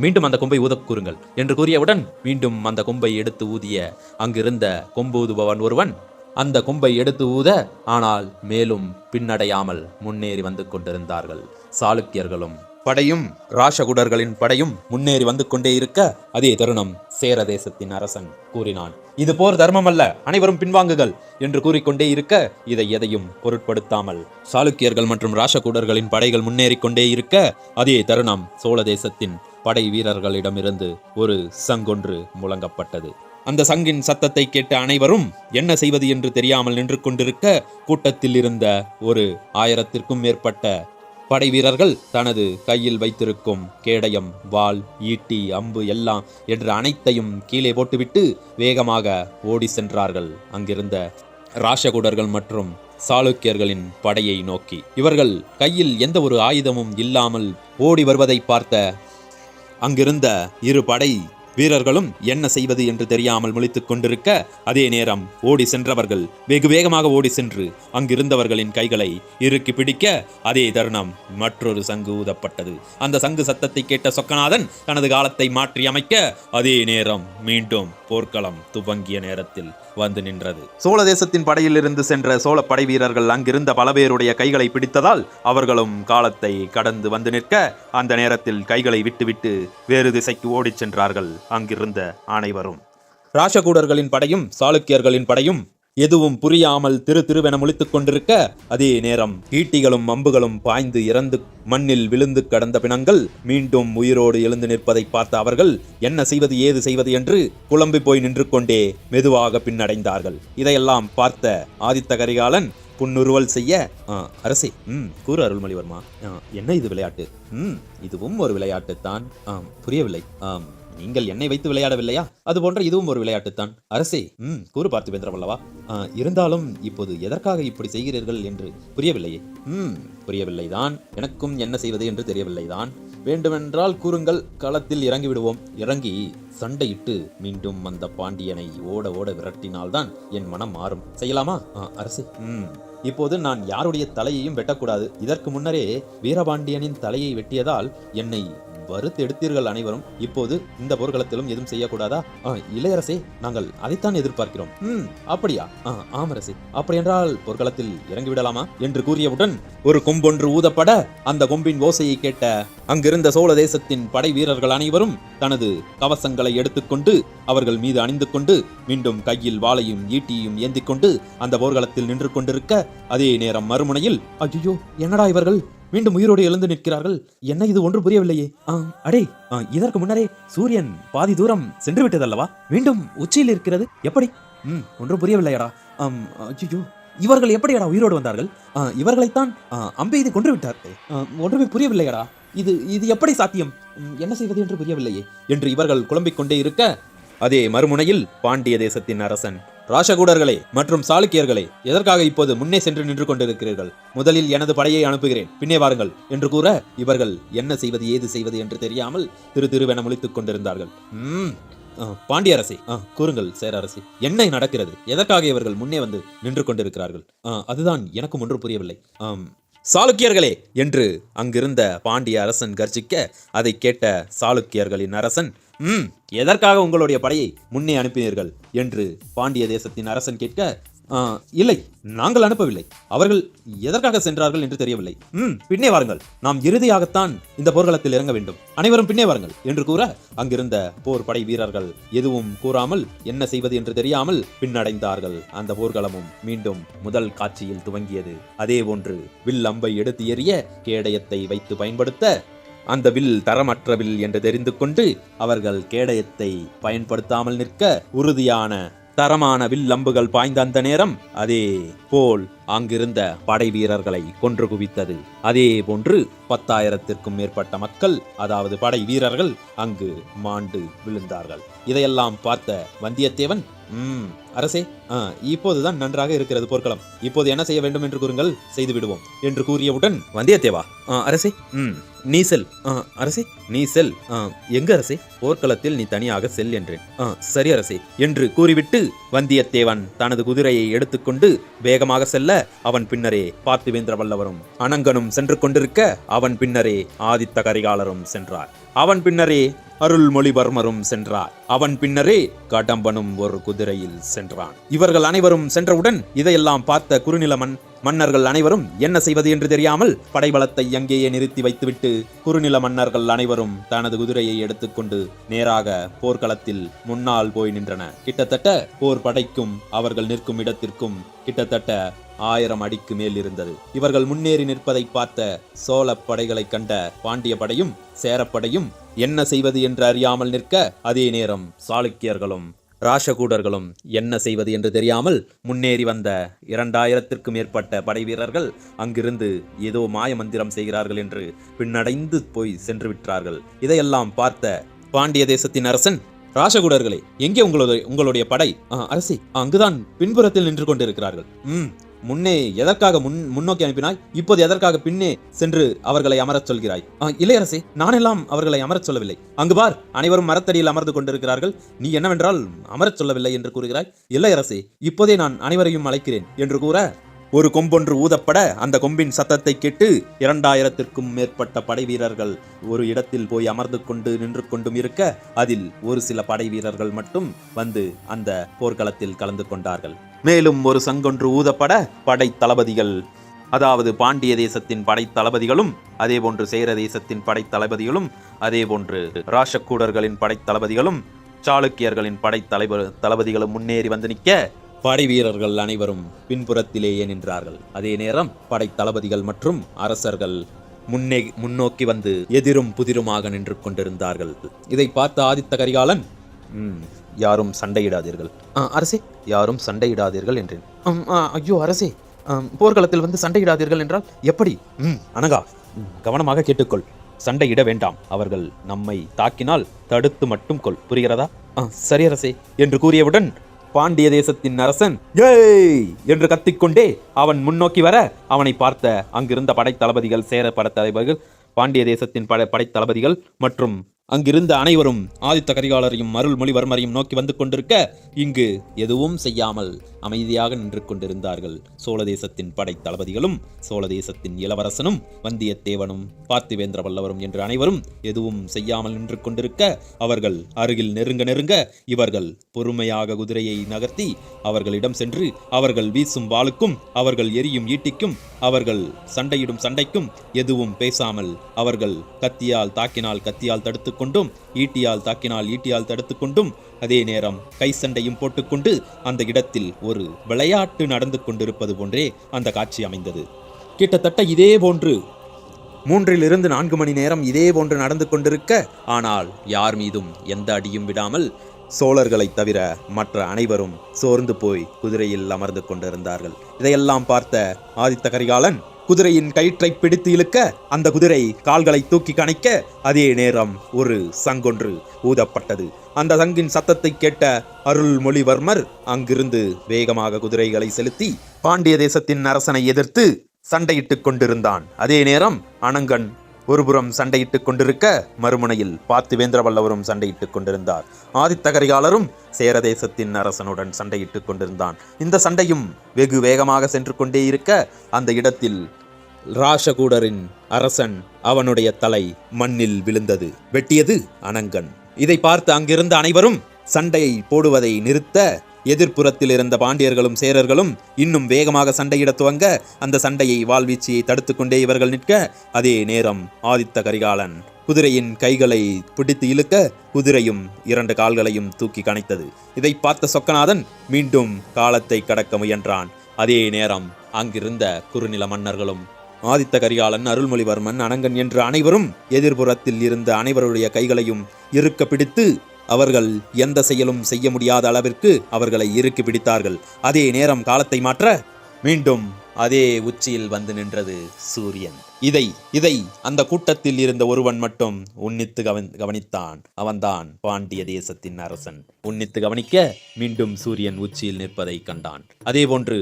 மீண்டும் அந்த கொம்பை ஊத கூறுங்கள் என்று கூறியவுடன் மீண்டும் அந்த கொம்பை எடுத்து ஊதிய அங்கிருந்த கொம்பு ஊதுபவன் ஒருவன் அந்த கொம்பை எடுத்து ஊத, ஆனால் மேலும் பின்னடையாமல் முன்னேறி வந்து கொண்டிருந்தார்கள். சாளுக்கியர்களும் படையும் ராஷகுடர்களின் படையும் முன்னேறி வந்து கொண்டே இருக்க அதே தருணம் சேர தேசத்தின் அரசன் கூறினான், இது போர் தர்மம் அல்ல, அனைவரும் பின்வாங்குகள் என்று கூறிக்கொண்டே இருக்க இதை எதையும் பொருட்படுத்தாமல் சாளுக்கியர்கள் மற்றும் ராஷகுடர்களின் படைகள் முன்னேறி கொண்டே இருக்க அதே தருணம் சோழ தேசத்தின் படை வீரர்களிடமிருந்து ஒரு சங்கொன்று முழங்கப்பட்டது. அந்த சங்கின் சத்தத்தை கேட்ட அனைவரும் என்ன செய்வது என்று தெரியாமல் நின்று கொண்டிருக்க கூட்டத்தில் இருந்த ஒரு 1000க்கும் மேற்பட்ட படை வீரர்கள் தனது கையில் வைத்திருக்கும் கேடயம், வாள், ஈட்டி, அம்பு எல்லாம் என்று அனைத்தையும் கீழே போட்டுவிட்டு வேகமாக ஓடி சென்றார்கள் அங்கிருந்த ராஷகுடர்கள் மற்றும் சாளுக்கியர்களின் படையை நோக்கி. இவர்கள் கையில் எந்த ஒரு ஆயுதமும் இல்லாமல் ஓடி வருவதை பார்த்த அங்கிருந்த இரு படை வீரர்களும் என்ன செய்வது என்று தெரியாமல் முழித்துக் கொண்டிருக்க அதே நேரம் ஓடி சென்றவர்கள் வெகு வேகமாக ஓடி சென்று அங்கிருந்தவர்களின் கைகளை இறுக்கி பிடிக்க அதே தருணம் மற்றொரு சங்கு ஊதப்பட்டது. அந்த சங்கு சத்தத்தை கேட்ட சொக்கநாதன் தனது காலத்தை மாற்றி அமைக்க அதே நேரம் மீண்டும் போர்க்களம் துவங்கிய நேரத்தில் வந்து நின்றது. சோழ தேசத்தின் படையிலிருந்து சென்ற சோழ படை வீரர்கள் அங்கிருந்த பல பேருடைய கைகளை பிடித்ததால் அவர்களும் காலத்தை கடந்து வந்து நிற்க அந்த நேரத்தில் கைகளை விட்டுவிட்டு வேறு திசைக்கு ஓடிச் சென்றார்கள் அங்கிருந்த அனைவரும். ராஷகூடர்களின் படையும் சாளுக்கியர்களின் படையும் எதுவும் புரியாமல் திருவென முழித்துக் கொண்டிருக்க அதே நேரம் ஈட்டிகளும் அம்புகளும் பாய்ந்து இறந்து மண்ணில் விழுந்து கடந்த பிணங்கள் மீண்டும் உயிரோடு எழுந்து நிற்பதை பார்த்த அவர்கள் என்ன செய்வது ஏது செய்வது என்று குழம்பி போய் நின்று கொண்டே மெதுவாக பின்னடைந்தார்கள். இதையெல்லாம் பார்த்த ஆதித்த கரிகாலன் புன்னுருவல் செய்ய, அரசே, கூறு அருள்மொழிவர்மா, என்ன இது விளையாட்டு? இதுவும் ஒரு விளையாட்டுத்தான். புரியவில்லை. நீங்கள் என்னை வைத்து விளையாடவில்லையா? அது போன்ற இதுவும் ஒரு விளையாட்டுத்தான். அரசே, கூறு பார்த்திபேந்திரவல்லவா, இருந்தாலும் இப்போது எதற்காக இப்படி செய்கிறீர்கள் என்று புரியவில்லையே. புரியவில்லைதான், எனக்கும் என்ன செய்வது என்று தெரியவில்லைதான். வேண்டுமென்றால் கூறுங்கள், களத்தில் இறங்கி விடுவோம். இறங்கி சண்டையிட்டு மீண்டும் அந்த பாண்டியனை ஓட ஓட விரட்டினால்தான் என் மனம் மாறும். செய்யலாமா? அரசே, இப்போது நான் யாருடைய தலையையும் வெட்டக்கூடாது. இதற்கு முன்னரே வீரபாண்டியனின் தலையை வெட்டியதால் என்னை வறுத்து எடுத்தீர்கள் அனைவரும். இப்போது இந்த போர்க்களத்திலும் எதுவும் செய்யக்கூடாதா? இளையரசே, நாங்கள் அதைத்தான் எதிர்பார்க்கிறோம். அப்படியா? ஆமரசே, அப்படியென்றால் போர்க்களத்தில் இறங்கிவிடலாமா என்று கூறியவுடன் ஒரு கொம்பொன்று ஊதப்பட அந்த கொம்பின் ஓசையை கேட்ட அங்கிருந்த சோழ தேசத்தின் படை வீரர்கள் அனைவரும் தனது கவசங்களை எடுத்துக்கொண்டு அவர்கள் மீது அணிந்து கொண்டு மீண்டும் கையில் வாளையும் ஈட்டியும் ஏந்தி கொண்டு அந்த போர்க்களத்தில் நின்று கொண்டிருக்க அதே நேரம் மறுமுனையில், ஐயோ, என்னடா இவர்கள் மீண்டும் உயிரோடு எழுந்து நிற்கிறார்கள்? என்ன இது ஒன்று புரியவில்லையே. அடே, இதற்கு முன்னரே சூரியன் பாதி தூரம் சென்று விட்டதல்லவா? மீண்டும் உச்சியில் இருக்கிறது எப்படி? ஒன்றும் புரியவில்லையடா. ஐயோ, இவர்கள் எப்படியடா உயிரோடு வந்தார்கள்? இவர்களைத்தான் அம்பெய்து கொன்று விட்டார். ஒன்றுமே புரியவில்லையடா. இது இது எப்படி சாத்தியம்? என்ன செய்வது என்று புரியவில்லையே என்று இவர்கள் குழம்பிக் கொண்டே இருக்க, அதே மறுமுனையில் பாண்டிய தேசத்தின் அரசன், ராஷகூடர்களே மற்றும் சாளுக்கியர்களே, எதற்காக இப்போது முன்னே சென்று நின்று கொண்டிருக்கிறீர்கள்? முதலில் எனது படையை அனுப்புகிறேன், பின்னே வாருங்கள் என்று கூற, இவர்கள் என்ன செய்வது ஏது செய்வது என்று தெரியாமல் திருவென முழித்துக் கொண்டிருந்தார்கள். பாண்டிய அரசே, கூறுங்கள் சேரரசே, என்ன நடக்கிறது? எதற்காக இவர்கள் முன்னே வந்து நின்று கொண்டிருக்கிறார்கள்? அதுதான் எனக்கும் ஒன்றும் புரியவில்லை. சாளுக்கியர்களே என்று அங்கிருந்த பாண்டிய அரசன் கர்ஜிக்க, அதை கேட்ட சாளுக்கியர்களின் அரசன், எதற்காக உங்களுடைய படையை முன்னே அனுப்பினீர்கள் என்று பாண்டிய தேசத்தின் அரசன் கேட்க, இல்லை, நாங்கள் அனுப்பவில்லை. அவர்கள் எதற்காக சென்றார்கள் என்று தெரியவில்லை. பின்னே வாருங்கள், நாம் இறுதியாகத்தான் இந்த போர்க்களத்தில் இறங்க வேண்டும், அனைவரும் பின்னே வாருங்கள் என்று கூற, அங்கிருந்த போர் படை வீரர்கள் எதுவும் கூறாமல் என்ன செய்வது என்று தெரியாமல் பின்னடைந்தார்கள். அந்த போர்க்களமும் மீண்டும் முதல் காட்சியில் துவங்கியது. அதே போன்று வில் அம்பை எடுத்து எறிய, கேடயத்தை வைத்து பயன்படுத்த, அந்த வில் தரமற்ற வில் என்று தெரிந்து கொண்டு அவர்கள் கேடயத்தை பயன்படுத்தாமல் நிற்க, உறுதியான தரமான வில் அம்புகள் பாய்ந்த அந்த நேரம் அதே போல் அங்கிருந்த படை வீரர்களை கொன்று குவித்தது. அதே போன்று 10,000த்திற்கும் மேற்பட்ட மக்கள், அதாவது படை வீரர்கள் அங்கு மாண்டு விழுந்தார்கள். இதையெல்லாம் பார்த்த வந்தியத்தேவன், அரசே, இப்போதுதான் நன்றாக இருக்கிறது போர்க்களம், இப்போது என்ன செய்ய வேண்டும் என்று கூறுங்கள், செய்து விடுவோம் என்று கூறியவுடன், வந்தியத்தேவா, அரசே, நீ செல். அரசே, நீ செல். எங்க அரசே? போர்க்களத்தில் நீ தனியாக செல் என்றேன். சரி அரசே என்று கூறிவிட்டு வந்தியத்தேவன் தனது குதிரையை எடுத்துக்கொண்டு வேகமாக செல்ல, அவன் பின்னரே பார்த்திவேந்திர வல்லவரும் அனங்கனும் சென்று கொண்டிருக்க, அவன் பின்னரே ஆதித்த கரிகாலரும் சென்றார். அவன் பின்னரே அருள்மொழிவர்மரும் சென்றார். அவன் பின்னரே கடம்பனும் ஒரு குதிரையில் சென்றான். இவர்கள் அனைவரும் சென்றவுடன் இதையெல்லாம் பார்த்த குறுநில மன்னர்கள் அனைவரும் என்ன செய்வது என்று தெரியாமல் படைபலத்தை அங்கேயே நிறுத்தி வைத்துவிட்டு, குறுநில மன்னர்கள் அனைவரும் தனது குதிரையை எடுத்துக்கொண்டு நேராக போர்க்களத்தில் முன்னால் போய் நின்றன. கிட்டத்தட்ட போர் படைக்கும் அவர்கள் நிற்கும் இடத்திற்கும் கிட்டத்தட்ட 1000 அடிக்கு மேல் இருந்தது. இவர்கள் முன்னேறி நிற்பதை பார்த்த சோழ படைகளை கண்ட பாண்டிய படையும் சேரப்படையும் என்ன செய்வது என்று அறியாமல் நிற்க, அதே நேரம் சாளுக்கியர்களும் ராஷகூடர்களும் என்ன செய்வது என்று தெரியாமல் முன்னேறி வந்த 2000த்திற்கும் மேற்பட்ட படை வீரர்கள் அங்கிருந்து ஏதோ மாய மந்திரம் செய்கிறார்கள் என்று பின்னடைந்து போய் சென்று விட்டார்கள். இதையெல்லாம் பார்த்த பாண்டிய தேசத்தின் அரசன், ராஷகூடர்களே, எங்கே உங்களுடைய படை? அரசி, அங்குதான் பின்புறத்தில் நின்று கொண்டிருக்கிறார்கள். முன்னே எதற்காக முன்னோக்கி அனுப்பினாய்? இப்போது எதற்காக பின்னே சென்று அவர்களை அமரச் சொல்கிறாய்? இளையரசே, நானெல்லாம் அவர்களை அமரச் சொல்லவில்லை. அங்கு பார், அனைவரும் மரத்தடியில் அமர்ந்து கொண்டிருக்கிறார்கள். நீ என்னவென்றால் அமரச் சொல்லவில்லை என்று கூறுகிறாய்? இளையரசே, இப்போதே நான் அனைவரையும் அழைக்கிறேன் என்று கூற, ஒரு கொம்பொன்று ஊதப்பட அந்த கொம்பின் சத்தத்தை கேட்டு 2000த்திற்கும் மேற்பட்ட படை வீரர்கள் ஒரு இடத்தில் போய் அமர்ந்து கொண்டு நின்று கொண்டும் இருக்க, அதில் ஒரு சில படை வீரர்கள் மட்டும் வந்து அந்த போர்க்களத்தில் கலந்து கொண்டார்கள். மேலும் ஒரு சங்கொன்று ஊதப்பட படை தளபதிகள், அதாவது பாண்டிய தேசத்தின் படை தளபதிகளும், அதே போன்று சேர தேசத்தின் படை தளபதிகளும், அதே போன்று ராஷக்கூடர்களின் படை தளபதிகளும், சாளுக்கியர்களின் படை தளபதிகளும் முன்னேறி வந்து நிற்க, படை வீரர்கள் அனைவரும் பின்புறத்திலேயே நின்றார்கள். அதே நேரம் படை தளபதிகள் மற்றும் அரசர்கள் முன்னோக்கி வந்து எதிரும் புதிருமாக நின்று கொண்டிருந்தார்கள். இதை பார்த்த ஆதித்த கரிகாலன், யாரும் சண்டையிடாதீர்கள். அரசே, யாரும் சண்டையிடாதீர்கள் என்றேன். ஐயோ அரசே, போர்க்களத்தில் வந்து சண்டையிடாதீர்கள் என்றால் எப்படி? அனகா, கவனமாக கேட்டுக்கொள். சண்டையிட வேண்டாம். அவர்கள் நம்மை தாக்கினால் தடுத்து மட்டும் கொள். புரிகிறதா? சரி அரசே என்று கூறியவுடன் பாண்டிய தேசத்தின் அரசன் ஏய் என்று கத்திக்கொண்டே அவன் முன்னோக்கி வர, அவனை பார்த்த அங்கிருந்த படை தளபதிகள், சேர படை தலைவர்கள், பாண்டிய தேசத்தின் படை தளபதிகள் மற்றும் அங்கிருந்த அனைவரும் ஆதித்த கரிகாலரையும் அருள்மொழிவர்மரையும் நோக்கி வந்து கொண்டிருக்க, இங்கு எதுவும் செய்யாமல் அமைதியாக நின்று கொண்டிருந்தார்கள் சோழ தேசத்தின் படை தளபதிகளும் சோழ தேசத்தின் இளவரசனும் வந்தியத்தேவனும் பார்த்திவேந்திர வல்லவரும் என்று அனைவரும் எதுவும் செய்யாமல் நின்று கொண்டிருக்க, அவர்கள் அருகில் நெருங்க இவர்கள் பொறுமையாக குதிரையை நகர்த்தி அவர்களிடம் சென்று அவர்கள் வீசும் வாளுக்கும் அவர்கள் எரியும் ஈட்டிக்கும் அவர்கள் சண்டையிடும் சண்டைக்கும் எதுவும் பேசாமல், அவர்கள் கத்தியால் தாக்கினால் கத்தியால் தடுத்து கொண்டும், ஈட்டியால் தாக்கினால் ஈட்டியால் தடுத்து கொண்டும், அதே நேரம் கை சண்டையும் போட்டுக்கொண்டு அந்த இடத்தில் ஒரு விளையாட்டு நடந்து கொண்டிருப்பது போன்றே அந்த காட்சி அமைந்தது. கிட்டத்தட்ட இதே போன்று 3 to 4 மணி நேரம் இதே போன்று நடந்து கொண்டிருக்க, ஆனால் யார் மீதும் எந்த அடியும் விடாமல் சோழர்களை தவிர மற்ற அனைவரும் சோர்ந்து போய் குதிரையில் அமர்ந்து கொண்டிருந்தார்கள். இதையெல்லாம் பார்த்த ஆதித்த கரிகாலன் குதிரையின் கயிற்றை பிடித்து இழுக்க, அந்த குதிரை கால்களை தூக்கி கணைக்க, அதே நேரம் ஒரு சங்கொன்று ஊதப்பட்டது. அந்த சங்கின் சத்தத்தை கேட்ட அருள்மொழிவர்மர் அங்கிருந்து வேகமாக குதிரைகளை செலுத்தி பாண்டிய தேசத்தின் அரசனை எதிர்த்து சண்டையிட்டுக் கொண்டிருந்தான். அதே நேரம் அனங்கன் ஒருபுறம் சண்டையிட்டுக் கொண்டிருக்க, மறுமுனையில் பார்த்திவேந்திர பல்லவரும் சண்டையிட்டுக் கொண்டிருந்தார். ஆதித்த கரிகாலரும் சேரதேசத்தின் அரசனுடன் சண்டையிட்டுக் கொண்டிருந்தான். இந்த சண்டையும் வெகு வேகமாக சென்று கொண்டே இருக்க, அந்த இடத்தில் ராஷகூடரின் அரசன் அவனுடைய தலை மண்ணில் விழுந்தது. வெட்டியது அனங்கன். இதை பார்த்து அங்கிருந்த அனைவரும் சண்டையை போடுவதை நிறுத்த, எதிர்ப்புறத்தில் இருந்த பாண்டியர்களும் சேரர்களும் இன்னும் வேகமாக சண்டையிட துவங்க, அந்த சண்டையை வாழ்வீச்சியை தடுத்து கொண்டே இவர்கள் நிற்க, அதே நேரம் ஆதித்த கரிகாலன் குதிரையின் கைகளை பிடித்து இழுக்க, குதிரையும் 2 கால்களையும் தூக்கி கணைத்தது. இதை பார்த்த சொக்கநாதன் மீண்டும் காலத்தை கடக்க முயன்றான். அதே நேரம் அங்கிருந்த குறுநில மன்னர்களும் ஆதித்த கரிகாலன், அருள்மொழிவர்மன், அனங்கன் என்று அனைவரும் எதிர்புறத்தில் இருந்த அனைவருடைய கைகளையும் இறுக்க பிடித்து, அவர்கள் எந்த செயலும் செய்ய முடியாத அளவிற்கு அவர்களை இறுக்கி பிடித்தார்கள். அதே நேரம் காலத்தை மாற்ற மீண்டும் அதே உச்சியில் வந்து நின்றது சூரியன். இதை அந்த கூட்டத்தில் இருந்த ஒருவன் மட்டும் உன்னித்து கவனித்தான். அவன்தான் பாண்டிய தேசத்தின் அரசன். உன்னித்து கவனிக்க மீண்டும் சூரியன் உச்சியில் நிற்பதை கண்டான். அதேபோன்று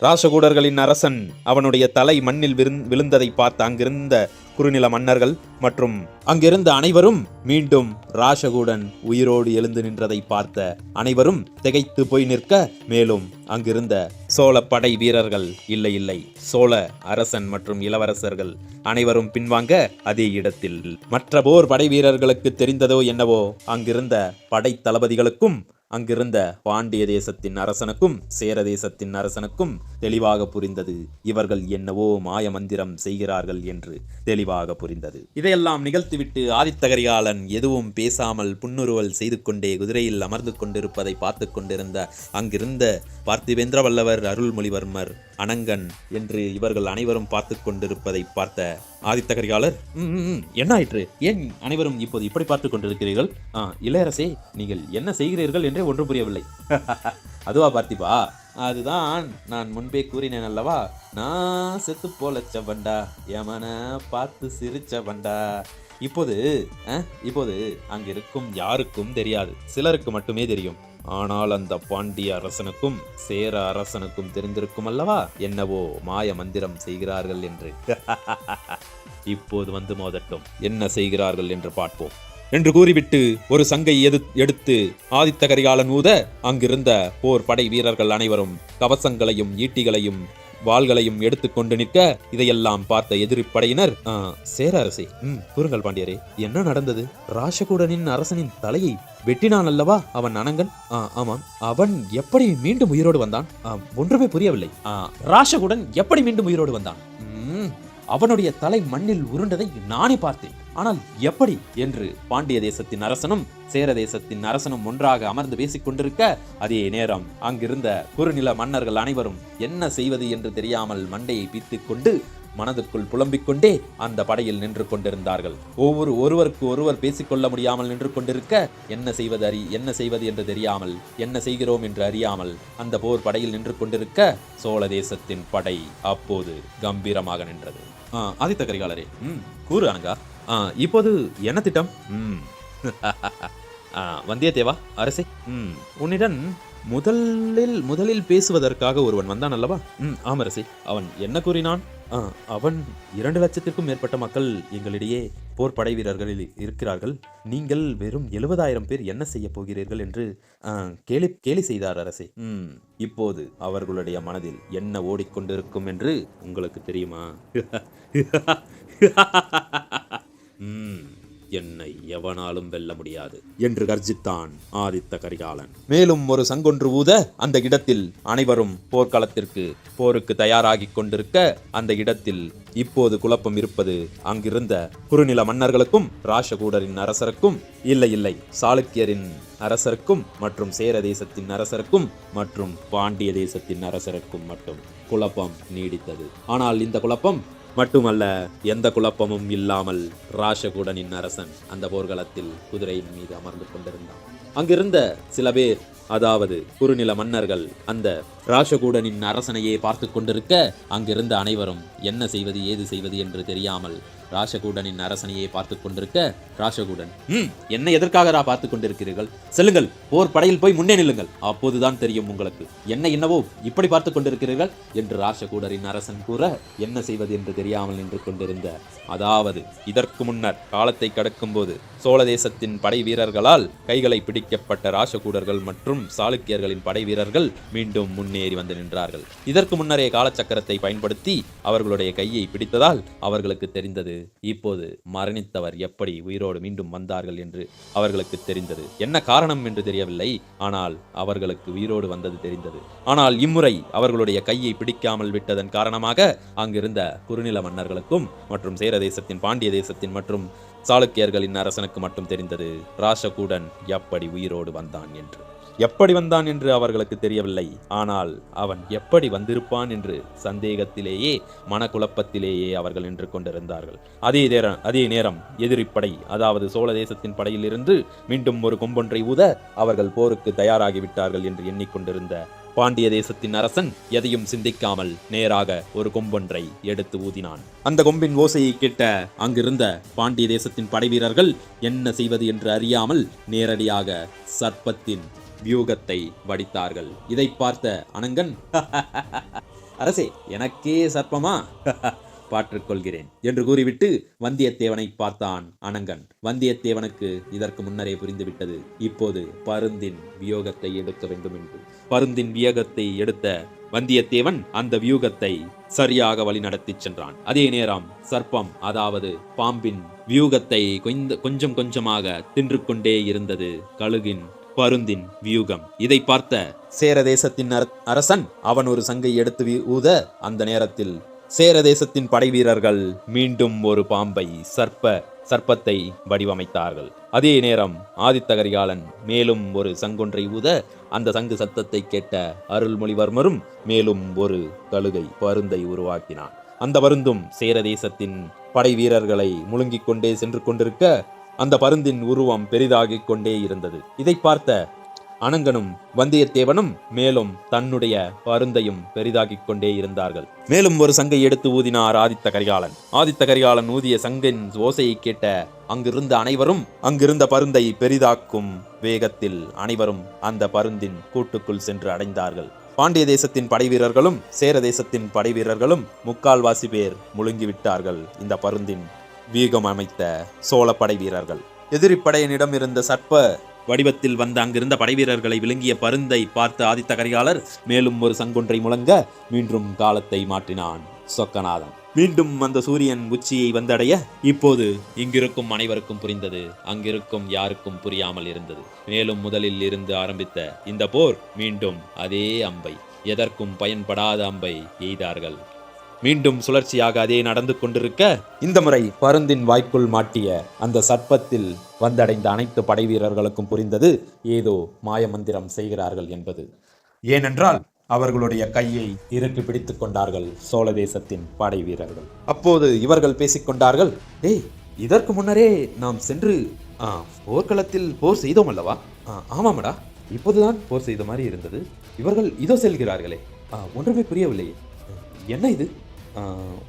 ராஷகூடர்களின் அரசன் அவனுடைய தலை மண்ணில் விழுந்ததை பார்த்த அங்கிருந்த குறுநில மன்னர்கள் மற்றும் அங்கிருந்த அனைவரும் மீண்டும் ராஷகூடன் உயிரோடு எழுந்து நின்றதை பார்த்த அனைவரும் திகைத்து போய் நிற்க, மேலும் அங்கிருந்த சோழ படை வீரர்கள் இல்லை சோழ அரசன் மற்றும் இளவரசர்கள் அனைவரும் பின்வாங்க, அதே இடத்தில் மற்ற போர் படை வீரர்களுக்கு தெரிந்ததோ என்னவோ, அங்கிருந்த படை தளபதிகளுக்கும் அங்கிருந்த பாண்டிய தேசத்தின் அரசனுக்கும் சேர தேசத்தின் அரசனுக்கும் தெளிவாக புரிந்தது. இவர்கள் என்னவோ மாய மந்திரம் செய்கிறார்கள் என்று தெளிவாக புரிந்தது. இதையெல்லாம் நிகழ்த்திவிட்டு ஆதித்த கரிகாலன் எதுவும் பேசாமல் புன்னுருவல் செய்து கொண்டே குதிரையில் அமர்ந்து கொண்டிருப்பதை பார்த்து கொண்டிருந்த அங்கிருந்த பார்த்திவேந்திர வல்லவர், அருள்மொழிவர்மர், அனங்கன் என்று இவர்கள் அனைவரும் பார்த்து கொண்டிருப்பதை பார்த்த ஆதித்த கரிகாலர், என்ன ஆயிற்று? ஏன் அனைவரும் இப்போது இப்படி பார்த்து கொண்டிருக்கிறீர்கள்? இளையரசே, நீங்கள் என்ன செய்கிறீர்கள் என்றே ஒன்றும் புரியவில்லை. அதுவா பார்த்திபா, அதுதான் நான் முன்பே கூறினேன் அல்லவா, நான் செத்து போலச்சவண்டா, யமன பார்த்து சிரிச்சவண்டா. இப்போது அங்கிருக்கும் யாருக்கும் தெரியாது, சிலருக்கு மட்டுமே தெரியும். ஆனால் அந்த பாண்டிய அரசனுக்கும் சேர அரசனுக்கும் தெரிந்திருக்கும் அல்லவா, என்னவோ மாய மந்திரம் செய்கிறார்கள் என்று. இப்போது வந்து மோதட்டும், என்ன செய்கிறார்கள் என்று பார்ப்போம் என்று கூறிவிட்டு ஒரு சங்கை எடுத்து ஆதித்த கரிகாலன் ஊத, அங்கிருந்த போர் படை வீரர்கள் அனைவரும் கவசங்களையும் ஈட்டிகளையும் வாள்களையும் எடுத்துக்கொண்டு நிற்க, இதையெல்லாம் பார்த்த எதிர்ப்படையினர், சேர அரசே, கூறுங்கள் பாண்டியரே, என்ன நடந்தது? ராஷகூடனின் அரசனின் தலையை வெட்டினான் அல்லவா அவன் அனங்கன்? ஆமாம். அவன் எப்படி மீண்டும் உயிரோடு வந்தான்? ஒன்றுமே புரியவில்லை. ராஷகூடன் எப்படி மீண்டும் உயிரோடு வந்தான்? அவனுடைய தலை மண்ணில் உருண்டதை நானே பார்த்தேன். ஆனால் எப்படி என்று பாண்டிய தேசத்தின் அரசனும் சேர தேசத்தின் அரசனும் ஒன்றாக அமர்ந்து பேசிக் கொண்டிருக்க, அதே நேரம் அங்கிருந்த குறுநில மன்னர்கள் அனைவரும் என்ன செய்வது என்று தெரியாமல் மண்டையை பீத்துக் கொண்டு மனதுக்குள் புலம்பிக் கொண்டே அந்த படையில் நின்று கொண்டிருந்தார்கள். ஒருவருக்கு ஒருவர் பேசிக்கொள்ள முடியாமல் நின்று கொண்டிருக்க, என்ன செய்வது என்று தெரியாமல், என்ன செய்கிறோம் என்று அறியாமல் அந்த போர் படையில் நின்று கொண்டிருக்க, சோழ தேசத்தின் படை அப்போது கம்பீரமாக நின்றது. ஆதித்த கரிகாலரே, கூறு அனங்கா, இப்போது என்ன திட்டம்? வந்தியத்தேவா அரசே, உன்னிடம் முதலில் பேசுவதற்காக ஒருவன் வந்தான் அல்லவா? ஆமரசே. அவன் என்ன கூறினான்? அவன் 2 லட்சத்திற்கும் மேற்பட்ட மக்கள் எங்களிடையே போர் படை வீரர்களில் இருக்கிறார்கள், நீங்கள் வெறும் 70,000 பேர் என்ன செய்ய போகிறீர்கள் என்று கேலி செய்தார் அரசே. இப்போது அவர்களுடைய மனதில் என்ன ஓடிக்கொண்டிருக்கும் என்று உங்களுக்கு தெரியுமா? என்னை எவனாலும் வெல்ல முடியாது என்று கர்ஜித்தான் ஆதித்த கரிகாலன். மேலும் ஒரு சங்கொன்று ஊத, அந்த இடத்தில் அனைவரும் போருக்கு தயாராகி கொண்டிருக்க, அந்த இடத்தில் இப்போது குழப்பம் இருப்பது அங்கிருந்த குறுநில மன்னர்களுக்கும் ராஷகூடரின் அரசருக்கும் இல்லை சாளுக்கியரின் அரசருக்கும் மற்றும் சேர தேசத்தின் அரசருக்கும் மற்றும் பாண்டிய தேசத்தின் அரசருக்கும் மட்டும் குழப்பம் நீடித்தது. ஆனால் இந்த குழப்பம் மட்டுமல்ல, எந்த குழப்பமும் இல்லாமல் ராஷகூடனின் அரசன் அந்த போர்க்களத்தில் குதிரையின் மீது அமர்ந்து கொண்டிருந்தான். அங்கிருந்த சில பேர், அதாவது குறுநில மன்னர்கள், அந்த ராஷகூடனின் அரசனையே பார்த்து கொண்டிருக்க அங்கிருந்த அனைவரும் என்ன செய்வது ஏது செய்வது என்று தெரியாமல் ராஷகூடனின் அரசனையே பார்த்து கொண்டிருக்க, ராஷகூடன், என்ன எதற்காக பார்த்து கொண்டிருக்கிறீர்கள்? செல்லுங்கள், போர் படையில் போய் முன்னே நில்லுங்கள், அப்போதுதான் தெரியும் உங்களுக்கு. என்னவோ இப்படி பார்த்து கொண்டிருக்கிறீர்கள் என்று ராஷகூடரின் அரசன் கூற, என்ன செய்வது என்று தெரியாமல் நின்று கொண்டிருந்த, அதாவது இதற்கு முன்னர் காலத்தை கடக்கும் போது சோழ தேசத்தின் படை வீரர்களால் கைகளை பிடிக்கப்பட்ட ராஷகூடர்கள் மற்றும் சாளுக்கியர்களின் படை வீரர்கள் மீண்டும் முன்னேறி வந்து நின்றார்கள். இதற்கு முன்னரே காலச்சக்கரத்தை பயன்படுத்தி அவர்களுடைய கையை பிடித்ததால் அவர்களுக்கு தெரிந்தது, இப்போது மரணித்தவர் எப்படி உயிரோடு மீண்டும் வந்தார்கள் என்று அவர்களுக்கு தெரிந்தது. என்ன காரணம் என்று தெரியவில்லை, ஆனால் அவர்களுக்கு உயிரோடு வந்தது தெரிந்தது. ஆனால் இம்முறை அவர்களுடைய கையை பிடிக்காமல் விட்டதன் காரணமாக அங்கிருந்த குறுநில மன்னர்களுக்கும் மற்றும் சேர தேசத்தின், பாண்டிய தேசத்தின் மற்றும் சாளுக்கியர்களின் அரசனுக்கு மட்டும் தெரிந்தது ராஷகூடன் எப்படி உயிரோடு வந்தான் என்று. எப்படி வந்தான் என்று அவர்களுக்கு தெரியவில்லை, ஆனால் அவன் எப்படி வந்திருப்பான் என்று சந்தேகத்திலேயே, மனக்குழப்பத்திலேயே அவர்கள் நின்று கொண்டிருந்தார்கள். அதே நேரம் எதிரிப்படை, அதாவது சோழ தேசத்தின் படையிலிருந்து மீண்டும் ஒரு கொம்பொன்றை ஊத அவர்கள் போருக்கு தயாராகிவிட்டார்கள் என்று எண்ணிக்கொண்டிருந்த பாண்டிய தேசத்தின் அரசன் எதையும் சிந்திக்காமல் நேராக ஒரு கொம்பொன்றை எடுத்து ஊதினான். அந்த கொம்பின் ஓசையை கேட்ட அங்கிருந்த பாண்டிய தேசத்தின் படை வீரர்கள் என்ன செய்வது என்று அறியாமல் நேரடியாக சர்ப்பத்தின் வியூகத்தை வடித்தார்கள். இதை பார்த்த அனங்கன், அரசே, எனக்கே சர்ப்பமா? பாற்றுக்கொள்கிறேன் என்று கூறிவிட்டு வந்தியத்தேவனை பார்த்தான் அனங்கன். வந்தியத்தேவனுக்கு இதற்கு முன்னரே புரிந்துவிட்டது, இப்போது பருந்தின் வியோகத்தை எடுக்க வேண்டும் என்று. பருந்தின் வியோகத்தை எடுத்த வந்தியத்தேவன் அந்த வியூகத்தை சரியாக வழி நடத்தி சென்றான். அதே நேரம் சர்ப்பம், அதாவது பாம்பின் வியூகத்தை கொஞ்சம் கொஞ்சமாக தின்று கொண்டே இருந்தது கழுகின் பருந்தின் வியூகம். இதை பார்த்த சேர தேசத்தின் அரசன் அவன் ஒரு சங்கை எடுத்து ஊத, அந்த நேரத்தில் சேர தேசத்தின் படை வீரர்கள் மீண்டும் ஒரு பாம்பை, சர்ப்பத்தை வடிவமைத்தார்கள். அதே நேரம் ஆதித்த கரிகாலன் மேலும் ஒரு சங்கொன்றை ஊத, அந்த சங்கு சத்தத்தை கேட்ட அருள்மொழிவர்மரும் மேலும் ஒரு கழுகை பருந்தை உருவாக்கினான். அந்த பருந்தும் சேர தேசத்தின் படை வீரர்களை முழுங்கிக் கொண்டே சென்று கொண்டிருக்க, அந்த பருந்தின் உருவம் பெரிதாகிக் கொண்டே இருந்தது. இதை பார்த்த அனங்கனும் வந்தியத்தேவனும் மேலும் தன்னுடைய பருந்தையும் பெரிதாகிக் கொண்டே இருந்தார்கள். மேலும் ஒரு சங்கை எடுத்து ஊதினார் ஆதித்த கரிகாலன். ஆதித்த கரிகாலன் ஊதிய சங்கின் ஓசையை கேட்ட அங்கிருந்த அனைவரும் அங்கிருந்த பருந்தை பெரிதாக்கும் வேகத்தில் அனைவரும் அந்த பருந்தின் கூட்டுக்குள் சென்று அடைந்தார்கள். பாண்டிய தேசத்தின் படை வீரர்களும் சேர தேசத்தின் படை வீரர்களும் முக்கால்வாசி பேர் முழுங்கிவிட்டார்கள் இந்த பருந்தின் வீகம் அமைத்த சோழ படை வீரர்கள். எதிரி படையினிடம் இருந்த சர்ப்ப வடிவத்தில் வந்த அங்கிருந்த படை வீரர்களை விழுங்கிய பருந்தை பார்த்த ஆதித்த கரிகாலர் மேலும் ஒரு சங்கொன்றை முழங்க மீண்டும் காலத்தை மாற்றினான் சொக்கநாதன். மீண்டும் அந்த சூரியன் உச்சியை வந்தடைய இப்போது இங்கிருக்கும் அனைவருக்கும் புரிந்தது, அங்கிருக்கும் யாருக்கும் புரியாமல் இருந்தது. மேலும் முதலில் இருந்து ஆரம்பித்த இந்த போர் மீண்டும் அதே அம்பை, எதற்கும் பயன்படாத அம்பை எய்தார்கள். மீண்டும் சுழற்சியாக அதே நடந்து கொண்டிருக்க, இந்த முறை பருந்தின் வாய்க்குள் மாட்டிய அந்த சர்ப்பத்தில் வந்தடைந்த அனைத்து படை வீரர்களுக்கும் புரிந்தது, ஏதோ மாயமந்திரம் செய்கிறார்கள் என்பது. ஏனென்றால் அவர்களுடைய கையை இறுக்கி பிடித்துக் கொண்டார்கள் சோழ தேசத்தின் படை வீரர்கள். அப்போது இவர்கள் பேசிக்கொண்டார்கள், இதற்கு முன்னரே நாம் சென்று போர்க்களத்தில் போர் செய்தோம் அல்லவா? ஆமாமடா, இப்போதுதான் போர் செய்த மாதிரி இருந்தது. இவர்கள் இதோ செல்கிறார்களே, ஒன்றுமே புரியவில்லையே. என்ன இது?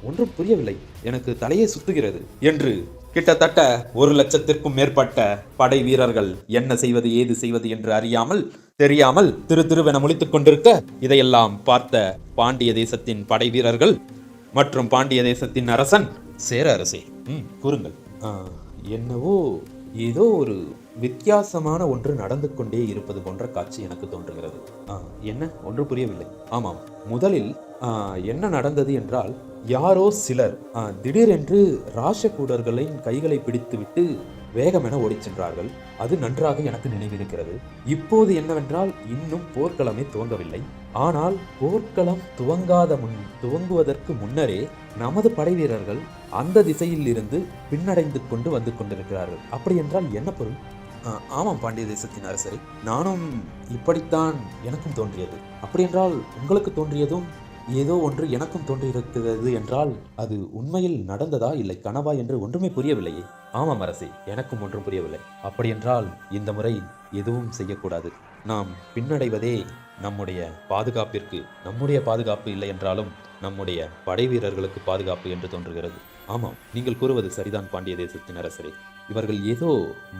ஒன்றும் புரியவில்லை, எனக்கு தலையே சுத்துகிறது என்று கிட்டத்தட்ட 1,00,000க்கும் மேற்பட்ட படை வீரர்கள் என்ன செய்வது ஏது செய்வது என்று தெரியாமல் திருவென முழித்துக் கொண்டிருக்க, இதையெல்லாம் பார்த்த பாண்டிய தேசத்தின் படை வீரர்கள் மற்றும் பாண்டிய தேசத்தின் அரசன், சேர அரசே, கூறுங்கள். என்னவோ ஏதோ ஒரு வித்தியாசமான ஒன்று நடந்து கொண்டே இருப்பது போன்ற காட்சி எனக்கு தோன்றுகிறது. என்ன? ஒன்று புரியவில்லை. ஆமாம், முதலில் என்ன நடந்தது என்றால், யாரோ சிலர் திடீரென்று ராஷகூடர்களின் கைகளை பிடித்துவிட்டு வேகமென ஓடிச் சென்றார்கள். அது நன்றாக எனக்கு நினைவிருக்கிறது. இப்போது என்னவென்றால், இன்னும் போர்க்களமே துவங்கவில்லை. ஆனால் போர்க்களம் துவங்குவதற்கு முன்னரே நமது படை வீரர்கள் அந்த திசையில் இருந்து பின்னடைந்து கொண்டு வந்து கொண்டிருக்கிறார்கள். அப்படி என்றால் என்ன பொருள்? ஆமாம் பாண்டிய தேசத்தின் அரசரை, நானும் இப்படித்தான் எனக்கும் தோன்றியது. அப்படி என்றால் உங்களுக்கு தோன்றியதும் ஏதோ ஒன்று எனக்கும் தோன்றியிருக்கிறது என்றால் அது உண்மையில் நடந்ததா இல்லை கனவா என்று ஒன்றுமே புரியவில்லையே. ஆமாம் அரசே, எனக்கும் ஒன்றும் புரியவில்லை. அப்படியென்றால் இந்த முறை எதுவும் செய்யக்கூடாது. நாம் பின்னடைவதே நம்முடைய பாதுகாப்பிற்கு. நம்முடைய பாதுகாப்பு இல்லை என்றாலும் நம்முடைய படை வீரர்களுக்கு பாதுகாப்பு என்று தோன்றுகிறது. ஆமாம், நீங்கள் கூறுவது சரிதான் பாண்டிய தேசத்தின் அரசரே. இவர்கள் ஏதோ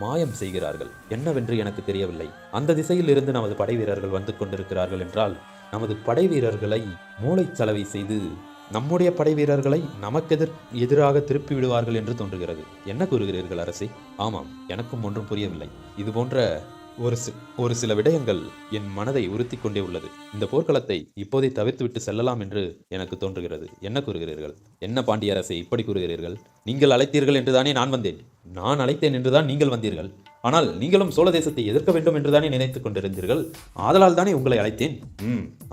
மாயம் செய்கிறார்கள், என்னவென்று எனக்கு தெரியவில்லை. அந்த திசையில் இருந்து நமது படை வீரர்கள் வந்து கொண்டிருக்கிறார்கள் என்றால் நமது படை வீரர்களை மூளைச்சலவை செய்து நம்முடைய படை வீரர்களை நமக்கு எதிராக திருப்பி விடுவார்கள் என்று தோன்றுகிறது. என்ன கூறுகிறீர்கள் அரசே? ஆமாம், எனக்கும் ஒன்றும் புரியவில்லை. இது போன்ற ஒரு சில விடயங்கள் என் மனதை உறுத்தி கொண்டே உள்ளது. இந்த போர்க்களத்தை இப்போதே தவிர்த்துவிட்டு செல்லலாம் என்று எனக்கு தோன்றுகிறது. என்ன கூறுகிறீர்கள்? என்ன பாண்டிய அரசே இப்படி கூறுகிறீர்கள்? நீங்கள் அழைத்தீர்கள் என்றுதானே நான் வந்தேன். நான் அழைத்தேன் என்றுதான் நீங்கள் வந்தீர்கள். ஆனால் நீங்களும் சோழ தேசத்தை எதிர்க்க வேண்டும் என்றுதானே நினைத்துக் கொண்டிருந்தீர்கள். ஆதலால் தானே உங்களை அழைத்தேன்.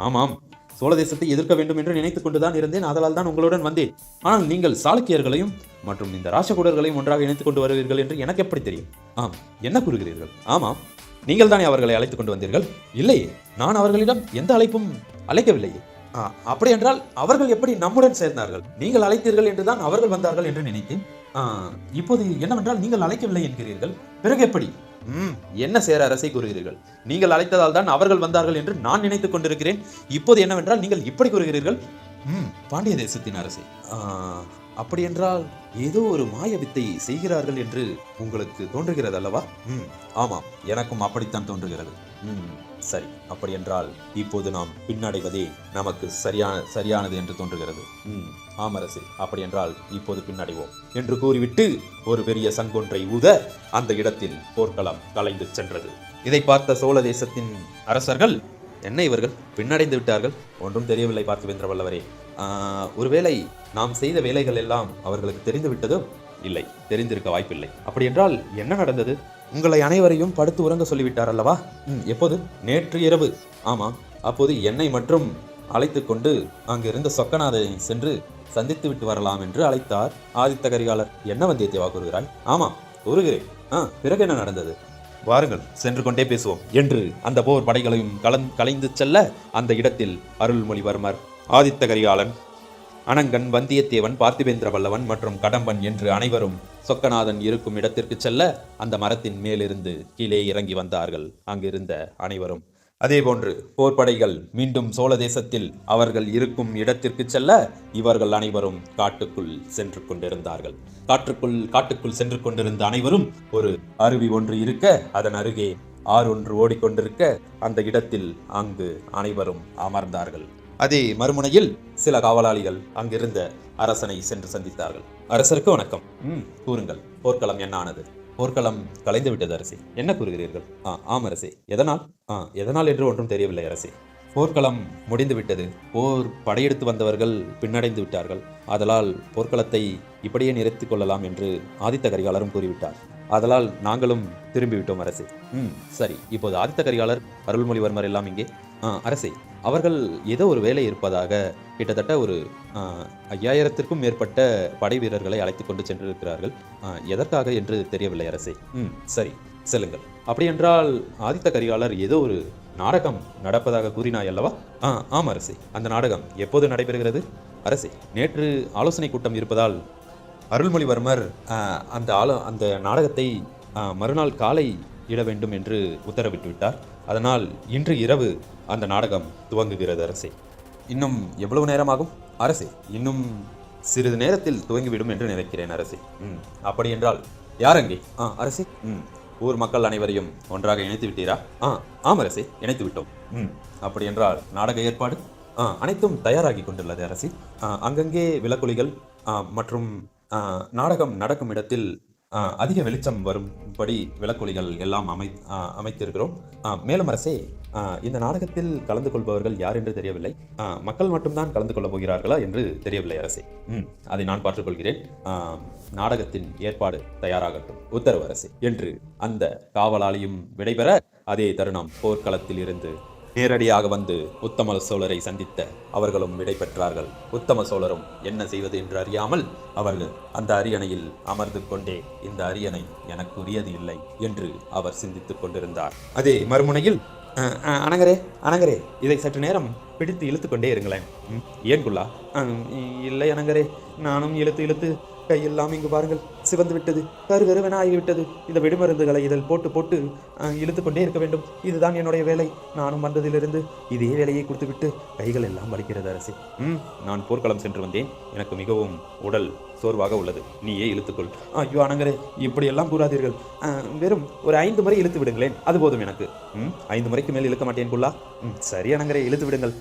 ஆமாம், சோழ தேசத்தை எதிர்க்க வேண்டும் என்று நினைத்துக் கொண்டுதான் இருந்தேன். ஆதலால் தான் உங்களுடன் வந்தேன். ஆனால் நீங்கள் சாளுக்கியர்களையும் மற்றும் இந்த ராசகுடர்களையும் ஒன்றாக இணைத்துக் கொண்டு வருவீர்கள் என்று எனக்கு எப்படி தெரியும்? ஆம், என்ன கூறுகிறீர்கள்? ஆமாம், நீங்கள் தானே அவர்களை அழைத்துக் கொண்டு வந்தீர்கள். இல்லையே, நான் அவர்களிடம் எந்த அழைப்பும் அழைக்கவில்லையே. அப்படி என்றால் அவர்கள் எப்படி நம்முடன் சேர்ந்தார்கள்? நீங்கள் அழைத்தீர்கள் என்றுதான் அவர்கள் வந்தார்கள் என்று நினைத்தேன். இப்போது என்னவென்றால் நீங்கள் அழைக்கவில்லை என்கிறீர்கள். பிறகு எப்படி? என்ன சேர அரசை கூறுகிறீர்கள்? நீங்கள் அழைத்ததால் தான் அவர்கள் வந்தார்கள் என்று நான் நினைத்துக் கொண்டிருக்கிறேன். இப்போது என்னவென்றால் நீங்கள் இப்படி கூறுகிறீர்கள். பாண்டிய தேசத்தின் அரசை, அப்படி என்றால் ஏதோ ஒரு மாய வித்தை செய்கிறார்கள் என்று உங்களுக்கு தோன்றுகிறது அல்லவா? ஆமாம், எனக்கும் அப்படித்தான் தோன்றுகிறது. சரி, அப்படி என்றால் இப்போது நாம் பின்னடைவதே நமக்கு சரியானது என்று தோன்றுகிறது. ஆம் அரசே, அப்படி என்றால் இப்போது பின்னடைவோம் என்று கூறிவிட்டு ஒரு பெரிய சங்கொன்றை ஊத அந்த இடத்தில் போர்க்களம் கலைந்து சென்றது. இதை பார்த்த சோழ தேசத்தின் அரசர்கள், என்ன இவர்கள் பின்னடைந்து விட்டார்கள்? ஒன்றும் தெரியவில்லை பார்த்திபேந்திர வல்லவரே. ஒருவேளை நாம் செய்த வேலைகள் எல்லாம் அவர்களுக்கு தெரிந்து விட்டதோ? இல்லை, தெரிந்திருக்க வாய்ப்பில்லை. அப்படி என்றால் என்ன நடந்தது? உங்களை அனைவரையும் படுத்து உறங்க சொல்லிவிட்டார் அல்லவா? எப்போது? நேற்று இரவு. ஆமாம், அப்போது என்னை மற்றும் அழைத்து கொண்டு அங்கிருந்த சொக்கநாதனை சென்று சந்தித்து விட்டு வரலாம் என்று அழைத்தார் ஆதித்த கரிகாலர். என்ன வந்தியத்தேவா கூறுகிறாய்? ஆமாம், கூறுகிறேன். பிறகு என்ன நடந்தது? வாருங்கள், சென்று கொண்டே பேசுவோம் என்று அந்த போர் படைகளையும் கலைந்து செல்ல அந்த இடத்தில் அருள்மொழிவர்மர், ஆதித்த கரிகாலன், அனங்கன், வந்தியத்தேவன், பார்த்திபேந்திர வல்லவன் மற்றும் கடம்பன் என்று அனைவரும் சொக்கநாதன் இருக்கும் இடத்திற்கு செல்ல அந்த மரத்தின் மேலிருந்து கீழே இறங்கி வந்தார்கள் அங்கிருந்த அனைவரும். அதேபோன்று போர்ப்படைகள் மீண்டும் சோழ தேசத்தில் அவர்கள் இருக்கும் இடத்திற்கு செல்ல இவர்கள் அனைவரும் காட்டுக்குள் சென்று கொண்டிருந்தார்கள். காட்டுக்குள் சென்று கொண்டிருந்த அனைவரும் ஒரு அருவி ஒன்று இருக்க அதன் அருகே ஆறு ஒன்று ஓடிக்கொண்டிருக்க அந்த இடத்தில் அங்கு அனைவரும் அமர்ந்தார்கள். அதே மறுமுனையில் சில காவலாளிகள் அங்கிருந்த அரசனை சென்று சந்தித்தார்கள். அரசருக்கு வணக்கம். கூறுங்கள், போர்க்களம் என்ன ஆனது? போர்க்களம் கலைந்து விட்டது அரசே. என்ன கூறுகிறீர்கள்? ஆம் அரசே. எதனால் என்று ஒன்றும் தெரியவில்லை அரசே. போர்க்களம் முடிந்து விட்டது. போர் படையெடுத்து வந்தவர்கள் பின்னடைந்து விட்டார்கள். ஆதலால் போர்க்களத்தை இப்படியே நிறுத்திக் கொள்ளலாம் என்று ஆதித்த கரிகாலரும் கூறிவிட்டார். ஆதலால் நாங்களும் திரும்பிவிட்டோம் அரசே. சரி, இப்போது ஆதித்த கரிகாலர், அருள்மொழிவர்மர் எல்லாம் இங்கே? அரசே, அவர்கள் ஏதோ ஒரு வேலை இருப்பதாக கிட்டத்தட்ட ஒரு 5000த்திற்கும் மேற்பட்ட படை வீரர்களை அழைத்து கொண்டு சென்றிருக்கிறார்கள். எதற்காக என்று தெரியவில்லை அரசே. சரி, செல்லுங்கள். அப்படியென்றால் ஆதித்த கரிகாலர் ஏதோ ஒரு நாடகம் நடப்பதாக கூறினாய் அல்லவா? ஆம் அரசே. அந்த நாடகம் எப்போது நடைபெறுகிறது? அரசே, நேற்று ஆலோசனை கூட்டம் இருப்பதால் அருள்மொழிவர்மர் அந்த நாடகத்தை மறுநாள் காலை இட வேண்டும் என்று உத்தரவிட்டு விட்டார். அதனால் இன்று இரவு அந்த நாடகம் துவங்குகிறது அரசே. இன்னும் எவ்வளவு நேரமாகும்? அரசே, இன்னும் சிறிது நேரத்தில் துவங்கிவிடும் என்று நினைக்கிறேன் அரசே. அப்படி என்றால் யார் அங்கே? அரசே, ஊர் மக்கள் அனைவரையும் ஒன்றாக இணைத்து விட்டீரா? ஆம் அரசே, இணைத்து விட்டோம். அப்படி என்றால் நாடக ஏற்பாடு அனைத்தும் தயாராகி கொண்டுள்ளது அரசே. அங்கங்கே விளக்கொலிகள் மற்றும் நாடகம் நடக்கும் இடத்தில் அதிக வெளிச்சம் வரும்படி விளக்கொலிகள் எல்லாம் அமைத்திருக்கிறோம். மேலும் அரசே, இந்த நாடகத்தில் கலந்து கொள்பவர்கள் யார் என்று தெரியவில்லை. மக்கள் மட்டும்தான் கலந்து கொள்ளப் போகிறார்களா என்று தெரியவில்லை அரசே. அதை நான் பார்த்துக்கொள்கிறேன். நாடகத்தின் ஏற்பாடு தயாராகட்டும், உத்தரவு அரசே என்று அந்த காவலாளியும் விடைபெற அதே தருணம் போர்க்களத்தில் இருந்து நேரடியாக வந்து உத்தம சோழரை சந்தித்த அவர்களும் விடை பெற்றார்கள். உத்தம சோழரும் என்ன செய்வது என்று அறியாமல் அவர்கள் அந்த அரியணையில் அமர்ந்து கொண்டே, இந்த அரியணை எனக்கு உரியது இல்லை என்று அவர் சிந்தித்துக் கொண்டிருந்தார். அதே மறுமுனையில் அனங்கரே அனங்கரே, இதை சற்று நேரம் பிடித்து இழுத்து கொண்டே இருங்களேன். ஏன் குல்லா? இல்லை அனங்கரே, நானும் இழுத்து இழுத்து கையெல்லாம் இங்கு பாருங்கள் சிவந்து விட்டது, கருகருவென ஆகிவிட்டது. இந்த வெடிமருந்துகளை இதில் போட்டு போட்டு இழுத்து கொண்டே இருக்க வேண்டும். இதுதான் என்னுடைய வேலை. நானும் வந்ததிலிருந்து இதே வேலையை கொடுத்துவிட்டு கைகள் எல்லாம் வலிக்கிறது அரசே. நான் போர்க்களம் சென்று வந்தேன். எனக்கு மிகவும் உடல் சோர்வாக உள்ளது. நீயே இழுத்துக்கொள். ஐயோ அனங்கரே, இப்படியெல்லாம் கூறாதீர்கள். வெறும் ஒரு 5 முறை இழுத்து விடுங்களேன், அது போதும் எனக்கு. 5 முறைக்கு மேல் இழுக்க மாட்டேன் குல்லா. சரி அனங்கரே, இழுத்து விடுங்கள்.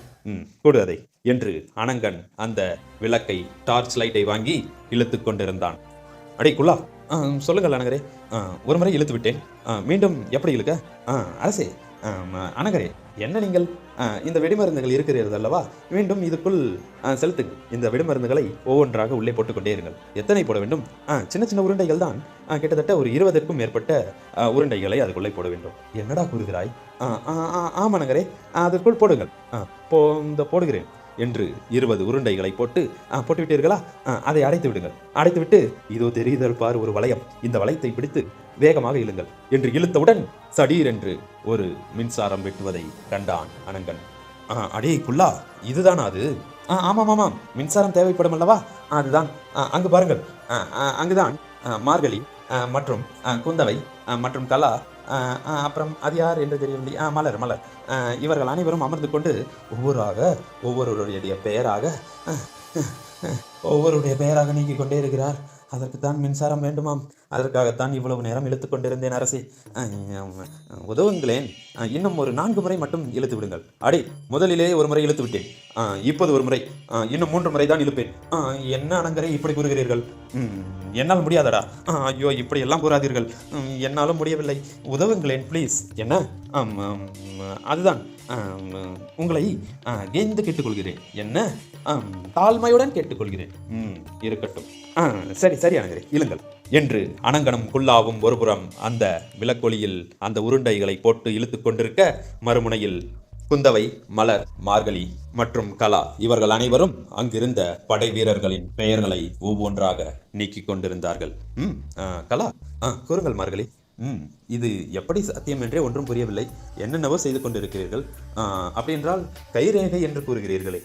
கொடு அதை என்று அனங்கன் அந்த விளக்கை, டார்ச் லைட்டை வாங்கி இழுத்து கொண்டிருந்தான். அடே குல்லா, சொல்லுங்கள் அனங்கரே. ஒரு முறை இழுத்து விட்டேன், மீண்டும் எப்படி இழுக்க? அரசே, அனங்கரே, என்ன நீங்கள் இந்த வெடிமருந்துகள் இருக்கிறது அல்லவா, மீண்டும் இதுக்குள் செலுத்துங்கள். இந்த வெடிமருந்துகளை ஒவ்வொன்றாக உள்ளே போட்டுக்கொண்டே இருங்கள். எத்தனை போட வேண்டும்? சின்ன சின்ன உருண்டைகள் தான், கிட்டத்தட்ட ஒரு 20க்கும் மேற்பட்ட உருண்டைகளை அதுக்குள்ளே போட வேண்டும். என்னடா கூறுகிறாய்? ஆமாம் அனங்கரே, அதற்குள் போடுங்கள். இந்த போடுகிறேன் என்று 20 உருண்டைகளை போட்டுவிட்டீர்களா? அதை அடைத்து விடுங்கள். அடைத்துவிட்டு இதோ தெரியுதல் பார் ஒரு வளையம், இந்த வளையத்தை பிடித்து வேகமாக இழுங்கள் என்று இழுத்தவுடன் சடீர் என்று ஒரு மின்சாரம் வெட்டுவதை கண்டான் அனங்கன். அடே குல்லா, இதுதானா அது? ஆமாம் ஆமாம், மின்சாரம் தேவைப்படும் அல்லவா, அதுதான். அங்கு பாருங்கள், அங்குதான் மார்கழி மற்றும் குந்தவை மற்றும் கலா, அப்புறம் அது யார் என்று தெரியவில்லை, மலர் மலர், இவர்கள் அனைவரும் அமர்ந்து கொண்டு ஒவ்வொருவருடைய பெயராக நீக்கிக் கொண்டே இருக்கிறார். அதற்குத்தான் மின்சாரம் வேண்டுமாம். அதற்காகத்தான் இவ்வளவு நேரம் இழுத்து கொண்டிருந்தேன் அரசே. உதவுங்களேன். இன்னும் ஒரு 4 முறை மட்டும் இழுத்து விடுங்கள். அடே, முதலிலே ஒரு முறை இழுத்து விட்டேன், இப்போது ஒரு முறை, இன்னும் 3 முறை தான் இழுப்பேன். என்ன அனங்கரே இப்படி கூறுகிறீர்கள்? என்னால் முடியாதடா. ஐயோ, இப்படி எல்லாம் கூறாதீர்கள். என்னாலும் முடியவில்லை, உதவுங்களேன் ப்ளீஸ். என்ன? அதுதான், உங்களை கெய்ந்து கேட்டுக்கொள்கிறேன். என்ன? தாழ்மையுடன் கேட்டுக்கொள்கிறேன். இருக்கட்டும். சரி சரி அனங்கரே, இழுங்கள் என்று அனங்கனும் குல்லாவும் ஒருபுறம் அந்த விளக்கொளியில் அந்த உருண்டைகளை போட்டு இழுத்து கொண்டிருக்க, மறுமுனையில் குந்தவை, மலர், மார்கழி மற்றும் கலா இவர்கள் அனைவரும் அங்கிருந்த படை வீரர்களின் பெயர்களை ஒவ்வொன்றாக நீக்கிக் கொண்டிருந்தார்கள். கலா, கூறுங்கள் மார்கழி. இது எப்படி சாத்தியம் என்றே ஒன்றும் புரியவில்லை. என்னென்னவோ செய்து கொண்டிருக்கிறீர்கள். அப்படி என்றால் கைரேகை என்று கூறுகிறீர்களே?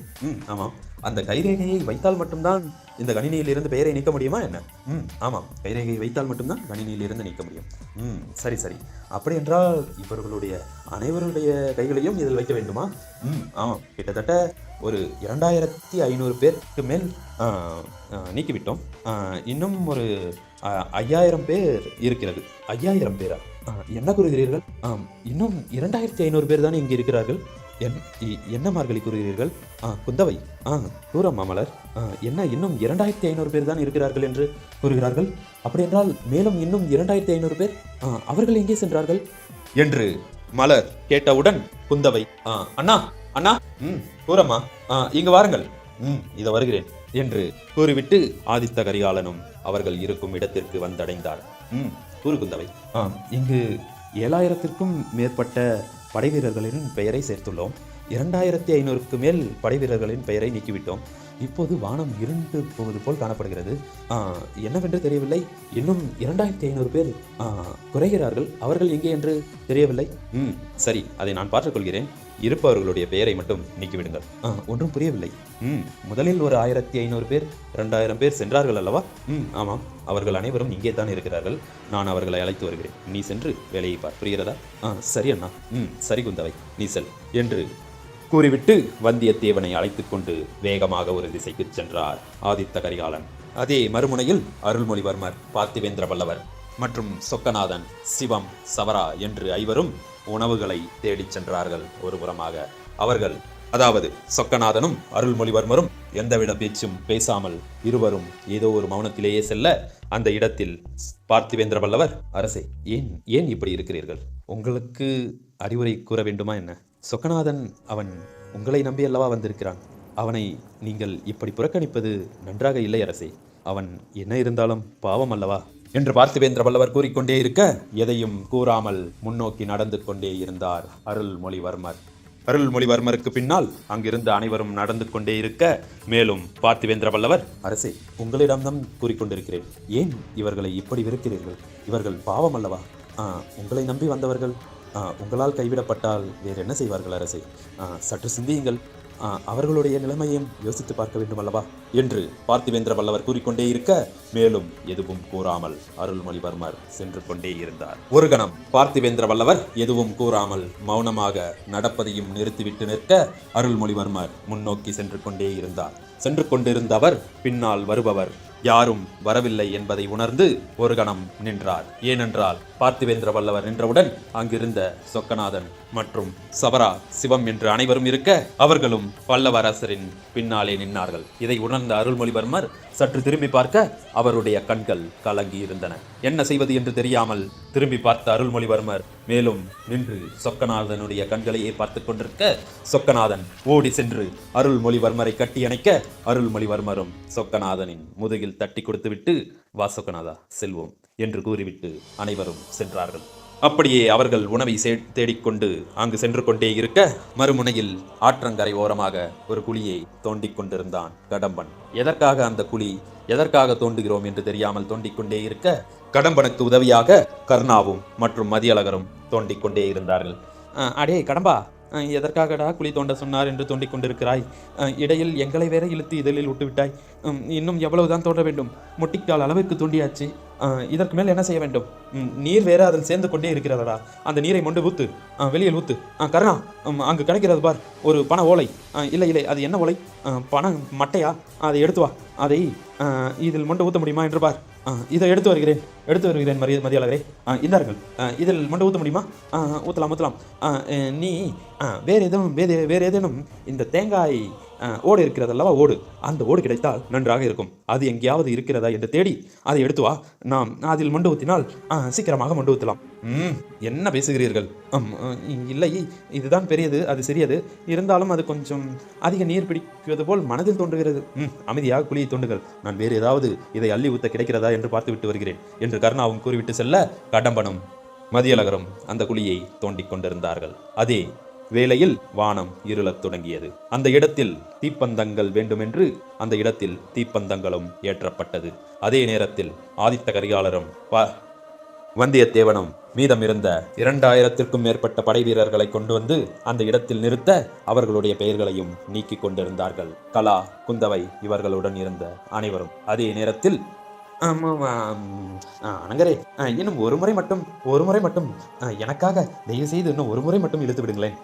ஆமாம், அந்த கைரேகையை வைத்தால் மட்டும்தான் இந்த கணினியில் இருந்து பெயரை நீக்க முடியுமா என்ன? ஆமாம், கைரேகையை வைத்தால் மட்டும்தான் கணினியில் இருந்து நீக்க முடியும். சரி சரி, அப்படி என்றால் இவர்களுடைய அனைவருடைய கைகளையும் இதில் வைக்க வேண்டுமா? ஆமாம், கிட்டத்தட்ட ஒரு 2500 பேருக்கு மேல் நீக்கிவிட்டோம். இன்னும் ஒரு 5000 பேர் இருக்கிறது. 5000 பேரா? என்ன கூறுகிறீர்கள்? இன்னும் 2500 பேர் தானே இங்கே இருக்கிறார்கள். என்ன மார்கழி கூறுகிறீர்கள்? குந்தவை, கூறம்மா மலர், என்ன இன்னும் 2500 பேர் தான் இருக்கிறார்கள் என்று கூறுகிறார்கள்? அப்படி என்றால் மேலும் இன்னும் 2500 பேர், அவர்கள் எங்கே சென்றார்கள் என்று மலர் கேட்டவுடன் குந்தவை, அண்ணா அண்ணா, கூறம்மா, இங்கு வாருங்கள். இதை வருகிறேன் என்று கூறிவிட்டு ஆதித்த கரிகாலனும் அவர்கள் இருக்கும் இடத்திற்கு வந்தடைந்தார். கூறு குந்தவை. இங்கு 7000க்கும் மேற்பட்ட படை வீரர்களின் பெயரை சேர்த்துள்ளோம். 2500க்கு மேல் படை வீரர்களின் பெயரை நீக்கிவிட்டோம். இப்போது வானம் இருண்டு போவது போல் காணப்படுகிறது. என்னவென்று தெரியவில்லை. இன்னும் 2500 பேர் குறைகிறார்கள். அவர்கள் எங்கே என்று தெரியவில்லை. சரி, அதை நான் பார்த்துக்கொள்கிறேன். இருப்பவர்களுடைய பெயரை மட்டும் நீக்கிவிடுங்கள். ஒன்றும் புரியவில்லை. முதலில் ஒரு 1500 பேர், 2000 பேர் சென்றார்கள் அல்லவா? ஆமாம், அவர்கள் அனைவரும் இங்கே தான் இருக்கிறார்கள். நான் அவர்களை அழைத்து வருகிறேன். நீ சென்று வேலையை பார். புரிகிறதா? சரி அண்ணா. சரி குந்தவை, நீ செல் என்று கூறிவிட்டு வந்தியத்தேவனை அழைத்துக் கொண்டு வேகமாக ஒரு திசைக்கு சென்றார் ஆதித்த கரிகாலன். அதே மறுமுனையில் அருள்மொழிவர்மர், பார்த்திவேந்திர பல்லவர் மற்றும் சொக்கநாதன், சிவம், சவரா என்று ஐவரும் உணவுகளை தேடிச் சென்றார்கள். ஒரு புறமாக அவர்கள், அதாவது சொக்கநாதனும் அருள்மொழிவர்மரும் எந்தவித பேச்சும் பேசாமல் இருவரும் ஏதோ ஒரு மௌனத்திலேயே செல்ல, அந்த இடத்தில் பார்த்திவேந்திர பல்லவர், அரசே, ஏன் இப்படி இருக்கிறீர்கள்? உங்களுக்கு அறிவுரை கூற வேண்டுமா என்ன? சொக்கநாதன் அவன் உங்களை நம்பி அல்லவா வந்திருக்கிறான். அவனை நீங்கள் இப்படி புறக்கணிப்பது நன்றாக இல்லை அரசே. அவன் என்ன இருந்தாலும் பாவம் அல்லவா என்று பார்த்திவேந்திர பல்லவர் கூறிக்கொண்டே இருக்க, எதையும் கூறாமல் முன்னோக்கி நடந்து கொண்டே இருந்தார் அருள்மொழிவர்மர். அருள்மொழிவர்மருக்கு பின்னால் அங்கிருந்து அனைவரும் நடந்து கொண்டே இருக்க, மேலும் பார்த்திவேந்திர பல்லவர், அரசே, உங்களிடம்தான் கூறிக்கொண்டிருக்கிறேன். ஏன் இவர்களை இப்படி வெறுக்கிறீர்கள்? இவர்கள் பாவம் அல்லவா? உங்களை நம்பி வந்தவர்கள். உங்களால் கைவிடப்பட்டால் வேறு என்ன செய்வார்கள் அரசே? சற்று சிந்தியுங்கள். அவர்களுடைய நிலைமையும் யோசித்து பார்க்க வேண்டும் அல்லவா என்று பார்த்திவேந்திர வல்லவர் கூறிக்கொண்டே இருக்க, மேலும் எதுவும் கூறாமல் அருள்மொழிவர்மர் சென்று கொண்டே இருந்தார். ஒரு கணம் பார்த்திவேந்திர வல்லவர் எதுவும் கூறாமல் மௌனமாக நடப்பதையும் நிறுத்திவிட்டு நிற்க, அருள்மொழிவர்மர் முன்னோக்கி சென்று கொண்டே இருந்தார். சென்று கொண்டிருந்த அவர் பின்னால் வருபவர் யாரும் வரவில்லை என்பதை உணர்ந்து ஒரு கணம் நின்றார். ஏனென்றால் பார்த்திவேந்திர வல்லவர் நின்றவுடன் அங்கிருந்த சொக்கநாதன் மற்றும் சபரா, சிவம் என்று அனைவரும் இருக்க, அவர்களும் பல்லவ அரசரின் பின்னாலே நின்றார்கள். இதை உணர்ந்த அருள்மொழிவர்மர் சற்று திரும்பி பார்க்க அவருடைய கண்கள் கலங்கி இருந்தன. என்ன செய்வது என்று தெரியாமல் திரும்பி பார்த்த அருள்மொழிவர்மர் மேலும் நின்று சொக்கநாதனுடைய கண்களையே பார்த்து கொண்டிருக்க, சொக்கநாதன் ஓடி சென்று அருள்மொழிவர்மரை கட்டி அணைக்க, அருள்மொழிவர்மரும் சொக்கநாதனின் முதுகில் தட்டி கொடுத்துவிட்டு, வா சொக்கநாதா செல்வோம் என்று கூறிவிட்டு அனைவரும் சென்றார்கள். அப்படியே அவர்கள் உணவை தேடிக்கொண்டு அங்கு சென்று கொண்டே இருக்க, மறுமுனையில் ஆற்றங்கரை ஓரமாக ஒரு குழியை தோண்டிக் கொண்டிருந்தான் கடம்பன். எதற்காக அந்த குழி, எதற்காக தோண்டுகிறோம் என்று தெரியாமல் தோண்டிக் கொண்டே இருக்க, கடம்பனுக்கு உதவியாக கர்ணாவும் மற்றும் மதியழகரும் தோண்டிக் கொண்டே இருந்தார்கள். அடே கடம்பா, எதற்காகடா குழி தோண்ட சொன்னார் என்று தோண்டிக் கொண்டிருக்கிறாய்? இடையில் எங்களை வேற இழுத்து இதழில் விட்டுவிட்டாய். இன்னும் எவ்வளவுதான் தோண்ட வேண்டும்? முட்டிக்கால் அளவிற்கு தோண்டியாச்சு. இதற்கு மேல் என்ன செய்ய வேண்டும்? நீர் வேற அதில் சேர்ந்து கொண்டே இருக்கிறதா? அந்த நீரை மொண்டு ஊத்து, வெளியில் ஊத்து. கருணா, அங்கு கிடைக்கிறது பார் ஒரு பண ஓலை. இல்லை இல்லை, அது என்ன ஓலை? பண மட்டையா? அதை எடுத்து வா. அதை இதில் மொண்டு ஊற்ற முடியுமா என்று பார். இதை எடுத்து வருகிறேன் மதியாளரே. இந்தார்கள், இதில் மொண்டு ஊற்ற முடியுமா? ஊற்றலாம். நீ வேறு ஏதேனும் இந்த தேங்காய் ஓடு இருக்கிறது அல்லவா, ஓடு, அந்த ஓடு கிடைத்தால் நன்றாக இருக்கும். அது எங்கேயாவது இருக்கிறதா என்று தேடி அதை எடுத்து வா. நாம் அதில் மொண்டு ஊற்றினால் சீக்கிரமாக மொண்டு ஊற்றலாம். என்ன பேசுகிறீர்கள்? இல்லை, இதுதான் பெரியது, அது சிறியது. இருந்தாலும் அது கொஞ்சம் அதிக நீர் பிடிக்குவது போல் மனதில் தோன்றுகிறது. அமைதியாக குழியை தோண்டுங்கள். நான் வேறு ஏதாவது இதை அள்ளி ஊற்ற கிடைக்கிறதா என்று பார்த்துவிட்டு வருகிறேன் என்று கருணாவும் கூறிவிட்டு செல்ல, கடம்பனும் மதியழகரும் அந்த குழியை தோண்டிக் கொண்டிருந்தார்கள். அதே வேளையில் வானம் இருளத் தொடங்கியது. அந்த இடத்தில் தீப்பந்தங்கள் வேண்டுமென்று அந்த இடத்தில் தீப்பந்தங்களும் ஏற்றப்பட்டது. அதே நேரத்தில் ஆதித்த கரிகாலரும் வந்தியத்தேவனும் மீதம் இருந்த 2000த்திற்கும் மேற்பட்ட படை வீரர்களை கொண்டு வந்து அந்த இடத்தில் நிறுத்த அவர்களுடைய பெயர்களையும் நீக்கி கொண்டிருந்தார்கள். கலா, குந்தவை இவர்களுடன் இருந்த அனைவரும். அதே நேரத்தில் அனங்கரே, இன்னும் ஒரு முறை மட்டும் எனக்காக தயவு செய்து இன்னும் ஒரு முறை மட்டும் இழுத்து விடுங்களேன்.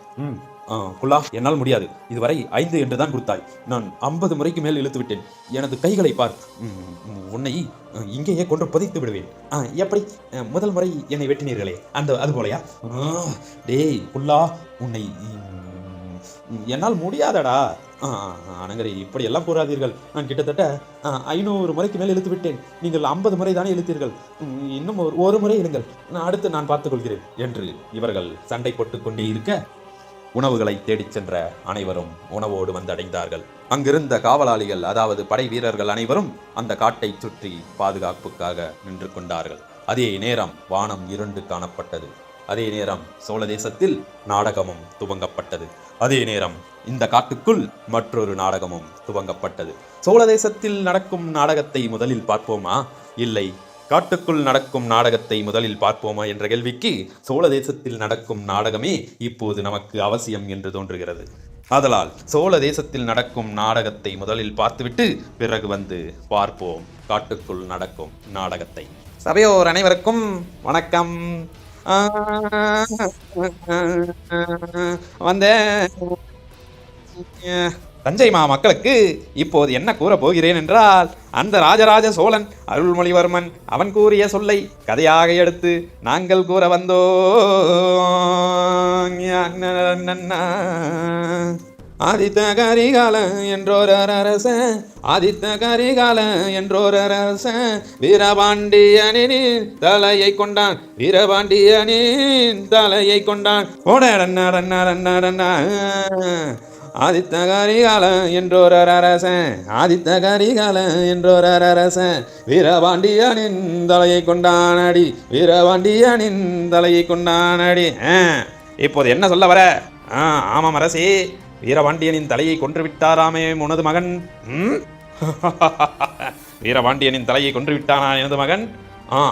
குல்லா, என்னால் முடியாது. இதுவரை 5 என்று தான் கொடுத்தாய். நான் 50 முறைக்கு மேல் இழுத்து விட்டேன். எனது கைகளை பார். உன்னை இங்கேயே கொண்டு புதைத்து விடுவேன். எப்படி முதல் முறை என்னை வெட்டினீர்களே, அது போலையா? டேய் குல்லா, உன்னை என்னால் முடியாதடா. அனங்கரை, இப்படி எல்லாம் கூறாதீர்கள். நான் கிட்டத்தட்ட 500 முறைக்கு மேல் இழுத்து விட்டேன். நீங்கள் 50 முறை தானே இழுத்தீர்கள். இன்னும் ஒரு முறை இழுங்கள், அடுத்து நான் பார்த்துக் கொள்கிறேன் என்று இவர்கள் சண்டை போட்டுக் கொண்டே இருக்க, உணவுகளை தேடிச் சென்ற அனைவரும் உணவோடு வந்தடைந்தார்கள். அங்கிருந்த காவலாளிகள், அதாவது படை வீரர்கள் அனைவரும் அந்த காட்டை சுற்றி பாதுகாப்புக்காக நின்று கொண்டார்கள். அதே நேரம் வானம் இருண்டு காணப்பட்டது. அதே நேரம் சோழ தேசத்தில் நாடகமும் துவங்கப்பட்டது. அதே நேரம் இந்த காட்டுக்குள் மற்றொரு நாடகமும் துவங்கப்பட்டது. சோழ தேசத்தில் நடக்கும் நாடகத்தை முதலில் பார்ப்போமா, இல்லை காட்டுக்குள் நடக்கும் நாடகத்தை முதலில் பார்ப்போமா என்ற கேள்விக்கு சோழ தேசத்தில் நடக்கும் நாடகமே இப்போது நமக்கு அவசியம் என்று தோன்றுகிறது. ஆதலால் சோழ தேசத்தில் நடக்கும் நாடகத்தை முதலில் பார்த்துவிட்டு பிறகு வந்து பார்ப்போம் காட்டுக்குள் நடக்கும் நாடகத்தை. சபையோர் அனைவருக்கும் வணக்கம். தஞ்சை மக்களுக்கு இப்போது என்ன கூற போகிறேன் என்றால், அந்த ராஜராஜ சோழன் அருள்மொழிவர்மன் அவன் கூறிய சொல்லை கதையாக எடுத்து நாங்கள் கூற வந்தோம். ஆதித்த கரிகால என்றோர் அரசன், ஆதித்த கரிகால என்றோர் அரசன், வீரபாண்டியனின் தலையை கொண்டான், வீரபாண்டியனின் தலையை கொண்டான். ஆதித்த கரிகால என்றோர் அரசன், ஆதித்த கரிகால என்றோர் அரசன், வீரபாண்டியனின் தலையை கொண்டானடி, வீரபாண்டியனின் தலையை கொண்டானடி. இப்போது என்ன சொல்ல வர? ஆமாம் அரசே, வீரபாண்டியனின் தலையை கொன்று விட்டாராமே உனது மகன். வீரபாண்டியனின் தலையை கொன்று விட்டானா எனது மகன்?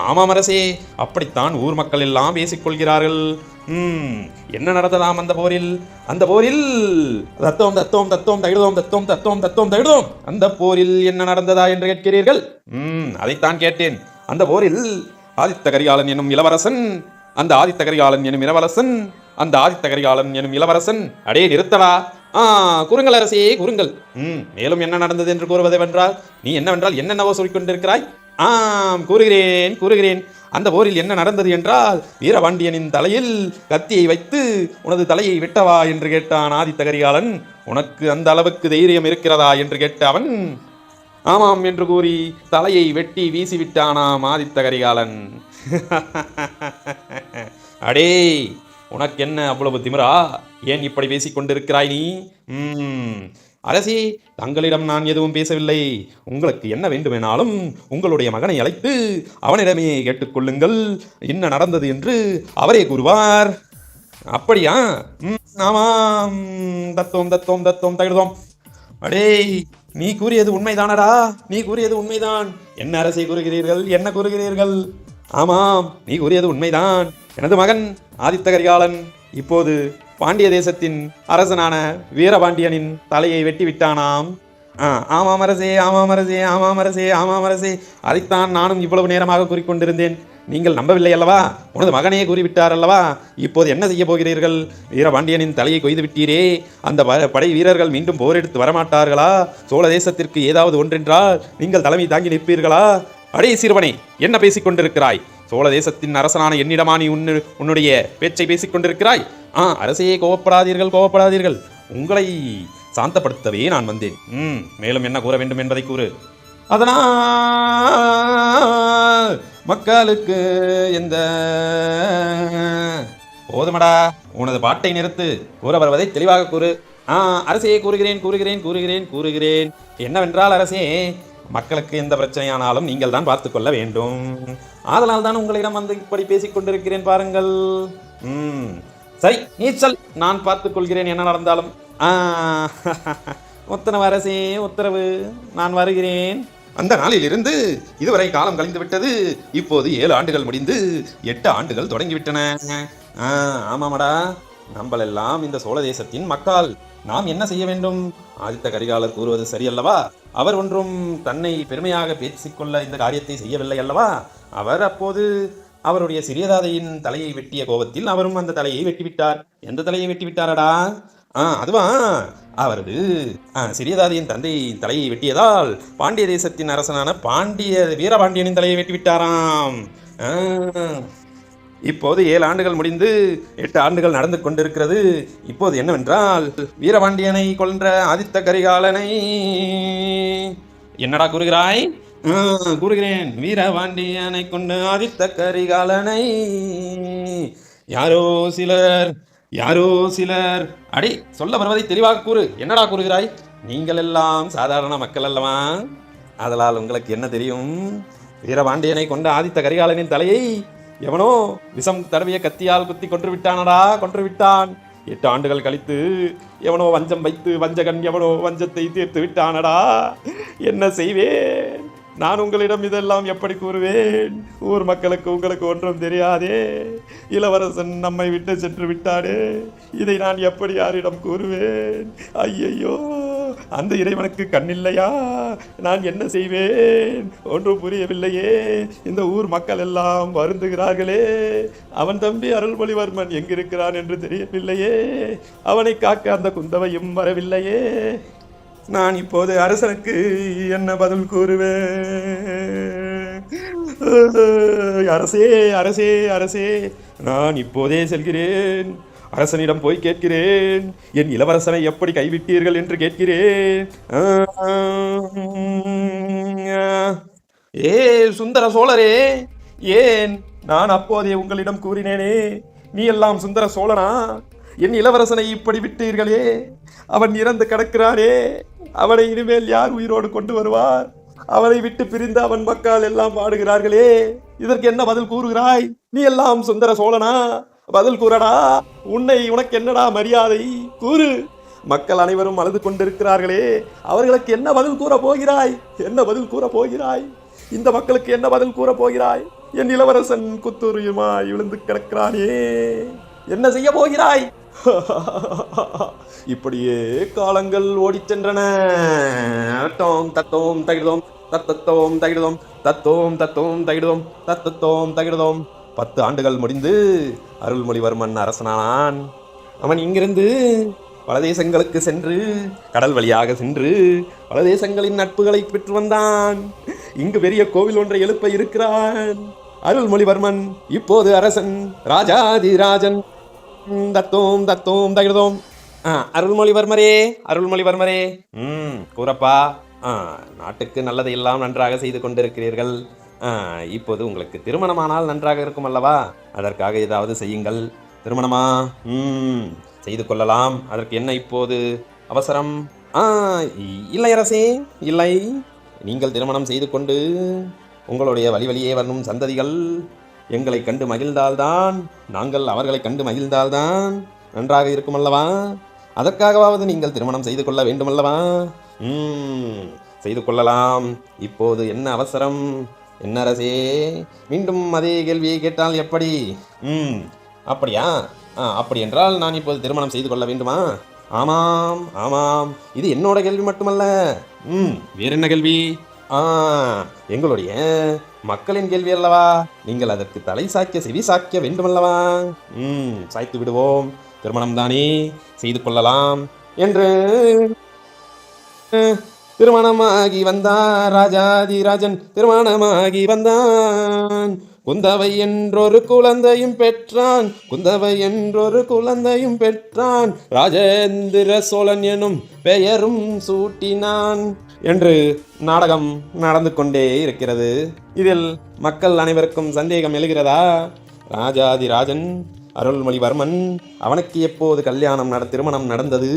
ஆமாம் அரசே, அப்படித்தான் ஊர் மக்கள் எல்லாம் பேசிக்கொள்கிறார்கள். என்ன நடந்ததாம் அந்த போரில்? அந்த போரில் தத்தோம் தத்தோம் தத்தோம் தகிடுதோம் தத்தோம் தத்தோம் தத்தோம் தகிடுதோம். அந்த போரில் என்ன நடந்ததா என்று கேட்கிறீர்கள்? அதைத்தான் கேட்டேன். அந்த போரில் ஆதித்த கரிகாலன் என்னும் இளவரசன் அந்த ஆதித்த கரிகாலன் எனும் இளவரசன் அந்த ஆதித்த கரிகாலன் எனும் இளவரசன் அடே நிறுத்தடா. கூறுங்கள் அரசே, கூறுங்கள். மேலும் என்ன நடந்தது என்று கூறுவதென்றால் நீ என்னவென்றால் என்னென்னவோ சொல்லிக் கொண்டிருக்கிறாய். கூறுகிறேன் கூறுகிறேன். அந்த போரில் என்ன நடந்தது என்றால் வீரபாண்டியனின் தலையில் கத்தியை வைத்து உனது தலையை வெட்டவா என்று கேட்டான் ஆதித்த கரிகாலன். உனக்கு அந்த அளவுக்கு தைரியம் இருக்கிறதா என்று கேட்ட அவன் ஆமாம் என்று கூறி தலையை வெட்டி வீசிவிட்டானாம் ஆதித்த கரிகாலன். அடே, உனக்கு என்ன அவ்வளவு திமிரா? ஏன் இப்படி பேசிக் கொண்டிருக்கிறாய் நீ? அரசி, தங்களிடம் நான் எதுவும் பேசவில்லை. உங்களுக்கு என்ன வேண்டுமெனாலும் உங்களுடைய மகனை அழைத்து அவனிடமே கேட்டுக்கொள்ளுங்கள். என்ன நடந்தது என்று அவரே கூறுவார். அப்படியா? ஆமாம். தத்தோம் தத்தோம் தத்தோம் தகிடுதோம். அடே, நீ கூறியது உண்மைதானடா? நீ கூறியது உண்மைதான். என்ன அரசை கூறுகிறீர்கள்? என்ன கூறுகிறீர்கள்? ஆமாம், நீ கூறியது உண்மைதான். எனது மகன் ஆதித்த கரிகாலன் இப்போது பாண்டிய தேசத்தின் அரசனான வீரபாண்டியனின் தலையை வெட்டி விட்டானாம். ஆமாம் அரசே, ஆமாம் அரசே, ஆமாம் அரசே, ஆமாம் அரசே. அதைத்தான் நானும் இவ்வளவு நேரமாக கூறிக்கொண்டிருந்தேன். நீங்கள் நம்பவில்லை அல்லவா? உனது மகனே கூறிவிட்டார் அல்லவா? இப்போது என்ன செய்ய போகிறீர்கள்? வீரபாண்டியனின் தலையை கொய்து விட்டீரே, அந்த படை வீரர்கள் மீண்டும் போரெடுத்து வரமாட்டார்களா? சோழ தேசத்திற்கு ஏதாவது ஒன்றென்றால் நீங்கள் தலைமை தாங்கி நிற்பீர்களா? அடே சிறுவனே, என்ன பேசிக் கொண்டிருக்கிறாய்? சோழ தேசத்தின் அரசனான என்னிடமா நீ உன்னுடைய பேச்சை பேசிக் கொண்டிருக்கிறாய்? அரசே, கோவப்படாதீர்கள், கோவப்படாதீர்கள். உங்களை சாந்தப்படுத்தவே நான் வந்தேன். மேலும் என்ன கூற வேண்டும் என்பதை கூறு. அதனால் மக்களுக்கு எந்த போதுமடா, உனது பாட்டை நிறுத்து. கூற வருவதை தெளிவாக கூறு. அரசே, கூறுகிறேன் கூறுகிறேன் கூறுகிறேன் கூறுகிறேன். என்னவென்றால் அரசே, மக்களுக்கு எந்த பிரச்சனையானாலும் நீங்கள் தான் பார்த்து கொள்ள வேண்டும். ஆதலால் தான் உங்களிடம் வந்து இப்படி பேசிக் கொண்டிருக்கிறேன் பாருங்கள். சரி, நீச்சல், நான் பார்த்துக் கொள்கிறேன் என்ன நடந்தாலும். உத்தரவு அரசே, உத்தரவு. நான் வருகிறேன். அந்த நாளில் இருந்து இதுவரை காலம் கழிந்து விட்டது. இப்போது 7 ஆண்டுகள் முடிந்து 8 ஆண்டுகள் தொடங்கிவிட்டன. ஆமாமடா, நம்மளெல்லாம் இந்த சோழ தேசத்தின் மக்கள். நாம் என்ன செய்ய வேண்டும்? ஆதித்த கரிகாலர் கூறுவது சரியல்லவா? அவர் ஒன்றும் தன்னை பெருமையாக பேசிக்கொள்ள இந்த காரியத்தை செய்யவில்லை அல்லவா? அவர் அப்போது அவருடைய சிறியதாதையின் தலையை வெட்டிய கோபத்தில் அவரும் அந்த தலையை வெட்டிவிட்டார். எந்த தலையை வெட்டிவிட்டாரடா? அதுவா, அவரது சிறியதாதியின் தந்தை தலையை வெட்டியதால் பாண்டிய தேசத்தின் அரசனான வீரபாண்டியனின் தலையை வெட்டிவிட்டாராம். இப்போது 7 ஆண்டுகள் முடிந்து 8 ஆண்டுகள் நடந்து கொண்டிருக்கிறது. இப்போது என்னவென்றால் வீரபாண்டியனை கொன்ற ஆதித்த கரிகாலனை என்னடா கூறுகிறாய்? கூறுகிறேன். வீரபாண்டியனை கொண்ட ஆதித்த கரிகாலனை யாரோ சிலர் அடி சொல்ல வருவதை தெளிவாக கூறு. என்னடா கூறுகிறாய்? நீங்கள் எல்லாம் சாதாரண மக்கள் அல்லவா? அதனால் உங்களுக்கு என்ன தெரியும்? வீரபாண்டியனை கொண்ட ஆதித்த கரிகாலனின் தலையை எவனோ விஷம் தடவிய கத்தியால் குத்தி கொன்று விட்டான். 8 ஆண்டுகள் கழித்து எவனோ வஞ்சம் வைத்து வஞ்சகன் எவனோ வஞ்சத்தை தீர்த்து விட்டானடா. என்ன செய்வேன் நான்? உங்களிடம் இதெல்லாம் எப்படி கூறுவேன்? ஊர் மக்களுக்கு உங்களுக்கு ஒன்றும் தெரியாதே. இளவரசன் நம்மை விட்டு சென்று விட்டானே. இதை நான் எப்படி யாரிடம் கூறுவேன்? ஐயையோ, அந்த இறைவனுக்கு கண்ணில்லையா? நான் என்ன செய்வேன்? ஒன்றும் புரியவில்லையே. இந்த ஊர் மக்கள் எல்லாம் வருந்துகிறார்களே. அவன் தம்பி அருள்மொழிவர்மன் எங்கிருக்கிறான் என்று தெரியவில்லையே. அவனை காக்க அந்த குந்தவையும் வரவில்லையே. நான் இப்போது அரசனுக்கு என்ன பதில் கூறுவேன்? அரசே, அரசே, அரசே, நான் இப்போதே செல்கிறேன். அரசனிடம் போய் கேட்கிறேன். என் இளவரசனை எப்படி கைவிட்டீர்கள் என்று கேட்கிறேன். சுந்தர சோழரே, ஏன் நான் அப்போதே உங்களிடம் கூறினேனே, நீ எல்லாம் சுந்தர சோழனா? என் இளவரசனை இப்படி விட்டீர்களே. அவன் இறந்து கிடக்கிறானே. அவனை இனிமேல் யார் உயிரோடு கொண்டு வருவார்? அவனை விட்டு பிரிந்த அவன் மக்கள் எல்லாம் பாடுகிறார்களே. இதற்கு என்ன பதில் கூறுகிறாய்? நீ எல்லாம் சுந்தர சோழனா? பதில் கூறடா. உனக்கு என்னடா மரியாதை? கூறு. மக்கள் அனைவரும் அழுது கொண்டிருக்கிறார்களே. அவர்களுக்கு என்ன பதில் கூற போகிறாய்? என்ன பதில் கூற போகிறாய்? இந்த மக்களுக்கு என்ன பதில் கூற போகிறாய்? என் இளவரசன் குத்துரியுமாய் விழுந்து கிடக்கிறானே. என்ன செய்ய போகிறாய்? இப்படியே காலங்கள் ஓடிச் சென்றன. தத்தோம் தத்தோம் தகிடுதோம், தத்தத்தோம் தகிடுதோம், தத்தோம் தத்தோம் தகிடுதோம், தத்தத்தோம் தகிடுதோம். 10 ஆண்டுகள் முடிந்து அருள்மொழிவர்மன் அரசனானான். அவன் இங்கிருந்து பல தேசங்களுக்கு சென்று, கடல் வழியாக சென்று பல தேசங்களின் நட்புகளை பெற்று வந்தான். இங்கு பெரிய கோவில் ஒன்றை எழுப்ப இருக்கிறான். அருள்மொழிவர்மன் இப்போது அரசன், ராஜாதிராஜன். தத்தோம் தத்தோம் தகிடுதோம். அருள்மொழிவர்மரே, அருள்மொழிவர்மரே. கூறப்பா. நாட்டுக்கு நல்லதை எல்லாம் நன்றாக செய்து கொண்டிருக்கிறீர்கள். இப்போது உங்களுக்கு திருமணமானால் நன்றாக இருக்கும் அல்லவா? அதற்காக ஏதாவது செய்யுங்கள். திருமணமா? செய்து கொள்ளலாம். அதற்கு என்ன இப்போது அவசரம்? இல்லை அரசே, இல்லை. நீங்கள் திருமணம் செய்து கொண்டு உங்களுடைய வழி வழியே வரும் சந்ததிகள் எங்களை கண்டு மகிழ்ந்தால்தான், நாங்கள் அவர்களை கண்டு மகிழ்ந்தால்தான் நன்றாக இருக்கும் அல்லவா? அதற்காகவாவது நீங்கள் திருமணம் செய்து கொள்ள வேண்டுமல்லவா? செய்து கொள்ளலாம். இப்போது என்ன அவசரம்? என்ன அரசே, மீண்டும் அதே கேள்வியை கேட்டால் எப்படி? அப்படியா? அப்படி என்றால் நான் இப்போது திருமணம் செய்து கொள்ள வேண்டுமா? ஆமாம் ஆமாம், இது என்னோட கேள்வி மட்டுமல்ல. வேற என்ன கேள்வி? எங்களுடைய மக்களின் கேள்வி அல்லவா? நீங்கள் அதற்கு தலை சாய்க்க செவி சாய்க்க வேண்டுமல்லவா? சாய்த்து விடுவோம். திருமணம் தானே, செய்து கொள்ளலாம் என்று திருமணமாகி வந்தார் ராஜாதிராஜன். திருமணமாகி வந்தான். குந்தவை என்றொரு குழந்தையும் பெற்றான். குந்தவை என்றொரு குழந்தையும் பெற்றான். ராஜேந்திர சோழன் எனும் பெயரும் சூட்டினான் என்று நாடகம் நடந்து கொண்டே இருக்கிறது. இதில் மக்கள் அனைவருக்கும் சந்தேகம் எழுகிறதா? ராஜாதிராஜன் அருள்மொழிவர்மன், அவனுக்கு எப்போது திருமணம் நடந்தது,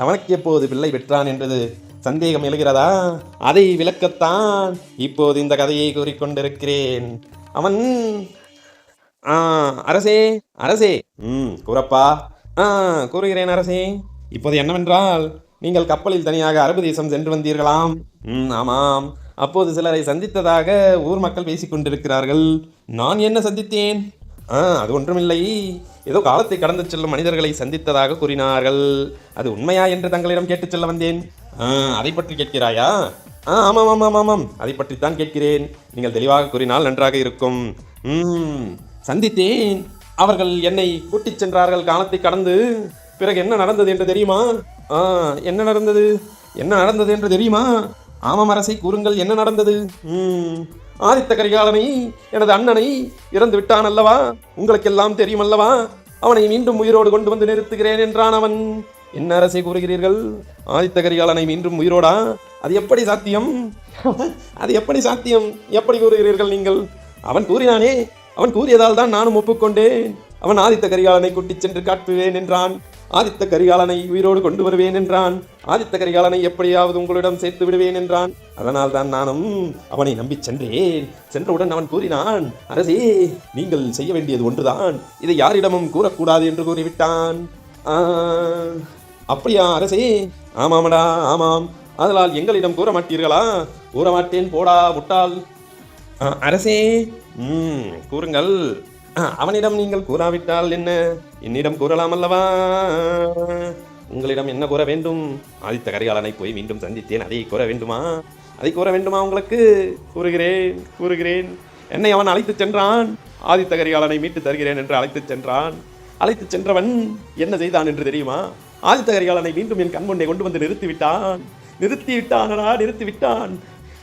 அவனுக்கு எப்போது பிள்ளை பெற்றான் என்றது சந்தேகம் எழுகிறதா? அதை விளக்கத்தான் இப்போது இந்த கதையை கூறிக்கொண்டிருக்கிறேன். அவன் அரசே, அரசே. கூறப்பா. கூறுகிறேன் அரசே. இப்போது என்னவென்றால், நீங்கள் கப்பலில் தனியாக அரபு தேசம் சென்று வந்தீர்களாம். ஆமாம். அப்போது சிலரை சந்தித்ததாக ஊர் மக்கள் பேசிக் கொண்டிருக்கிறார்கள். நான் என்ன சந்தித்தேன்? அது ஒன்றுமில்லை. ஏதோ காலத்தை கடந்து செல்லும் மனிதர்களை சந்தித்ததாக கூறினார்கள். அது உண்மையா என்று தங்களிடம் கேட்டுச் செல்ல வந்தேன். அதை பற்றி கேட்கிறாயா? ஆமாம் ஆமாம் ஆமாம், அதை பற்றித்தான் கேட்கிறேன். நீங்கள் தெளிவாக கூறினால் நன்றாக இருக்கும். சந்தித்தேன். அவர்கள் என்னை கூட்டிச் சென்றார்கள் காலத்தை கடந்து. பிறகு என்ன நடந்தது என்று தெரியுமா? என்ன நடந்தது? என்ன நடந்தது என்று தெரியுமா? ஆமாம் அரசை, கூறுங்கள், என்ன நடந்தது? ஆதித்த கரிகாலனை, எனது அண்ணனை இறந்து விட்டான் அல்லவா? உங்களுக்கெல்லாம் தெரியும் அல்லவா? அவனை மீண்டும் உயிரோடு கொண்டு வந்து நிறுத்துகிறேன் என்றான் அவன். என்ன அரசை கூறுகிறீர்கள்? ஆதித்த கரிகாலனை மீண்டும் உயிரோடா? அது எப்படி சாத்தியம்? அது எப்படி சாத்தியம்? எப்படி கூறுகிறீர்கள் நீங்கள்? அவன் கூறினானே, அவன் கூறியதால் தான் நானும் ஒப்புக்கொண்டேன். அவன் ஆதித்த கரிகாலனை கூட்டிச் சென்று காட்டுவேன் என்றான். ஆதித்த கரிகாலனை உயிரோடு கொண்டு வருவேன் என்றான். ஆதித்த கரிகாலனை எப்படியாவது உங்களிடம் சேர்த்து விடுவேன் என்றான். அதனால் தான் நானும் அவனை நம்பி சென்றேன். சென்றவுடன் அவன் கூறினான், அரசே, நீங்கள் செய்ய வேண்டியது ஒன்றுதான், இதை யாரிடமும் கூறக்கூடாது என்று கூறிவிட்டான். அப்படியா அரசே? ஆமாமடா, ஆமாம். அதனால் எங்களிடம் கூற மாட்டீர்களா? கூற மாட்டேன் போடா முட்டாள். அரசே, கூறுங்கள். அவனிடம் நீங்கள் கூறாவிட்டால் என்ன, என்னிடம் கூறலாம் அல்லவா? உங்களிடம் என்ன கூற வேண்டும்? ஆதித்த கரிகாலனை போய் மீண்டும் சந்தித்தேன், அதை கூற வேண்டுமா? அதை கூற வேண்டுமா உங்களுக்கு? கூறுகிறேன், கூறுகிறேன். என்னை அவன் அழைத்துச் சென்றான். ஆதித்த கரிகாலனை மீட்டு தருகிறேன் என்று அழைத்துச் சென்றான். அழைத்துச் சென்றவன் என்ன செய்தான் என்று தெரியுமா? ஆதித்த கரிகாலனை மீண்டும் என் கண் முன்னே கொண்டு வந்து நிறுத்திவிட்டான். நிறுத்திவிட்டான்.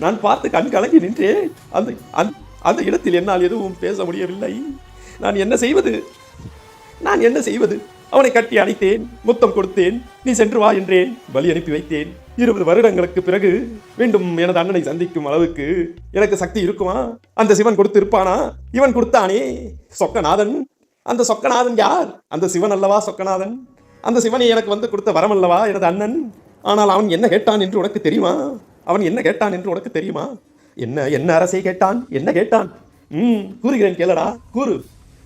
நான் பார்த்து கண் கலங்கி நின்றேன். அந்த இடத்தில் என்னால் எதுவும் பேச முடியவில்லை. நான் என்ன செய்வது? அவனை கட்டி அணைத்தேன், முத்தம் கொடுத்தேன். நீ சென்று வா என்றேன். வழி அனுப்பி வைத்தேன். 20 வருடங்களுக்கு பிறகு மீண்டும் எனது அண்ணனை சந்திக்கும் அளவுக்கு எனக்கு சக்தி இருக்குமா? அந்த சிவன் கொடுத்து இருப்பானா? இவன் கொடுத்தானே, சொக்கநாதன். அந்த சொக்கநாதன் யார்? அந்த சிவன் அல்லவா சொக்கநாதன். அந்த சிவனை எனக்கு வந்து கொடுத்த வரம் அல்லவா எனது அண்ணன். ஆனால் அவன் என்ன கேட்டான் என்று உனக்கு தெரியுமா? என்ன அரசை கேட்டான்? என்ன கேட்டான்? கூறுகிறேன் கேளடா,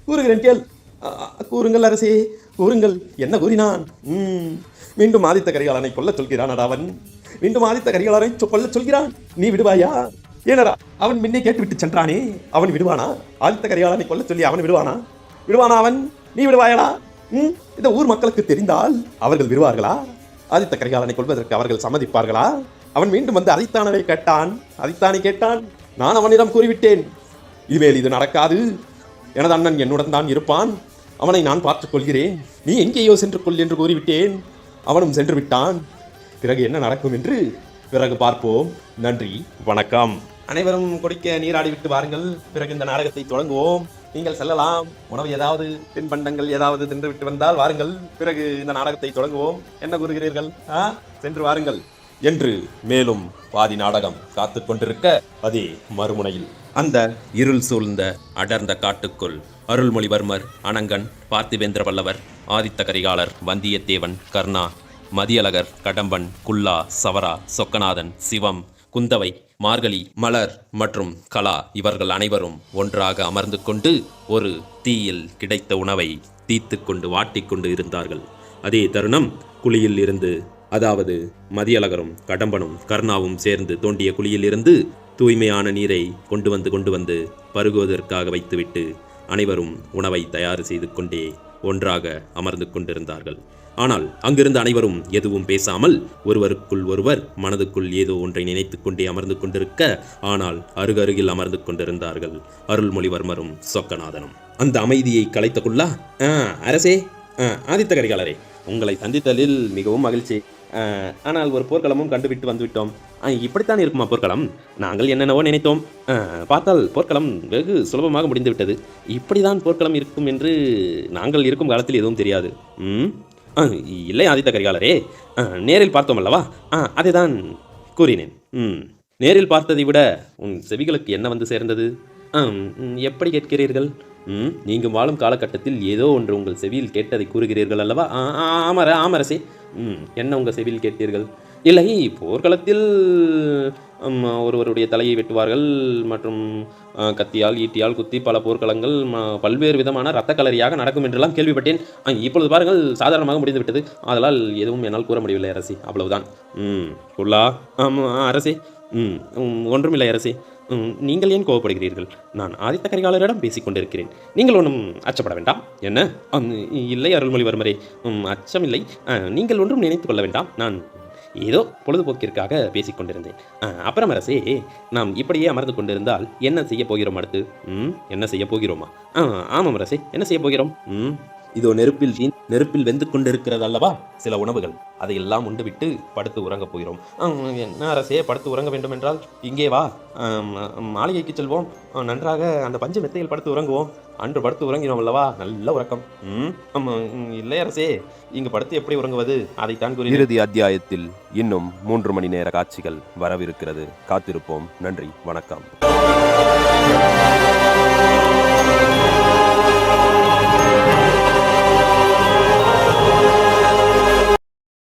கூறுகிறேன் கேள். கூறுங்கள் அரசே, கூறுங்கள். என்ன கூறினான்? மீண்டும் ஆதித்த கரிகாலனை கொல்லச் சொல்கிறான். அவன் மீண்டும் ஆதித்த கரிகாலனை கொல்லச் சொல்கிறான். நீ விடுவாயா? ஏனடா, அவன் முன்னே கேட்டுவிட்டு சென்றானே, அவன் விடுவானா? ஆதித்த கரிகாலனை கொல்லச் சொல்லி அவன் விடுவானா? அவன்? நீ விடுவாயடா? இந்த ஊர் மக்களுக்கு தெரிந்தால் அவர்கள் விடுவார்களா? ஆதித்த கரிகாலனை கொள்வதற்கு அவர்கள் சம்மதிப்பார்களா? அவன் மீண்டும் வந்து அதைத்தானே கேட்டான். நான் அவனிடம் கூறிவிட்டேன், இனிமேல் இது நடக்காது. எனது அண்ணன் என்னுடன் தான் இருப்பான், அவனை நான் பார்த்துக் கொள்கிறேன், நீ எங்கேயோ சென்று கொள் என்று கூறிவிட்டேன். அவனும் சென்று விட்டான். பிறகு என்ன நடக்கும் என்று பிறகு பார்ப்போம். நன்றி, வணக்கம். அனைவரும் குடிக்க நீராடி விட்டு வாருங்கள். பிறகு இந்த நாடகத்தை தொடங்குவோம். நீங்கள் செல்லலாம். உணவு ஏதாவது தின்பண்டங்கள் ஏதாவது தின்று விட்டு வந்தால் வாருங்கள். பிறகு இந்த நாடகத்தை தொடங்குவோம். என்ன கூறுகிறீர்கள்? சென்று வாருங்கள் என்று மேலும் பாதி நாடகம் காத்து கொண்டிருக்க, அதே மறுமுனையில் அந்த இருள் சூழ்ந்த அடர்ந்த காட்டுக்குள் அருள்மொழிவர்மர், அனங்கன், பார்த்திபேந்திர பல்லவர், ஆதித்த கரிகாலர், வந்தியத்தேவன், கர்ணா, மதியழகர், கடம்பன், குல்லா, சவரா, சொக்கநாதன், சிவம், குந்தவை, மார்கழி, மலர் மற்றும் கலா இவர்கள் அனைவரும் ஒன்றாக அமர்ந்து கொண்டு ஒரு தீயில் கிடைத்த உணவை தீத்து கொண்டு வாட்டிக்கொண்டு இருந்தார்கள். அதே தருணம் குழியில் இருந்து, அதாவது மதியழகரும் கடம்பனும் கர்ணாவும் சேர்ந்து தோண்டிய குழியில் இருந்து தூய்மையான நீரை கொண்டு வந்து பருகுவதற்காக வைத்துவிட்டு அனைவரும் உணவை தயார் செய்து கொண்டே ஒன்றாக அமர்ந்து கொண்டிருந்தார்கள். ஆனால் அங்கிருந்த அனைவரும் எதுவும் பேசாமல் ஒருவருக்குள் ஒருவர் மனதுக்குள் ஏதோ ஒன்றை நினைத்து கொண்டே அமர்ந்து கொண்டிருக்க, ஆனால் அருகருகில் அமர்ந்து கொண்டிருந்தார்கள் அருள்மொழிவர்மரும் சொக்கநாதனும். அந்த அமைதியை கலைத்தக்குள்ளா, அரசே, ஆதித்த கரிகாலரே, உங்களை சந்தித்ததில் மிகவும் மகிழ்ச்சி. ஆனால் ஒரு போர்க்களமும் கண்டுவிட்டு வந்துவிட்டோம். இப்படித்தான் இருக்குமா போர்க்களம்? நாங்கள் என்னென்னவோ நினைத்தோம். பார்த்தால் போர்க்களம் வெகு சுலபமாக முடிந்துவிட்டது. இப்படிதான் போர்க்களம் இருக்கும் என்று நாங்கள் இருக்கும் காலத்தில் எதுவும் தெரியாது. இல்லை ஆதித்த கரிகாலரே, நேரில் பார்த்தோம் அல்லவா, அதை தான் கூறினேன். நேரில் பார்த்ததை விட உன் செவிகளுக்கு என்ன வந்து சேர்ந்தது? எப்படி கேட்கிறீர்கள்? நீங்கள் வாழும் காலகட்டத்தில் ஏதோ ஒன்று உங்கள் செவியில் கேட்டதை கூறுகிறீர்கள் அல்லவா? ஆமரசே, என்ன உங்கள் செவியில் கேட்டீர்கள்? இல்லை, போர்க்களத்தில் ஒருவருடைய தலையை வெட்டுவார்கள் மற்றும் கத்தியால் ஈட்டியால் குத்தி பல போர்க்களங்கள் பல்வேறு விதமான இரத்த கலரியாக நடக்கும் என்றெல்லாம் கேள்விப்பட்டேன். இப்பொழுது பாருங்கள், சாதாரணமாக முடிந்துவிட்டது. அதனால் எதுவும் என்னால் கூற முடியவில்லை அரசி, அவ்வளவுதான். குல்லா, அரசே, ஒன்றுமில்லை அரசே. நீங்கள் ஏன் கோவப்படுகிறீர்கள்? நான் ஆதித்த கரிகாலரிடம் பேசிக் கொண்டிருக்கிறேன். நீங்கள் ஒன்றும் அச்சப்பட வேண்டாம். என்ன? இல்லை அருள்மொழிவர்மரே, அச்சமில்லை. நீங்கள் ஒன்றும் நினைத்து கொள்ள வேண்டாம். நான் ஏதோ பொழுதுபோக்கிற்காக பேசிக் கொண்டிருந்தேன். அப்புறம் அரசே, நாம் இப்படியே அமர்ந்து கொண்டிருந்தால் என்ன செய்ய போகிறோம் அடுத்து? என்ன செய்ய போகிறோமா? ஆமாம் அரசே, என்ன செய்ய போகிறோம்? இதோ நெருப்பில் வெந்து கொண்டிருக்கிறது அல்லவா சில உணவுகள், அதையெல்லாம் உண்டு விட்டு படுத்து உறங்கப் போகிறோம். என்ன அரசே, படுத்து உறங்க வேண்டும் என்றால் இங்கே வா, மாளிகைக்கு செல்வோம். நன்றாக அந்த பஞ்சு மெத்தையில் படுத்து உறங்குவோம். அன்று படுத்து உறங்கினோம் அல்லவா, நல்ல உறக்கம். இல்லை அரசே, இங்கு படுத்து எப்படி உறங்குவது? அதைத்தான் கூறி. இறுதி அத்தியாயத்தில் இன்னும் 3 மணி நேர காட்சிகள் வரவிருக்கிறது. காத்திருப்போம். நன்றி, வணக்கம்.